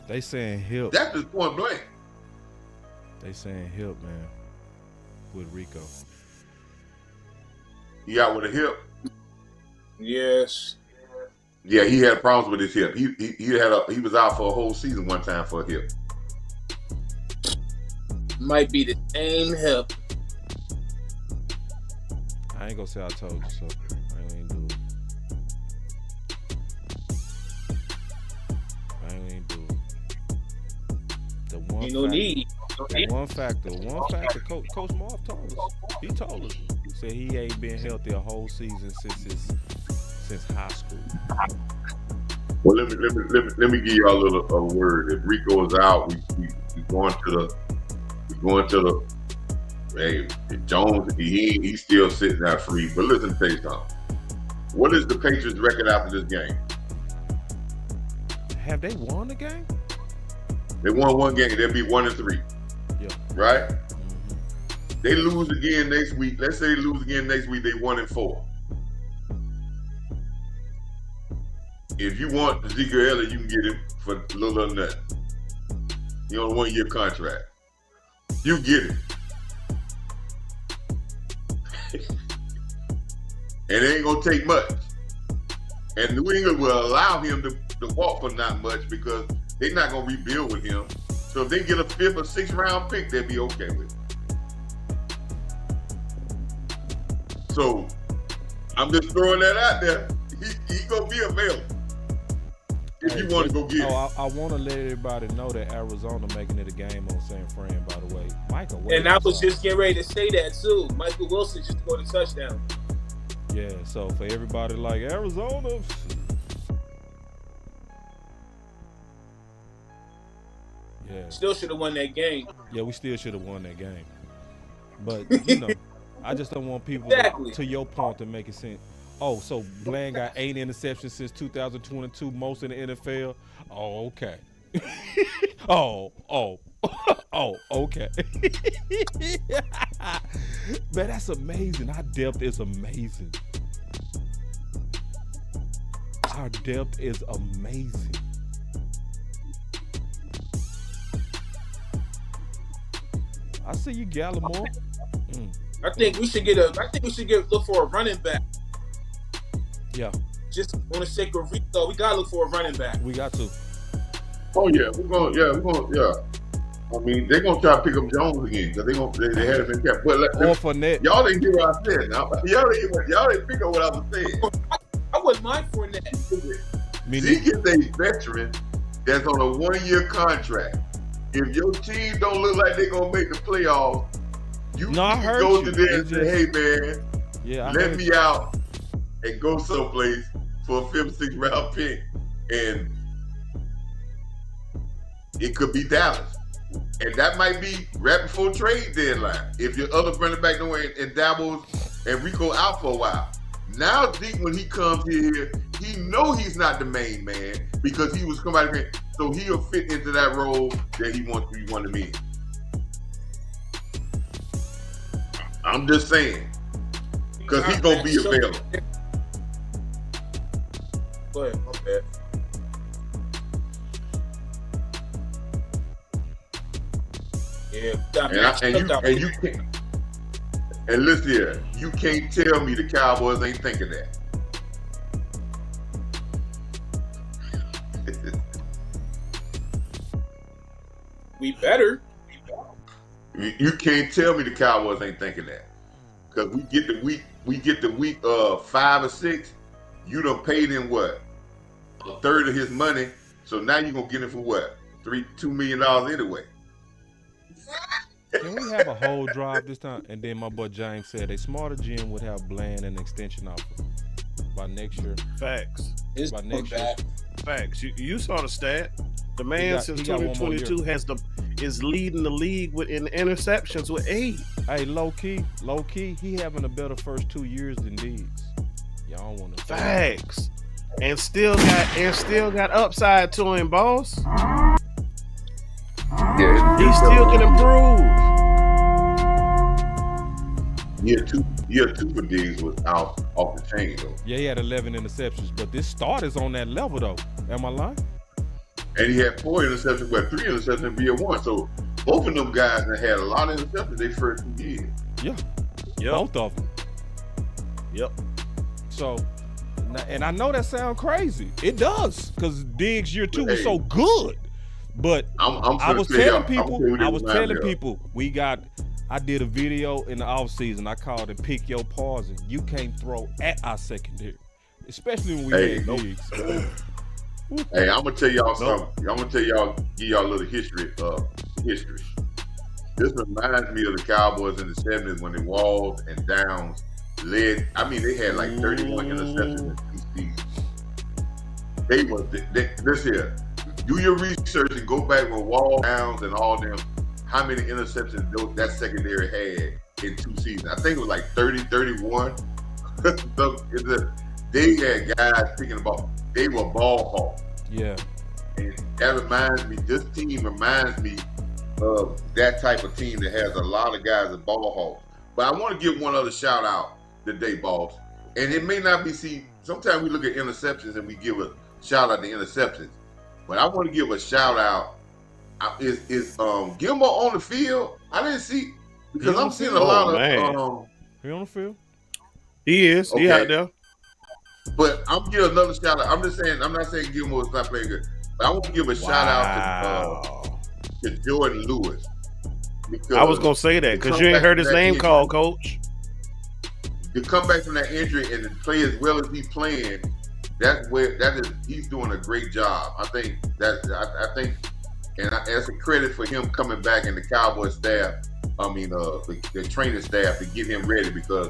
They saying hip. That's just point blank. They saying hip, man. With Rico. He out with a hip. Yes. Yeah, he had problems with his hip. He was out for a whole season one time for a hip. Might be the same hip. I ain't gonna say I told you so. I ain't gonna do it. I ain't gonna do it. The one Ain't no need. One factor. Coach Marv told us. He told us. He said he ain't been healthy a whole season since high school. Well, let me give you a little word. If Rico is out, we going to the. Hey, Jones, he's still sitting out free. But listen, tell you something. What is the Patriots' record after this game? Have they won the game? They won one game. They'll be 1-3. Yeah. Right? Mm-hmm. They lose again next week. Let's say they lose again next week. They 1-4. If you want Ezekiel Elliott, you can get him for a little or nothing. He on a 1-year contract. You get him. And it ain't gonna take much. And New England will allow him to walk for not much, because they're not gonna rebuild with him. So if they get a 5th or 6th round pick, they'll be okay with it. So I'm just throwing that out there. He gonna be available if you want to go get him. I want to let everybody know that Arizona making it a game on San Fran, by the way. Michael And I was just getting ready to say that too. Michael Wilson just scored a touchdown. Yeah, so for everybody like Arizona, yeah, still should have won that game. Yeah, we still should have won that game. But you know, I just don't want people to your point to make it sense. Oh, so Bland got 8 interceptions since 2022, most in the NFL. Oh, okay. oh, okay. Man, that's amazing. Our depth is amazing. Our depth is amazing. I see you, Gallimore. I think we should look for a running back. Yeah. Just on the sake of Rico, we gotta look for a running back. We got to. Oh yeah, we're going. I mean, they're gonna try to pick up Jones again, because they had him in cap. But or Fournette. Y'all didn't hear what I said. Now, y'all didn't pick up what I was saying. I wouldn't mind Fournette. Zeke is a veteran that's on a 1-year contract. If your team don't look like they're gonna make the playoffs, you can go to them and say, "Hey man, let me out and go someplace for a 5th, 6th round pick," and it could be Dallas. And that might be right before trade deadline. If your other running back don't and Dabbles and Rico out for a while. Now Zeke, when he comes here, he know he's not the main man, because he was coming out of here. So he'll fit into that role that he wants to be. I'm just saying. Because he's gonna be available. Go ahead, my bad. Yeah, and you can't. And listen here, you can't tell me the Cowboys ain't thinking that. We better. You can't tell me the Cowboys ain't thinking that, because we get the week 5 or 6. You done paid him what, a third of his money. So now you're gonna get him for what, $2 million anyway. Can we have a whole drive this time? And then my boy James said a smarter GM would have Bland an extension offer by next year. Facts. By next year. Facts. You saw the stat. The man since he got 2022 is leading the league in interceptions with 8. Hey, low key, he having a better first 2 years than Diggs. Y'all don't want to. Facts. And still got upside to him, boss. Yeah, He still can improve. Year two for Diggs was out off the chain though. Yeah, he had 11 interceptions, but this start is on that level though. Am I lying? And he had 4 interceptions, but 3 interceptions in year 1. So both of them guys that had a lot of interceptions their first 2 years. Yeah. Yep. Both of them. Yep. So, and I know that sounds crazy. It does, because Diggs year 2 was so good. But I was telling people, I did a video in the offseason. I called it Pick Your Poison. You can't throw at our secondary, especially when we had Diggs. Hey, I'm gonna tell y'all something. I'm gonna give y'all a little history. This reminds me of the Cowboys in the '70s when the Walls and Downs led. I mean, they had like 31 interceptions in 2 seasons. This here. Do your research and go back with Wall, Downs, and all them. How many interceptions that secondary had in 2 seasons? I think it was like 30, 31. They had guys thinking about. They were ball hawks. Yeah. And that reminds me, this team reminds me of that type of team that has a lot of guys at ball hawks. But I want to give one other shout out today, boss. And it may not be, sometimes we look at interceptions and we give a shout out to interceptions. But I want to give a shout out. Is Gilmore on the field? I didn't see, because I'm seeing a lot of. He on the field? He is. Okay. He out there. But I'm gonna give another shout out. I'm just saying, I'm not saying Gilmore is not playing good, but I want to give a shout out to Jordan Lewis. I was gonna say that because you ain't heard his name called, Coach. To come back from that injury and to play as well as he's playing, he's doing a great job. I think and that's a credit for him coming back and the Cowboy staff. I mean, the training staff to get him ready, because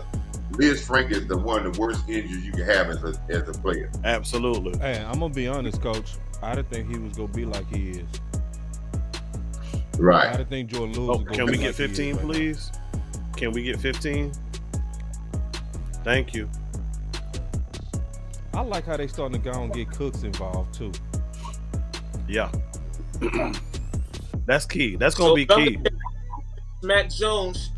Liz Frank is one of the worst injuries you can have as a player. Absolutely. Hey, I'm gonna be honest, Coach. I didn't think he was gonna be like he is. Right. I didn't think Jordan Lewis. Can we get 15, please? Can we get 15? Thank you. I like how they starting to go and get Cooks involved too. Yeah. That's key. That's gonna be key. Mac Jones.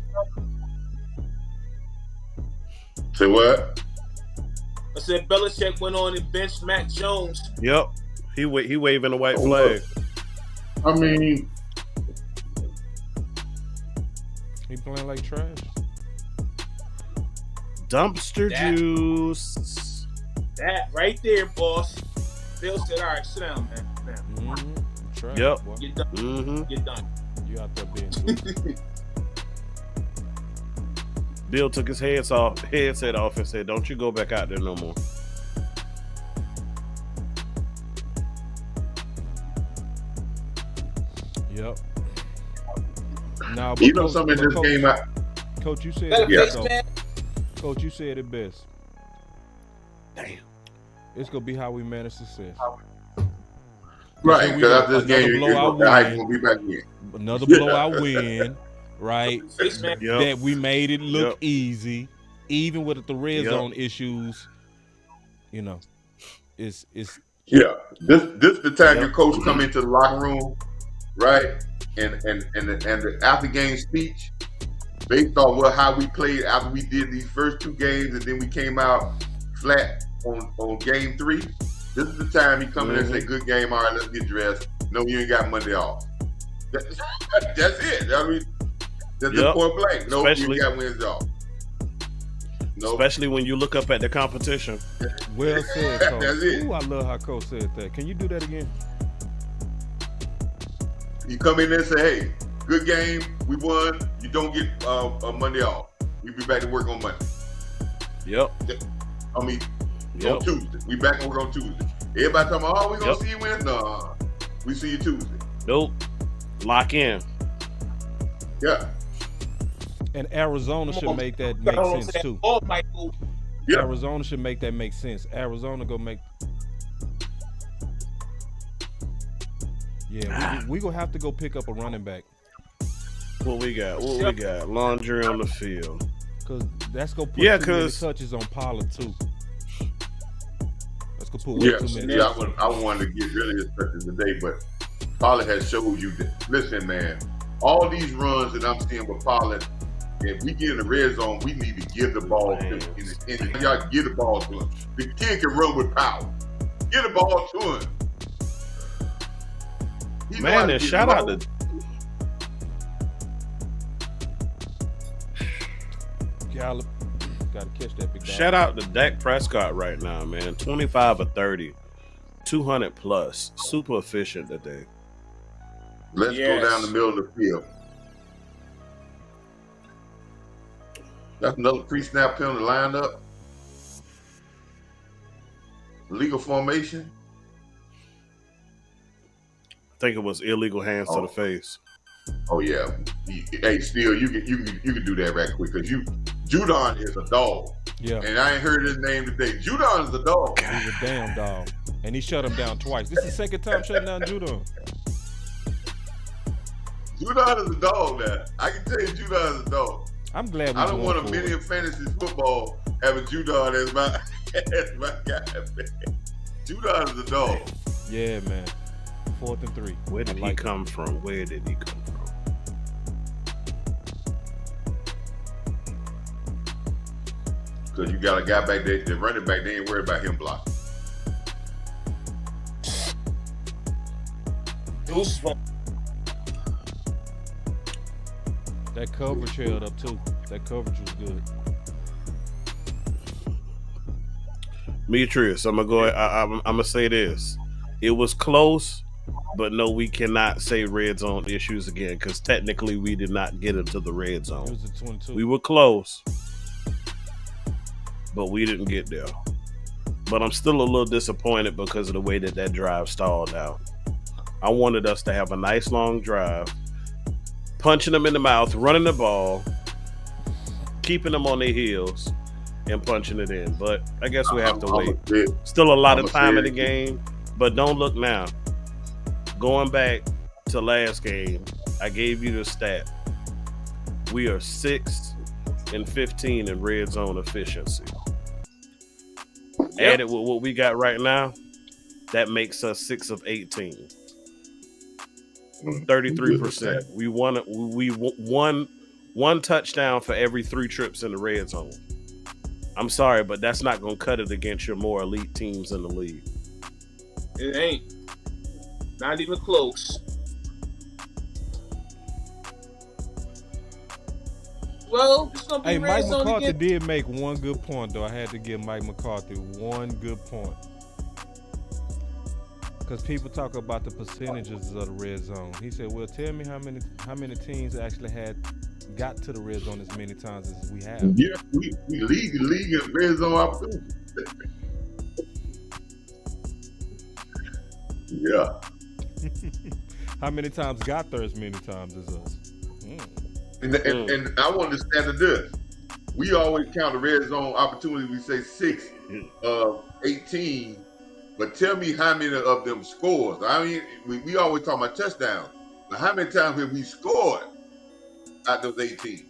Say what? I said Belichick went on and benched Mac Jones. Yep. He waving a white flag. I mean, he playing like trash. Dumpster juice. That right there, boss. Bill said, "All right, sit down, man. Trash, yep. Boy. You're done. Mm-hmm. You're done. You out there being Bill took his headset off and said, "Don't you go back out there no more." Yep. Now, you know something in this game. Coach, you said it best. Coach, you said it best. Damn. It's gonna be how we manage success. Right, because after this game, we'll be back in. Another blowout win, right? That we made it look easy, even with the red zone issues. You know, it's This the time your coach come into the locker room, right? And the after game speech, based on how we played after we did these first 2 games, and then we came out flat on game 3. This is the time he come in and say, "Good game, all right, let's get dressed. No, you ain't got Monday off." That's it. I mean, that's the point blank. No, you got Wednesday off. Nope. Especially when you look up at the competition. Well said, Coach. That's it. Ooh, I love how Coach said that. Can you do that again? You come in there and say, "Hey, good game, we won. You don't get a Monday off. We be back to work on Monday." Yep. I mean, on Tuesday. We back to work on Tuesday. Everybody talking about, "Oh, we gonna see you Wednesday." No, we see you Tuesday. Nope. Lock in. Yeah. And Arizona should make that make sense too. Oh, Michael. Yeah. Arizona should make that make sense. Arizona go make. Yeah, we gonna have to go pick up a running back. What we got? We got? Laundry on the field. Cause that's gonna put too many touches on Pollard too. That's gonna put way too many. Yeah, I wanted to get rid of his touches today, but Pollard has showed you that. Listen, man, all these runs that I'm seeing with Pollard, if we get in the red zone, we need to give the ball to him. Y'all give the ball to him. The kid can run with power. Get the ball to him. Man, and shout out to Gallup. Gotta catch that big dog. Shout out to Dak Prescott right now, man. 25 of 30, 200 plus. Super efficient today. Let's go down the middle of the field. That's another pre-snap penalty lineup. Legal formation. I think it was illegal hands to the face. Oh yeah. Hey, still you can do that right quick because Judon is a dog. Yeah. And I ain't heard his name today. Judon is a dog. He's a damn dog. And he shut him down twice. This is the second time shutting down Judon. Judon is a dog now. I can tell you Judon is a dog. I'm glad I don't want a million fantasy football having Judon as my guy. Judon is a dog. Yeah, man. 4th and 3. Where did he come from? Where did he come from? Because you got a guy back there, the running back, they ain't worried about him blocking. That coverage held up too. That coverage was good. Demetrius, I'm gonna say this. It was close, but no, we cannot say red zone issues again because technically we did not get into the red zone. It was a 22. We were close, but we didn't get there. But I'm still a little disappointed because of the way that drive stalled out. I wanted us to have a nice long drive, punching them in the mouth, running the ball, keeping them on their heels, and punching it in. But I guess we have to wait. Still a lot of time in the game, but don't look now. Going back to last game, I gave you the stat. We are 6 and 15 in red zone efficiency. Added with what we got right now, that makes us 6 of 18. 33%. We won one touchdown for every 3 trips in the red zone. I'm sorry, but that's not going to cut it against your more elite teams in the league. It ain't. Not even close. Well, it's going to be Mike red zone McCarthy again. did make one good point, though. I had to give Mike McCarthy one good point. Because people talk about the percentages of the red zone. He said, well, tell me how many teams actually got to the red zone as many times as we have. Yeah, we lead the league in red zone opportunity. Yeah. How many times got there as many times as us? And I want to stand to this. We always count the red zone opportunity. We say 6 of 18. But tell me how many of them scores. I mean, we always talk about touchdowns. But how many times have we scored out those 18?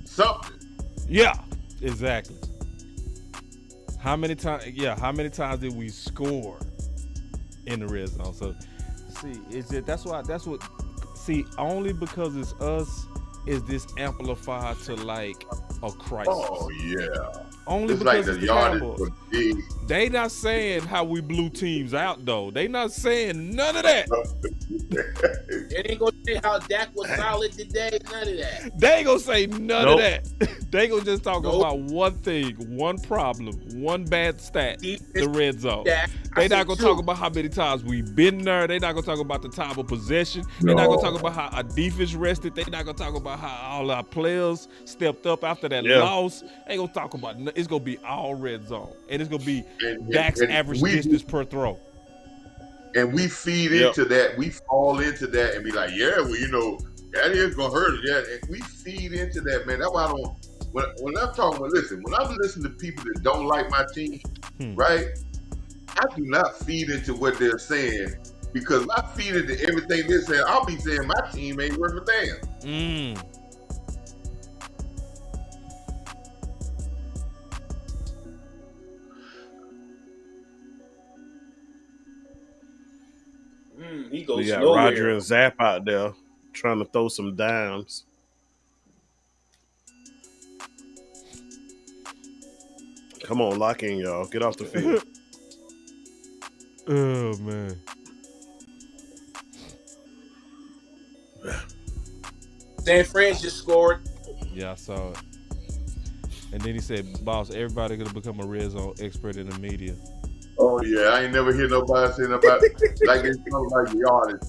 Something. Yeah, exactly. How many times? Yeah, how many times did we score in the red zone? So, that's what. See, only because it's us is this amplified to like a crisis. Oh yeah. Only it's because like the it's yardage Cowboys. was big. They not saying how we blew teams out though. They not saying none of that. They ain't gonna say how Dak was solid today. None of that. They ain't gonna say none of that. They gonna just talk about one thing, one problem, one bad stat, the red zone. They not gonna talk about how many times we've been there. They not gonna talk about the time of possession. They not gonna talk about how our defense rested. They not gonna talk about how all our players stepped up after that loss. They ain't gonna talk about. It's gonna be all red zone, and it's gonna be Dak's average distance per throw. And we feed into that. We fall into that and be like, yeah, well, that is gonna hurt us. Yeah, and we feed into that, man. That's why I don't. When I'm talking about, listen, when I'm listening to people that don't like my team, right? I do not feed into what they're saying, because if I feed into everything they're saying, I'll be saying my team ain't worth a damn. He goes We got nowhere. Roger and Zap out there trying to throw some dimes. Come on, lock in, y'all. Get off the field. Oh, man. San Fran just scored. Yeah, I saw it. And then he said, boss, everybody going to become a red zone expert in the media. Oh, yeah. I ain't never hear nobody saying about like they talking about yardage.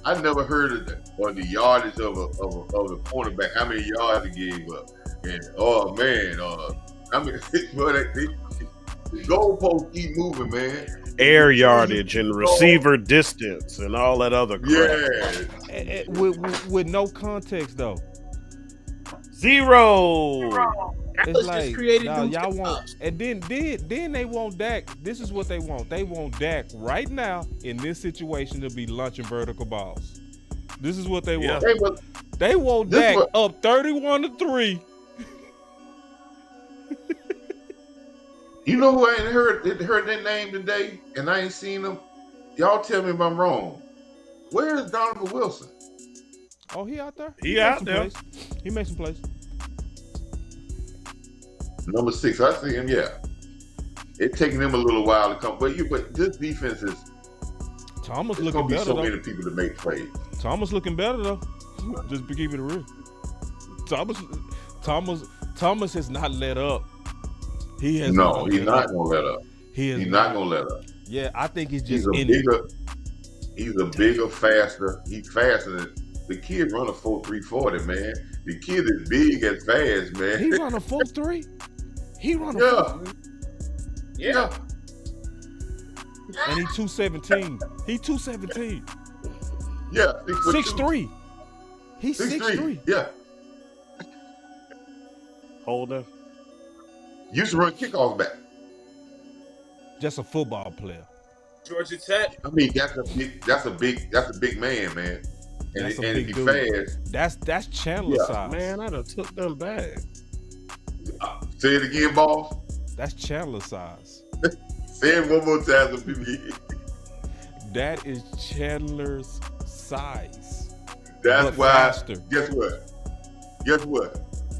I never heard of the yardage of a cornerback, how many yards he gave up. And, oh, man, I mean, the goalposts keep moving, man. Air yardage and receiver distance and all that other crap. Yeah. With no context, though. Zero. It's like, nah, y'all want, and then they want Dak. This is what they want. They want Dak right now in this situation to be launching vertical balls. This is what they want. They want Dak up 31-3. You know who I ain't heard their name today, and I ain't seen them? Y'all tell me if I'm wrong. Where is Donovan Wilson? Oh, he out there? He out there. He made some plays. Number 6, I see him, yeah. It's taking him a little while to come. But this defense is Thomas looking better, so though. many people to make plays. Thomas looking better, though. Just to keep it real. Thomas has not let up. He has he's not gonna let up. He's not gonna let up. Yeah, I think he's just he's a bigger, faster. He's faster than the kid. Run a 4.3 40, man. The kid is big and fast, man. He run a 4.3. He run a 4.3. Yeah. And he 217. He 217. Yeah. 6'3". He's 6'3". Yeah. Holder. Used to run kickoff back. Just a football player. Georgia Tech. I mean, that's a big man, man. And That's a big big dude. Fast. That's Chandler size. Man, I'd have took them back. Say it again, boss. That's Chandler size. Say it one more time so people get it. That is Chandler's size. That's why. Faster. Guess what?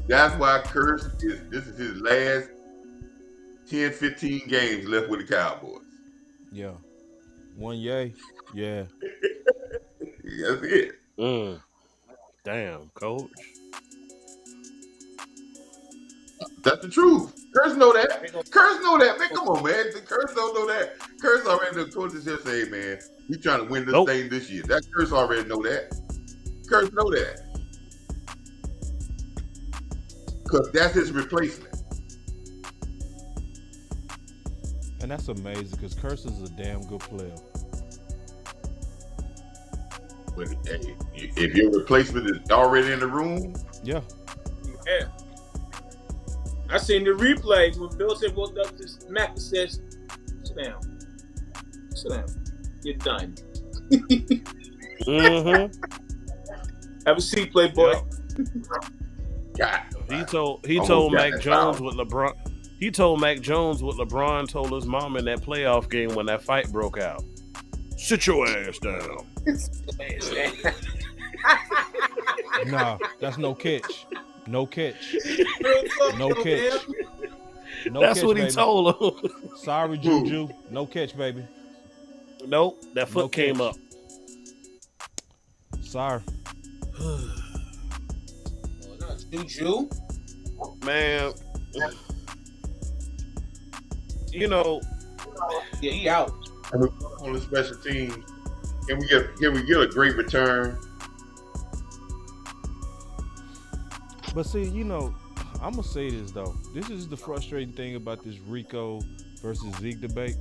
That's why this is his last 10, 15 games left with the Cowboys. Yeah. One yay. Yeah. That's it. Damn, coach. That's the truth. Curse know that. Man, come on, man. The Curse don't know that. Curse already know. Coaches just say, hey, man, we trying to win this thing this year. That Curse already know that. Curse know that. Because that's his replacement. And that's amazing because Curse is a damn good player. But hey, if your replacement is already in the room, yeah. I seen the replay when Bill said walked up to Mac and says, "Sit down, you're done." Have a seat, Playboy. God. He told Mac Jones what LeBron. He told Mac Jones what LeBron told his mom in that playoff game when that fight broke out. Sit your ass down. Nah, that's no catch. No catch. No catch. No that's catch, what he baby. told him. Sorry, Juju. No catch, baby. Nope, that foot came up. Sorry. Juju? Man. You know. Yeah, he out. On the special teams, can we get a great return? But see, you know, I'm gonna say this though. This is the frustrating thing about this Rico versus Zeke debate.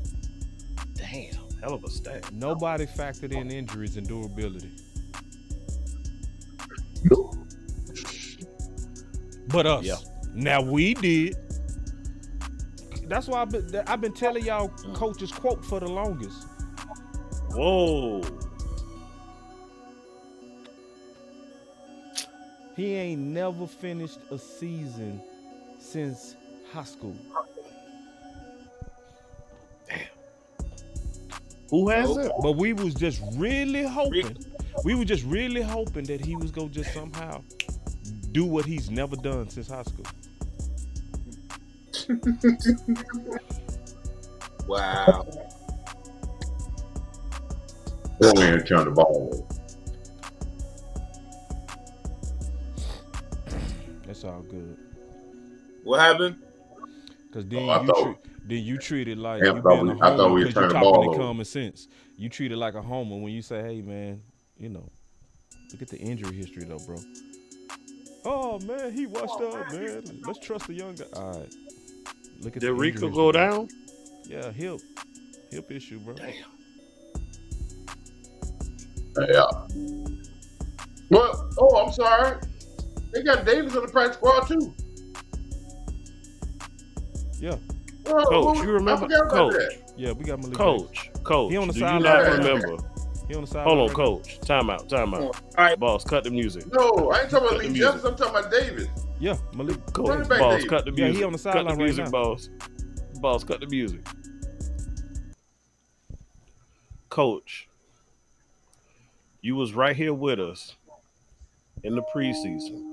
Damn, hell of a stat. Nobody factored in injuries and durability. But us. Yeah. Now we did. That's why I've been telling y'all coach's quote for the longest. Whoa. He ain't never finished a season since high school. Who has it? But we was just really hoping. We were just really hoping that he was gonna just somehow do what he's never done since high school. Wow. Go ahead and turn the ball over. That's all good. What happened? Cause then you treat it like Yeah, you being a I thought homer we because turned you the talking ball in over. common sense. You treat it like a homer when you say, "Hey, man, you know, look at the injury history though, bro." Oh man, he washed up, man. Let's trust the young guy. All right. Look at Did the Rico injury go history, down? Yeah, hip issue, bro. Damn. Yeah. Well, I'm sorry. They got Davis on the practice squad too. Yeah. Coach, you remember? I forgot about Coach. that. Yeah, we got Malik Davis. Coach, He on the do you sideline not right now. remember? He on the side. Hold on, Coach. Time out. All right. Boss, cut the music. No, I ain't talking about Cut the Lee music. Jefferson. I'm talking about Davis. Yeah, Malik. Running back Boss, Davis. cut the Yeah, music. he on the Cut the sideline right music, now. boss. Boss, cut the music. Coach, you was right here with us in the preseason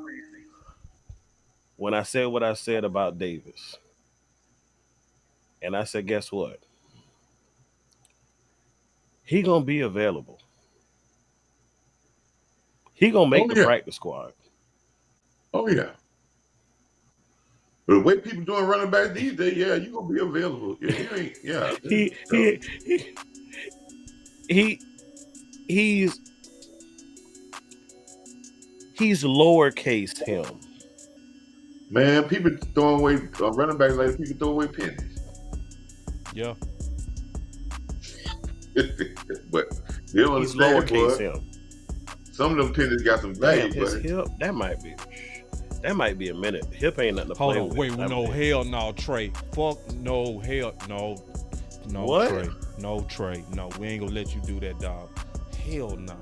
when I said what I said about Davis. And I said, guess what? He gonna be available. He gonna make the practice squad. Oh yeah. But the way people doing running backs these days, yeah, you gonna be available. Yeah, you ain't. Yeah. He's lowercase him. Man, people throwing away running backs like people throw away pennies. Yeah. But they don't He's understand, lowercase boy. him. Some of them pennies got some value, Damn, his but hip, that might be a minute. Hip ain't nothing to play Hold on, with. wait, no, hell no, Trey. Fuck no, hell no. No, What? Trey. No, Trey. No, we ain't gonna let you do that, dog. Hell nah.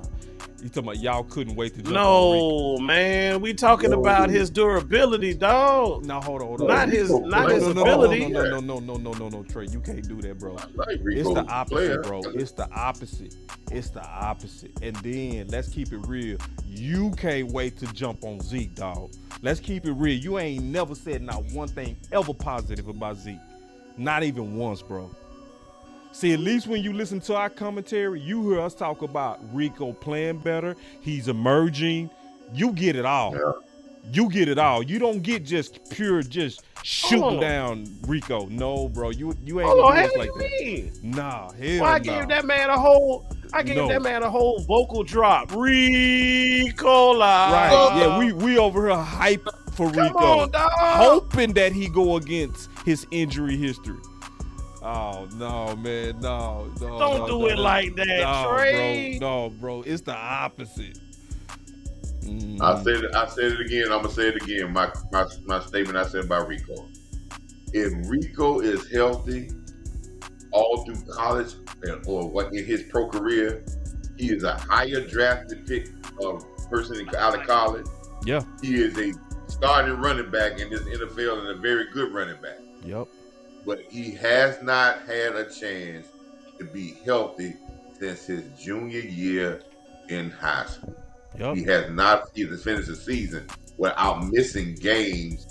You talking about y'all couldn't wait to jump on Rico. No, man. We talking about his durability, dog. Now hold on. Not his ability. No, Trey. You can't do that, bro. It's the opposite, bro. It's the opposite. And then let's keep it real. You can't wait to jump on Zeke, dog. Let's keep it real. You ain't never said not one thing ever positive about Zeke. Not even once, bro. See, at least when you listen to our commentary, you hear us talk about Rico playing better. He's emerging. You get it all. Yeah. You get it all. You don't get just pure shooting down Rico. No, bro. You ain't gonna do us like that. Nah, hell Well, I nah. gave that man a whole vocal drop. Rico live. Right. Yeah, we over here hype for Rico. Come on, dog. Hoping that he go against his injury history. Oh no, man, no. Don't do it like that, Trey. Bro. It's the opposite. I said it again. I'm gonna say it again. My statement I said about Rico. If Rico is healthy all through college or in his pro career, he is a higher drafted pick person out of college. Yeah. He is a starting running back in this NFL and a very good running back. Yep. But he has not had a chance to be healthy since his junior year in high school. Yep. He has not even finished the season without missing games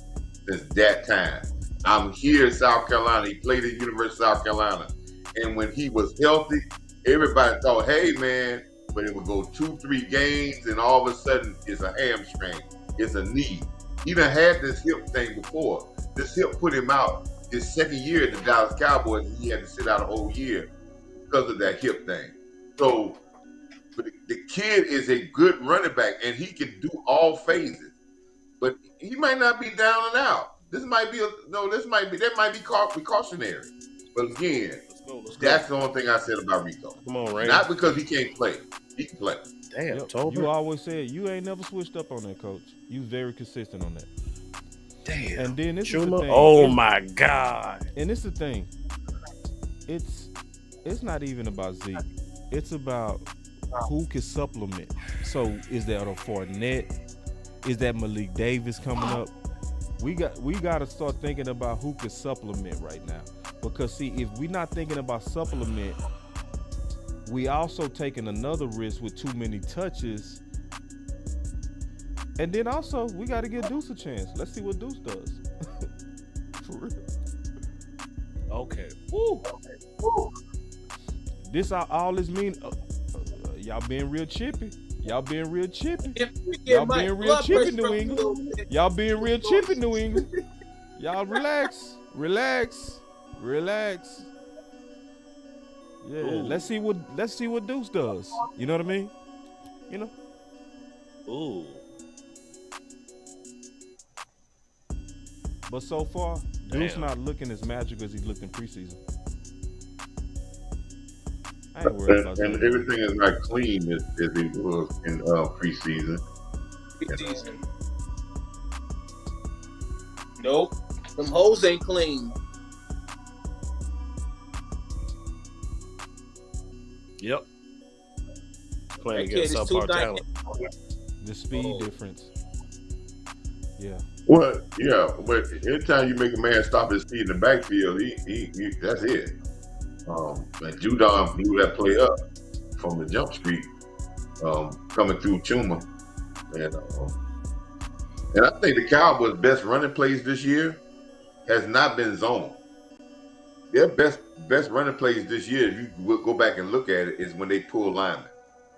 since that time. I'm here in South Carolina. He played at University of South Carolina. And when he was healthy, everybody thought, hey, man, but it would go 2-3 games and all of a sudden it's a hamstring. It's a knee. He done had this hip thing before. This hip put him out. His second year at the Dallas Cowboys, he had to sit out a whole year because of that hip thing. So the kid is a good running back, and he can do all phases. But he might not be down and out. That might be cautionary. But again, Oh, let's go. That's the only thing I said about Rico. Come on, Ray. Not because he can't play. He can play. Damn, Yep. Tolbert. You always said you ain't never switched up on that, Coach. You was very consistent on that. Damn. And then this is the Chuma. thing. Oh my God. And it's the thing. It's not even about Zeke. It's about who can supplement. So is that a Fournette? Is that Malik Davis coming up? We got to start thinking about who can supplement right now. Because see, if we're not thinking about supplement, we also taking another risk with too many touches. And then also we got to give Deuce a chance. Let's see what Deuce does. For real. Okay. Woo. This all this mean. Y'all being real chippy. Y'all being real chippy. Y'all being real chippy, New England. Y'all being real chippy, New England. Y'all relax. Yeah, Ooh. let's see what Deuce does. You know what I mean? You know. Ooh. But so far, Deuce Damn. not looking as magical as he looked in preseason. I ain't worried about And that. everything is not clean as it was in preseason. Preseason. Nope. Them hoes ain't clean. Yep. Playing That kid against is too subpar talent. The speed difference. Yeah. Well, yeah, but anytime you make a man stop his feet in the backfield, he that's it. And Judon blew that play up from the jump street, coming through Chuma, and I think the Cowboys' best running plays this year has not been zone. Their best running plays this year, if you go back and look at it, is when they pull linemen.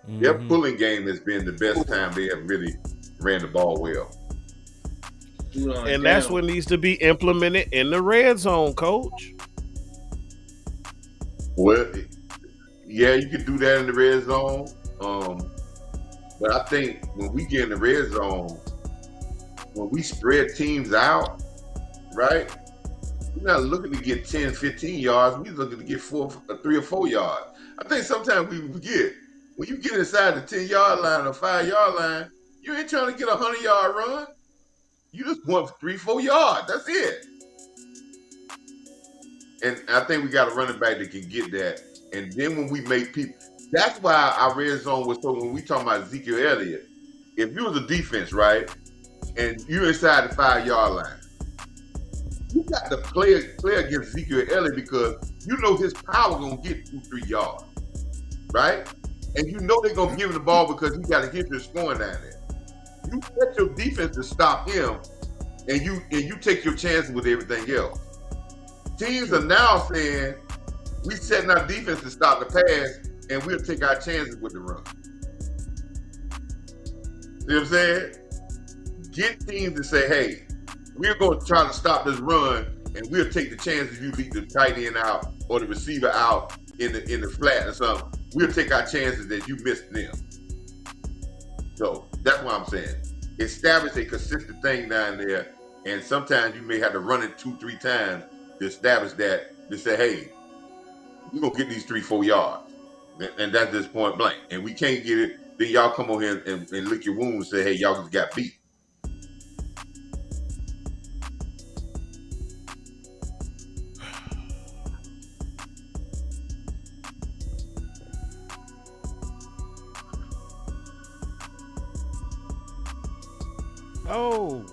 Their pulling game has been the best time they have really ran the ball well. And that's what needs to be implemented in the red zone, Coach. Well, yeah, you can do that in the red zone. But I think when we get in the red zone, when we spread teams out, right, we're not looking to get 10, 15 yards. We're looking to get 3 or 4 yards. I think sometimes we forget, when you get inside the 10-yard line or 5-yard line, you ain't trying to get a 100-yard run. You just want 3, 4 yards. That's it. And I think we got a running back that can get that. And then when we make people, that's why our red zone was so, when we talking about Ezekiel Elliott, if you was a defense, right, and you inside the 5-yard line, you got to play against Ezekiel Elliott because you know his power going to get 2, 3 yards, right? And you know they're going to give him the ball because he got a history of scoring down there. You set your defense to stop him, and you take your chances with everything else. Teams are now saying, we setting our defense to stop the pass, and we'll take our chances with the run. See what I'm saying? Get teams to say, hey, we're going to try to stop this run, and we'll take the chances you leave the tight end out or the receiver out in the flat or something. We'll take our chances that you missed them. So that's what I'm saying. Establish a consistent thing down there, and sometimes you may have to run it 2, 3 times to establish that, to say, hey, we're going to get these 3, 4 yards. And that's just point blank. And we can't get it, then y'all come on here and lick your wounds and say, hey, y'all just got beat. Oh,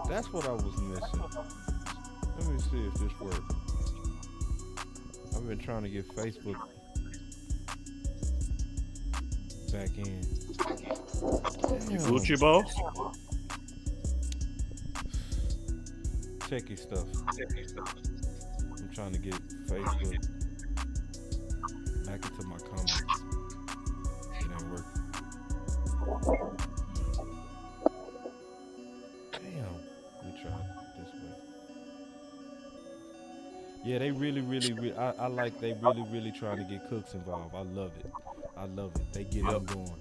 that's what I was missing. Let me see if this works. I've been trying to get Facebook back in. You Gucci boss? Techie stuff. I'm trying to get Facebook back into my comments. It ain't working. Damn. Let me try it this way. Yeah, they really I like they really trying to get Cooks involved. I love it. They get him going.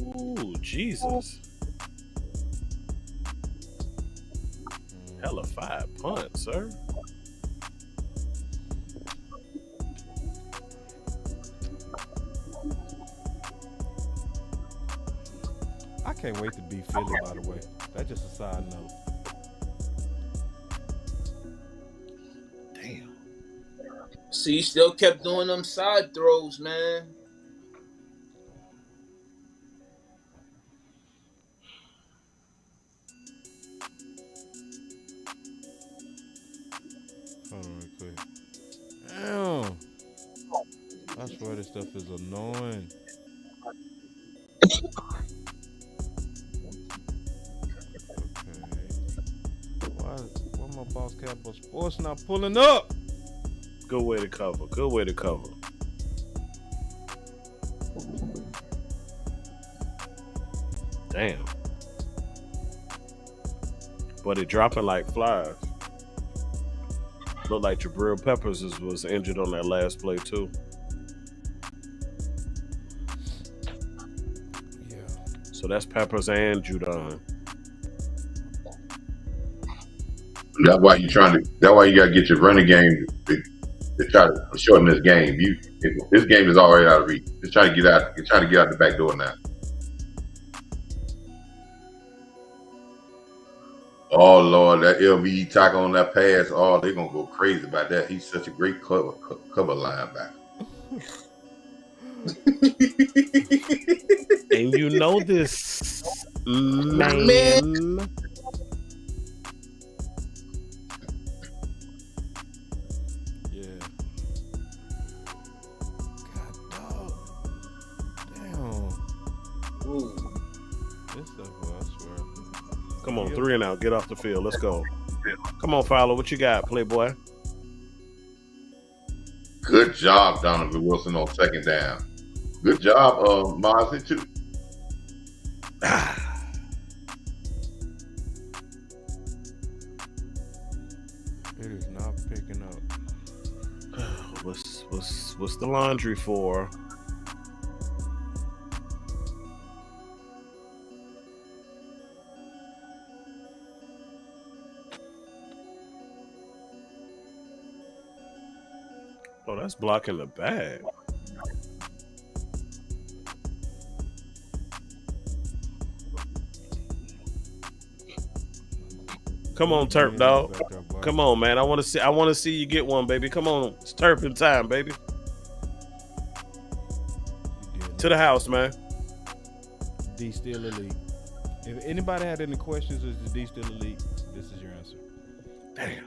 Ooh, Jesus. Hella 5 punts, sir. can't wait to beat Philly, by the way. That's just a side note. Damn. See, he still kept doing them side throws, man. Hold on real quick. Damn. I swear this stuff is annoying. Okay. Why my Boss Cowboy Sports not pulling up? Good way to cover. Good way to cover. Damn. But it dropping like flies. Looked like Jabril Peppers was injured on that last play too. Yeah. So that's Peppers and Judon. That's why you gotta get your running game to try to shorten this game. This game is already out of reach. Just trying to get out. You're trying to get out the back door now. Oh Lord, that LVE tackle on that pass. Oh, they're gonna go crazy about that. He's such a great cover linebacker. And you know this, man. Yeah. God dog. Damn. Ooh. This stuff, I swear. Come on, 3 and out. Get off the field. Let's go. Come on, Fowler. What you got, Playboy? Good job, Donovan Wilson on second down. Good job, Mozzie too. It is not picking up. What's the laundry for? Oh, that's blocking the bag. Come on, Terp dog. Come on, man. I want to see you get one, baby. Come on. It's Terpin time, baby. To the house, man. D still elite. If anybody had any questions, is the D still elite? This is your answer. Damn.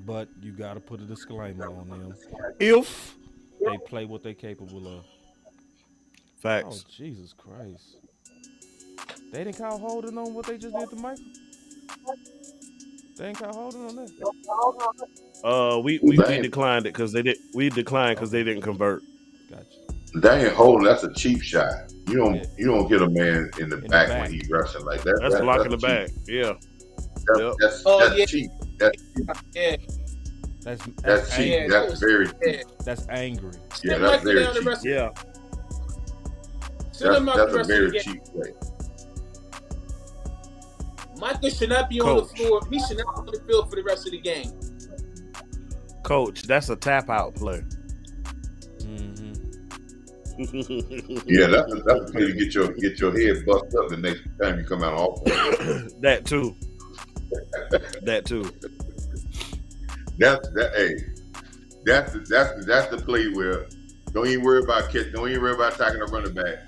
But you got to put a disclaimer on them. If they play what they're capable of. Facts. Oh, Jesus Christ. They didn't call holding on what they just did to Michael? They ain't call holding on that? We declined it because they did. We declined because they didn't convert. Gotcha. That ain't holding. That's a cheap shot. You don't hit a man in the back when he's rushing like that. That's blocking the back. Yeah. That's cheap. That's cheap. Yeah. That's cheap. Yeah, that's very cheap. That's angry. Yeah, that's very cheap. Yeah. That's a very cheap play. Michael should not be on the floor. He should not be on the field for the rest of the game. Coach, that's a tap out play. Mm-hmm. Yeah, that's a play to get your head busted up the next time you come out off. That too. That too. That's the play where don't even worry about attacking a running back,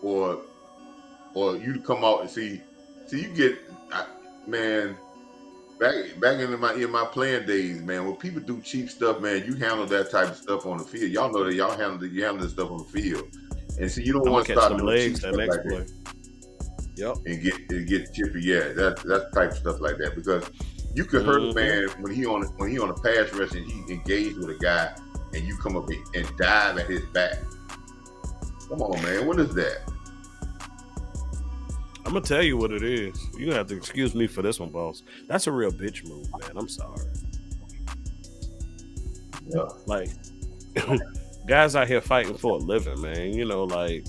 or you come out and see you get man. Back in my playing days, man, when people do cheap stuff, man, you handle that type of stuff on the field. Y'all know that you handle this stuff on the field, and see you don't want to start some doing cheap legs stuff that next like play. that. Yep. And get chippy. Yeah, that's type of stuff like that, because you could hurt a man when he on a pass rush and he engaged with a guy and you come up and dive at his back. Come on, man, what is that? I'm gonna tell you what it is. You have to excuse me for this one, boss. That's a real bitch move, man. I'm sorry. Yeah. Like, guys out here fighting for a living, man. You know, like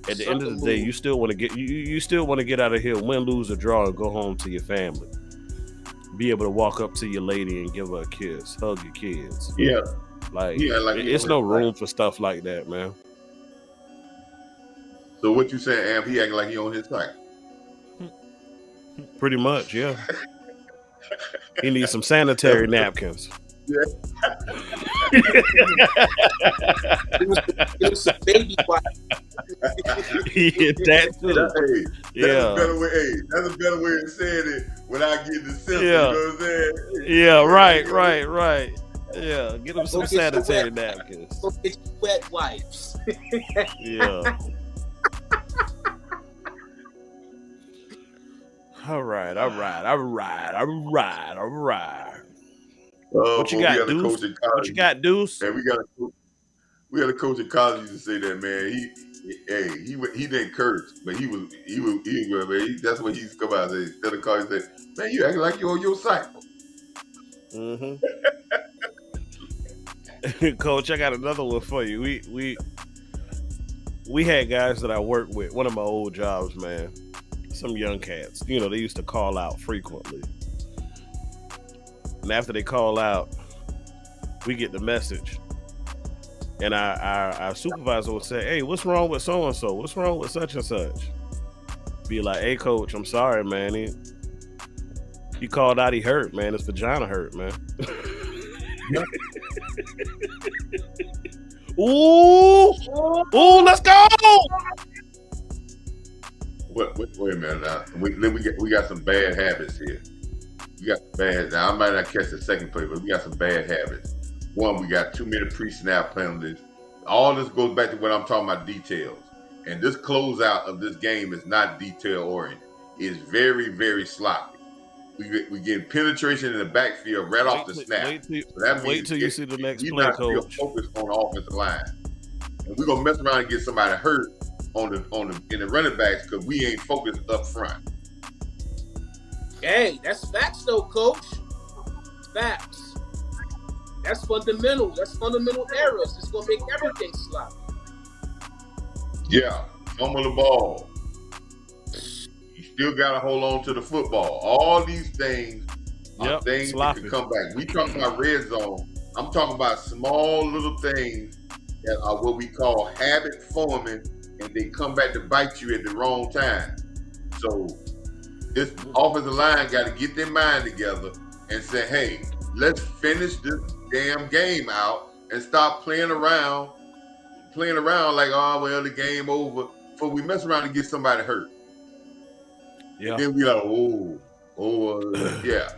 at the end of the day, you still want to get you still want to get out of here, win, lose, or draw, and go home to your family. Be able to walk up to your lady and give her a kiss, hug your kids. Yeah. Like, yeah, like it's no room for stuff like that, man. So what you saying, Amp? He acting like he on his side. Pretty much, yeah. He needs some sanitary napkins. Yeah. It was some baby wipe. Yeah, that too. That's a better way. Hey, that's a better way of saying it without getting the sense. Yeah. You know what I'm saying? Yeah, right. Yeah, get him some sanitary napkins. Go get your wet wipes. Yeah. All right. What you got, Deuce? What you got, Deuce? And we had a coach in college used to say that, man. He didn't curse, but he was man. That's what he used to come out and say. Instead of calling, he said, "Man, you acting like you're on your cycle." Mm-hmm. Coach, I got another one for you. We had guys that I worked with. One of my old jobs, man. Some young cats. You know, they used to call out frequently. And after they call out, we get the message. And our supervisor would say, "Hey, what's wrong with so-and-so? What's wrong with such and such?" Be like, "Hey, coach, I'm sorry, man. He called out he hurt, man. His vagina hurt, man." Ooh, let's go. Wait a minute now. We got some bad habits here. We got bad. Now I might not catch the second play, but we got some bad habits. One, we got too many pre-snap penalties. All this goes back to what I'm talking about, details. And this closeout of this game is not detail-oriented. It's very, very sloppy. We get penetration in the backfield right off the snap. Wait till you see the next play, not coach. Still focused on the offensive line, and we're gonna mess around and get somebody hurt in the running backs because we ain't focused up front. Hey, that's facts though, coach. Facts. That's fundamental. That's fundamental errors. It's gonna make everything sloppy. Yeah, fumble the ball. You still gotta hold on to the football. All these things are things that can come back. We talking about red zone. I'm talking about small little things that are what we call habit forming, and they come back to bite you at the wrong time. So this offensive line got to get their mind together and say, "Hey, let's finish this damn game out and stop playing around like, oh well, the game over." Before we mess around and get somebody hurt. Yeah. And then we like, yeah.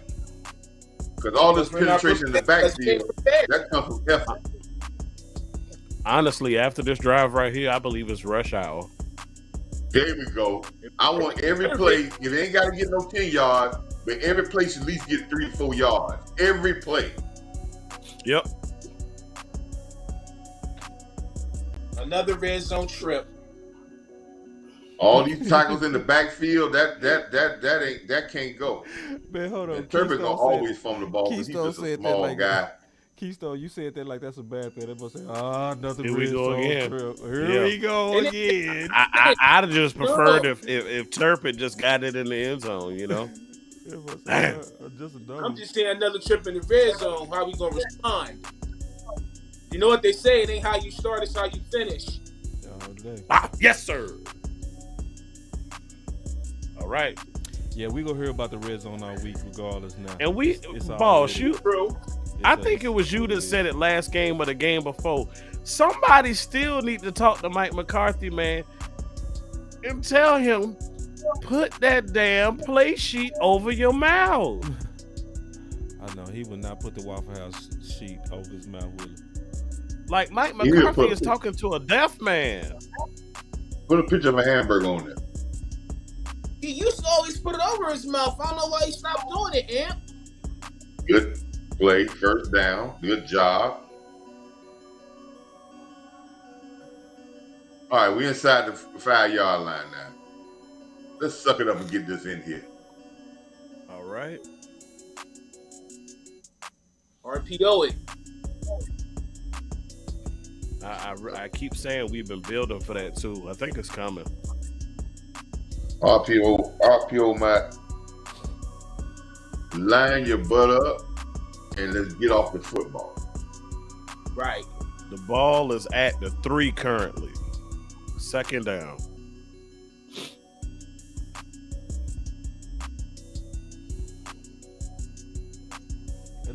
Because all this penetration in the backfield, that comes from effort. Honestly, after this drive right here, I believe it's rush hour. There we go. I want every play, it ain't got to get no 10 yards, but every play should at least get 3 to 4 yards. Every play. Yep. Another red zone trip. All these tackles in the backfield, that can't go. Man, hold on. And Turpin gonna always fumble the ball because he's just a small guy. Keystone, you said that like that's a bad thing. They must say, another Here we go again. Trip. Here we go again. I'd just preferred if Turpin just got it in the end zone, you know. I'm just saying another trip in the red zone. How we gonna respond? You know what they say? It ain't how you start, it's how you finish. Yes, sir. All right. Yeah, we gonna hear about the red zone all week, regardless. Now, and Boss, I think it was you that said it last game or the game before. Somebody still need to talk to Mike McCarthy, man, and tell him put that damn play sheet over your mouth. I know he would not put the Waffle House sheet over his mouth, will he? Like Mike McCarthy is talking to a deaf man. Put a picture of a hamburger on there. He used to always put it over his mouth. I don't know why he stopped doing it, Amp. Good play, first down. Good job. All right, we inside the 5-yard line now. Let's suck it up and get this in here. All right. RPO it. I keep saying we've been building for that too. I think it's coming. RPO, Matt. Line your butt up and let's get off the football. Right. The ball is at the 3 currently. Second down.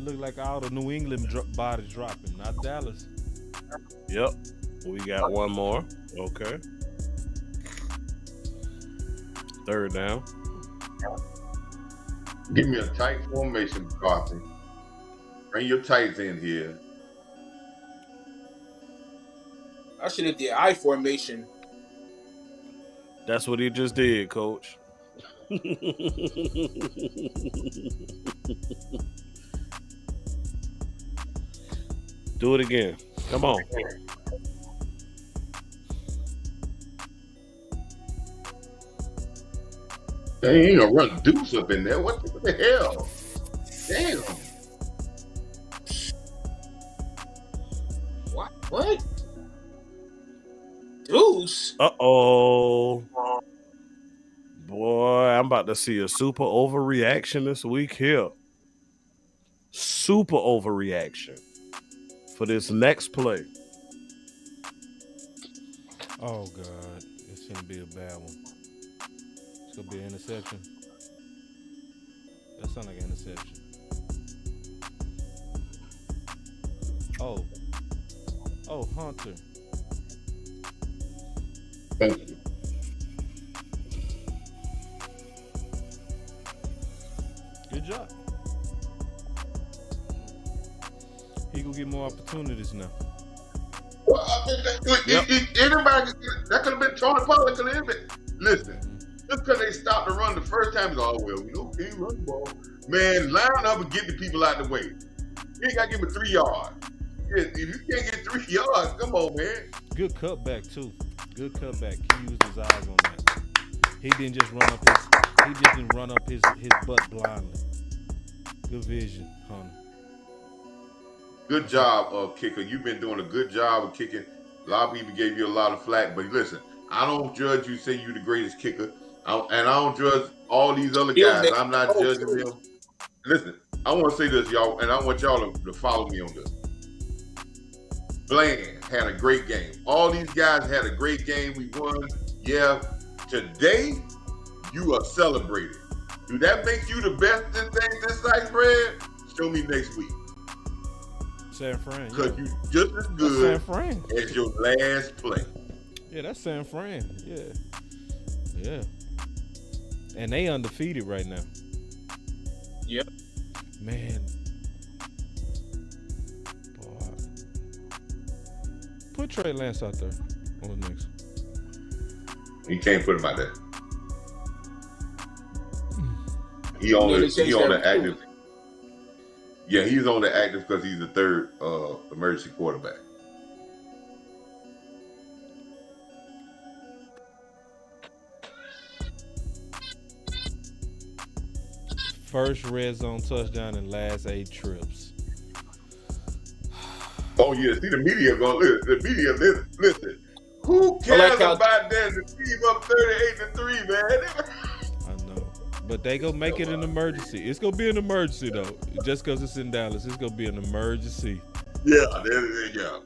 looked like all the New England bodies dropping, not Dallas. Yep. We got one more. Okay. Third down. Give me a tight formation, McCarthy. Bring your tights in here. I should have did I formation. That's what he just did, Coach. Do it again. Come on. They ain't gonna run Deuce up in there. What the hell? Damn. What? Deuce? Uh-oh. Boy, I'm about to see a super overreaction this week here. Super overreaction for this next play. Oh God, it's gonna be a bad one. It's gonna be an interception. That sounds like an interception. Oh, Hunter. Thank you. Good job. He gonna get more opportunities now. Well, I mean, anybody, that could have been Tony Pollard. Could have been. Listen, just because they stopped the run the first time, well, we don't can't run the ball. Man, line up and get the people out the way. You ain't got to give me 3 yards. If you can't get 3 yards, come on, man. Good cutback too. Good cutback. He used his eyes on that. He didn't just run up his butt blindly. Good vision, Hunter. Good job, kicker. You've been doing a good job of kicking. A lot of people gave you a lot of flack, but listen, I don't judge you say you're the greatest kicker, and I don't judge all these other guys. I'm not judging them. Listen, I want to say this, y'all, and I want y'all to follow me on this. Bland had a great game. All these guys had a great game. We won. Yeah. Today, you are celebrated. Do that make you the best in things this slice bread? Show me next week. San Fran. Because you just as good as your last play. Yeah, that's San Fran. Yeah. And they undefeated right now. Yep. Man. Boy. Put Trey Lance out there on the next one. You can't put him out there. He on the active. Yeah, he's on the active because he's the third emergency quarterback. First red zone touchdown in last 8 trips. Oh yeah, see the media going. The media listen. Who cares about that? The team up 38-3, man. I know, but they gonna make it an emergency. It's gonna be an emergency though. Just because it's in Dallas, it's gonna be an emergency. Yeah.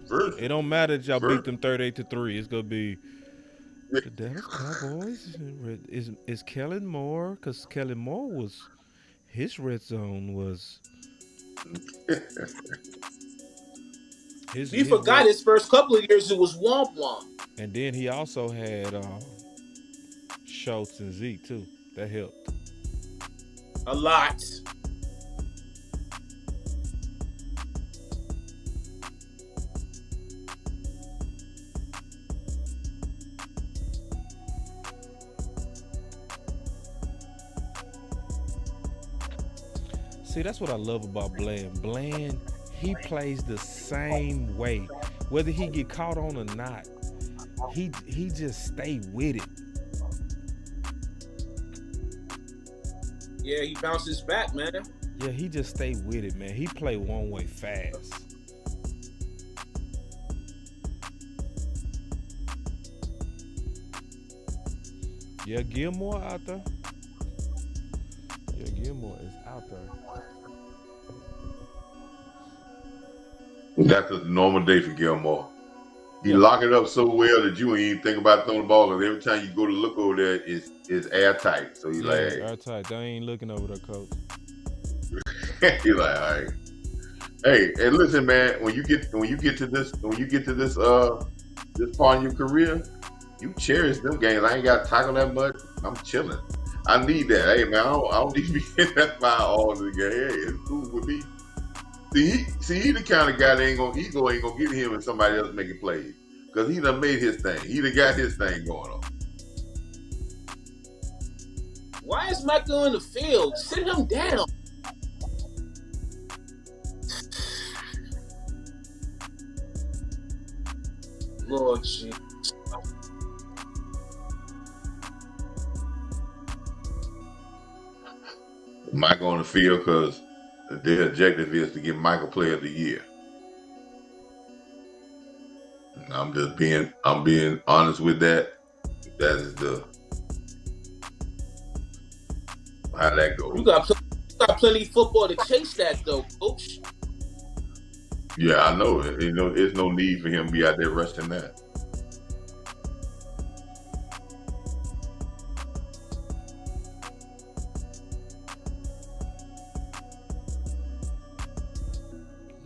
First, it don't matter if y'all beat them 38-3. It's gonna be the Dallas Cowboys. Is Kellen Moore? Because Kellen Moore was his red zone was. He forgot his first couple of years it was womp womp. And then he also had Schultz and Zeke too. That helped. A lot. See, that's what I love about Bland. Bland, he plays the same way. Whether he get caught on or not, he just stay with it. Yeah, he bounces back, man. Yeah, he just stay with it, man. He play one way fast. Yeah, Gilmore out there. Yeah, Gilmore is out there. That's a normal day for Gilmore. He lock it up so well that you ain't even think about throwing the ball. And every time you go to look over there, it's airtight. So he's like, airtight. They ain't looking over there, coach. He's like, all right. Hey, and listen, man. When you get to this this part in your career, you cherish them games. I ain't got to tackle that much. I'm chilling. I need that. Hey, man, I don't need to be getting that fire all the game. Hey, it's cool with me. He the kind of guy that ego ain't gonna get him and somebody else making plays because he done made his thing. He done got his thing going on. Why is Michael in the field? Sit him down. Lord Jesus. Michael on the field because their objective is to get Michael Player of the Year. And I'm being honest with that. That is how that goes. You got plenty of football to chase that though, Coach. Yeah, I know. You know, there's no need for him to be out there rushing that.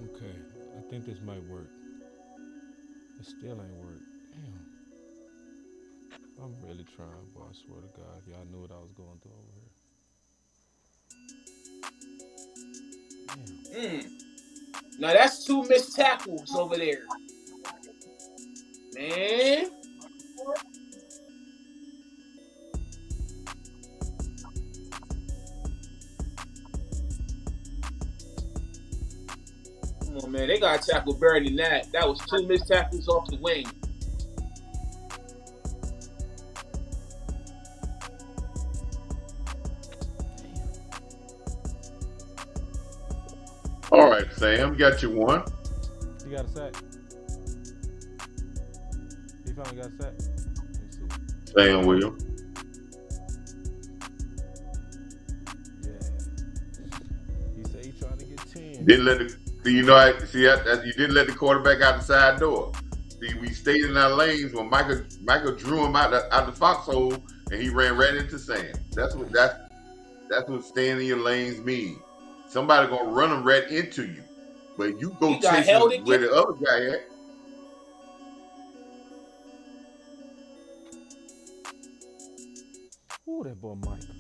Okay, I think this might work. It still ain't work. Damn. I'm really trying, boy. I swear to God, if y'all knew what I was going through over here. Damn. Now that's 2 missed tackles over there. Man. Come on, man. They got to tackle better than that. That was 2 missed tackles off the wing. All right, Sam, got you one. You got a sack? He finally got a sack? Let me see. Sam William. Yeah. He said he trying to get 10. Didn't let you didn't let the quarterback out the side door. See, we stayed in our lanes when Michael drew him out the foxhole and he ran right into Sam. That's what staying in your lanes mean. Somebody gonna run them right into you, but you go chase where the other guy at. Ooh, that boy Michael.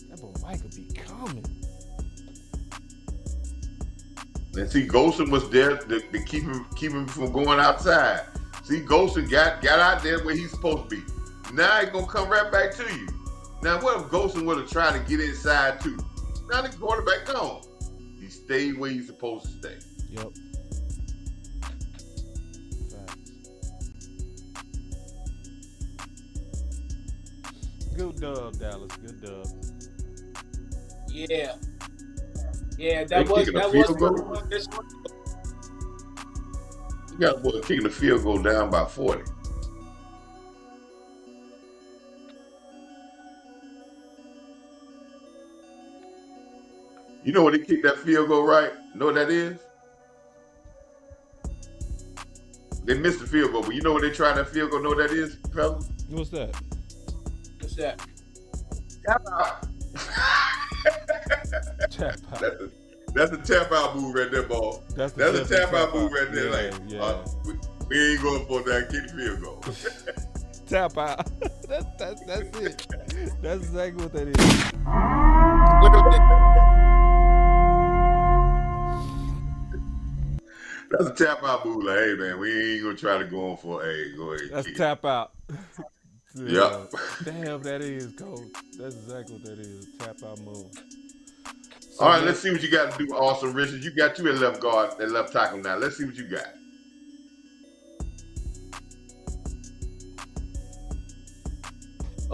That boy Michael be coming. And see, Golson was there to keep him from going outside. See, Golson got out there where he's supposed to be. Now he's gonna come right back to you. Now, what if Golson would have tried to get inside too? Now the quarterback gone. He stayed where he's supposed to stay. Yep. Facts. Good dub, Dallas. Good dub. Yeah. Yeah, that was this one. You got a boy kicking the field goal down by 40. You know when they kick that field goal right? You know what that is? They missed the field goal, but you know when they try that field goal, know what that is, fellas? What's that? What's that? Tap out. Tap out. That's a tap out move right there, ball. That's a tap out move right there. We ain't going for that. Kick the field goal. Tap out. That's it. That's exactly what that is. That's a tap out move. Like, hey man, we ain't gonna try to go on for go ahead. That's tap out. Yep. Damn, that is, Coach. That's exactly what that is. Tap out move. So all right, let's see what you got to do, Austin Richards. You got two at left guard, at left tackle now. Let's see what you got.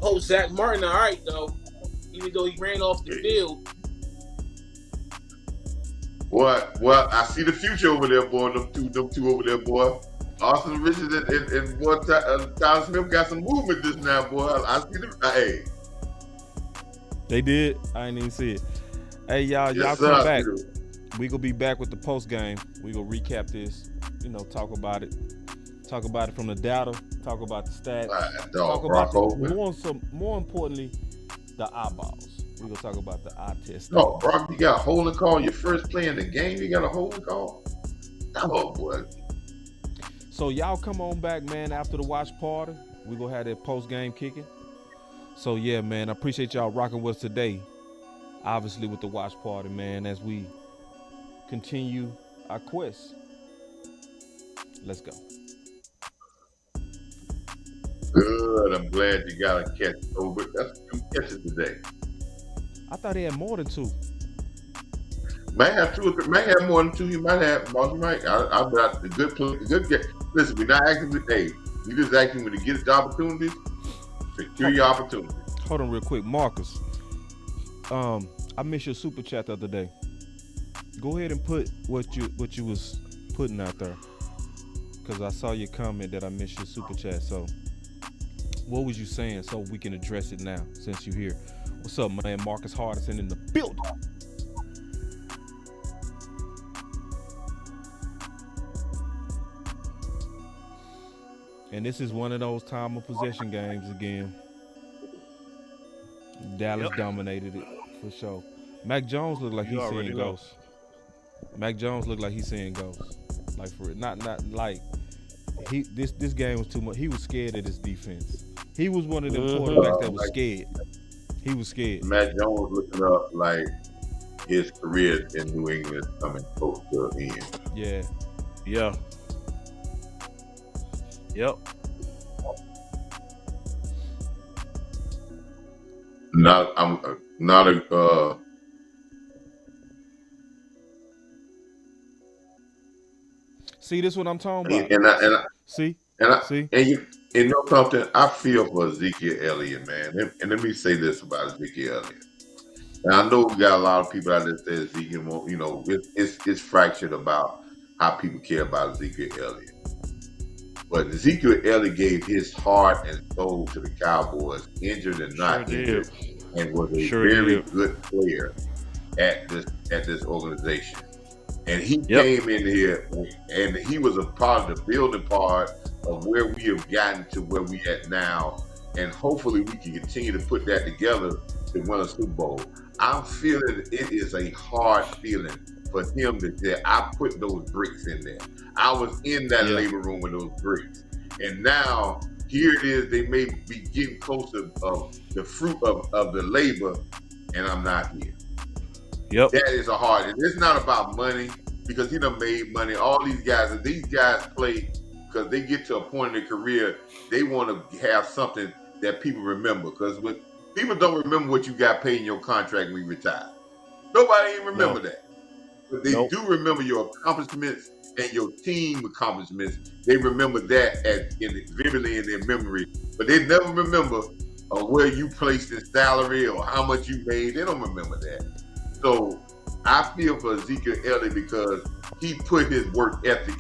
Oh, Zach Martin, all right though. Even though he ran off the field. What? Well, I see the future over there, boy. Them two over there, boy. Austin Richards and boy, Tyler Smith got some movement just now, boy. I see them. Hey, they did. I ain't even see it. Hey, y'all come back. We gonna be back with the post game. We gonna recap this. Talk about it. Talk about it from the data. Talk about the stats. Talk about more importantly, the eyeballs. We're gonna talk about the eye test. No, Brock, you got a holding call. Your first play in the game, you got a holding call. Oh boy. So y'all come on back, man, after the watch party. We're gonna have that post game kicking. So yeah, man, I appreciate y'all rocking with us today. Obviously with the watch party, man, as we continue our quest. Let's go. Good. I'm glad you got a catch over. That's 2 catches today. I thought he had more than 2. Might have 2 or 3. Might have more than 2. You might have. Boss, you might. I'm not the good play. Good catch. Listen, we're not asking for. Hey, we just asking when to get the opportunities. Secure your opportunities. Hold on real quick, Marcus. I missed your super chat the other day. Go ahead and put what you was putting out there, because I saw your comment that I missed your super chat. So what was you saying, so we can address it now since you're here? What's up, man? Marcus Hardison in the building. And this is one of those time of possession games again. Dallas dominated it for sure. Mac Jones looked like he's seeing ghosts. Mac Jones looked like he's seeing ghosts. Like for it, not like this game was too much. He was scared of this defense. He was one of them quarterbacks that was scared. He was scared. Matt Jones looking up like his career in New England coming close to an end. Yeah. Yeah. Yep. I'm not a. See, this is what I'm talking about. And you know something? I feel for Ezekiel Elliott, man. And let me say this about Ezekiel Elliott. And I know we got a lot of people out there that say Ezekiel, you know, it's fractured about how people care about Ezekiel Elliott. But Ezekiel Elliott gave his heart and soul to the Cowboys, injured and not injured, and was a very good player at this organization. And he came in here and he was a part of the building part of where we have gotten to where we at now. And hopefully we can continue to put that together to win a Super Bowl. I'm feeling it is a hard feeling for him to say, I put those bricks in there. I was in that labor room with those bricks. And now here it is, they may be getting closer of the fruit of the labor, and I'm not here. Yep. That is a hard. And it's not about money, because he done made money. All these guys play because they get to a point in their career, they want to have something that people remember. Because when people don't remember what you got paid in your contract when you retire. Nobody even remember that. But they do remember your accomplishments and your team accomplishments. They remember that vividly in their memory. But they never remember where you placed in salary or how much you made. They don't remember that. So I feel for Ezekiel Elliott because he put his work ethic,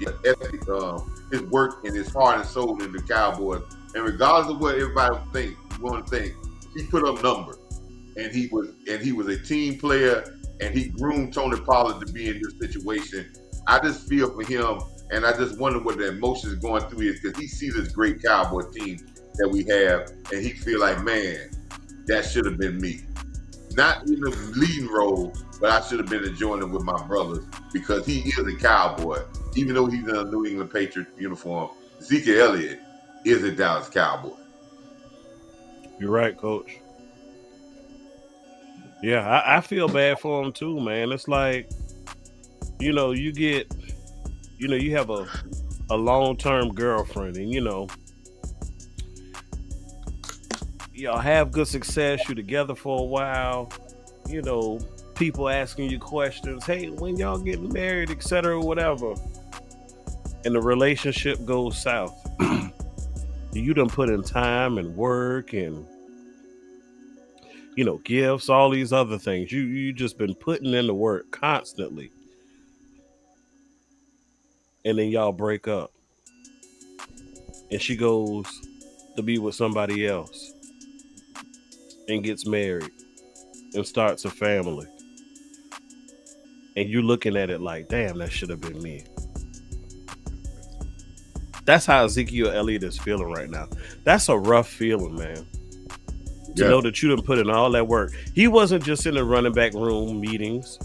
his work and his heart and soul in the Cowboys. And regardless of what everybody want to think, he put up numbers. And he was a team player, and he groomed Tony Pollard to be in this situation. I just feel for him, and I just wonder what the emotions going through is, because he sees this great Cowboy team that we have, and he feel like, man, that should have been me. Not in the leading role, but I should have been enjoying it with my brothers, because he is a Cowboy. Even though he's in a New England Patriots uniform, Ezekiel Elliott is a Dallas Cowboy. You're right, Coach. Yeah, I feel bad for him too, man. It's like, you have a long-term girlfriend, and y'all have good success, you're together for a while, people asking you questions, hey, when y'all getting married, etc., whatever, and the relationship goes south. You done put in time and work and gifts, all these other things. You just been putting in the work constantly. And then y'all break up. And she goes to be with somebody else and gets married and starts a family. And you're looking at it like, damn, that should have been me. That's how Ezekiel Elliott is feeling right now. That's a rough feeling, man. to know that you done put in all that work. He wasn't just in the running back room meetings.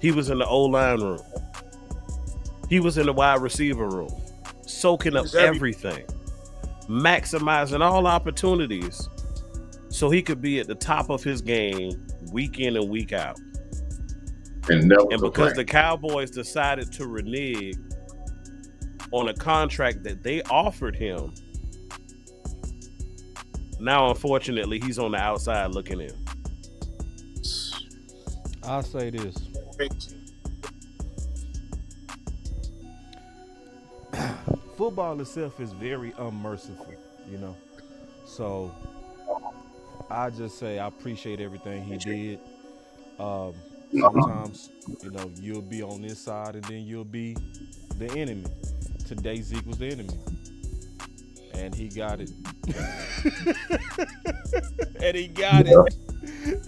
He was in the O-line room. He was in the wide receiver room, soaking up everything, maximizing all opportunities so he could be at the top of his game week in and week out. And because the Cowboys decided to renege on a contract that they offered him, now unfortunately he's on the outside looking in. I'll say this. Football itself is very unmerciful, you know. So I just say I appreciate everything he did. Sometimes, you know, you'll be on this side and then you'll be the enemy. Today Zeke was the enemy. And he got it. And he got it.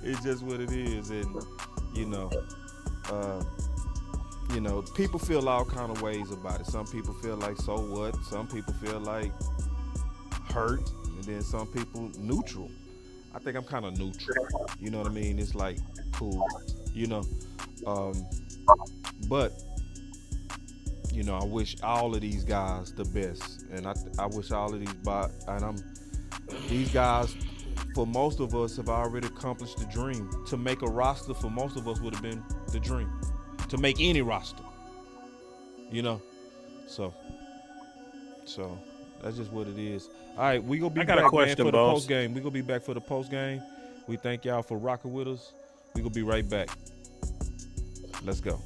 It's just what it is. And, you know, people feel all kind of ways about it. Some people feel like, so what? Some people feel like hurt. And then some people neutral. I think I'm kind of neutral. You know what I mean? It's like cool, you know. But, you know, I wish all of these guys the best. And I wish all of these guys, for most of us, have already accomplished the dream. To make a roster for most of us would have been the dream. To make any roster, you know. So that's just what it is. All right, we gonna be back for the post game. We gonna be back for the post game. We thank y'all for rocking with us. We gonna be right back. Let's go.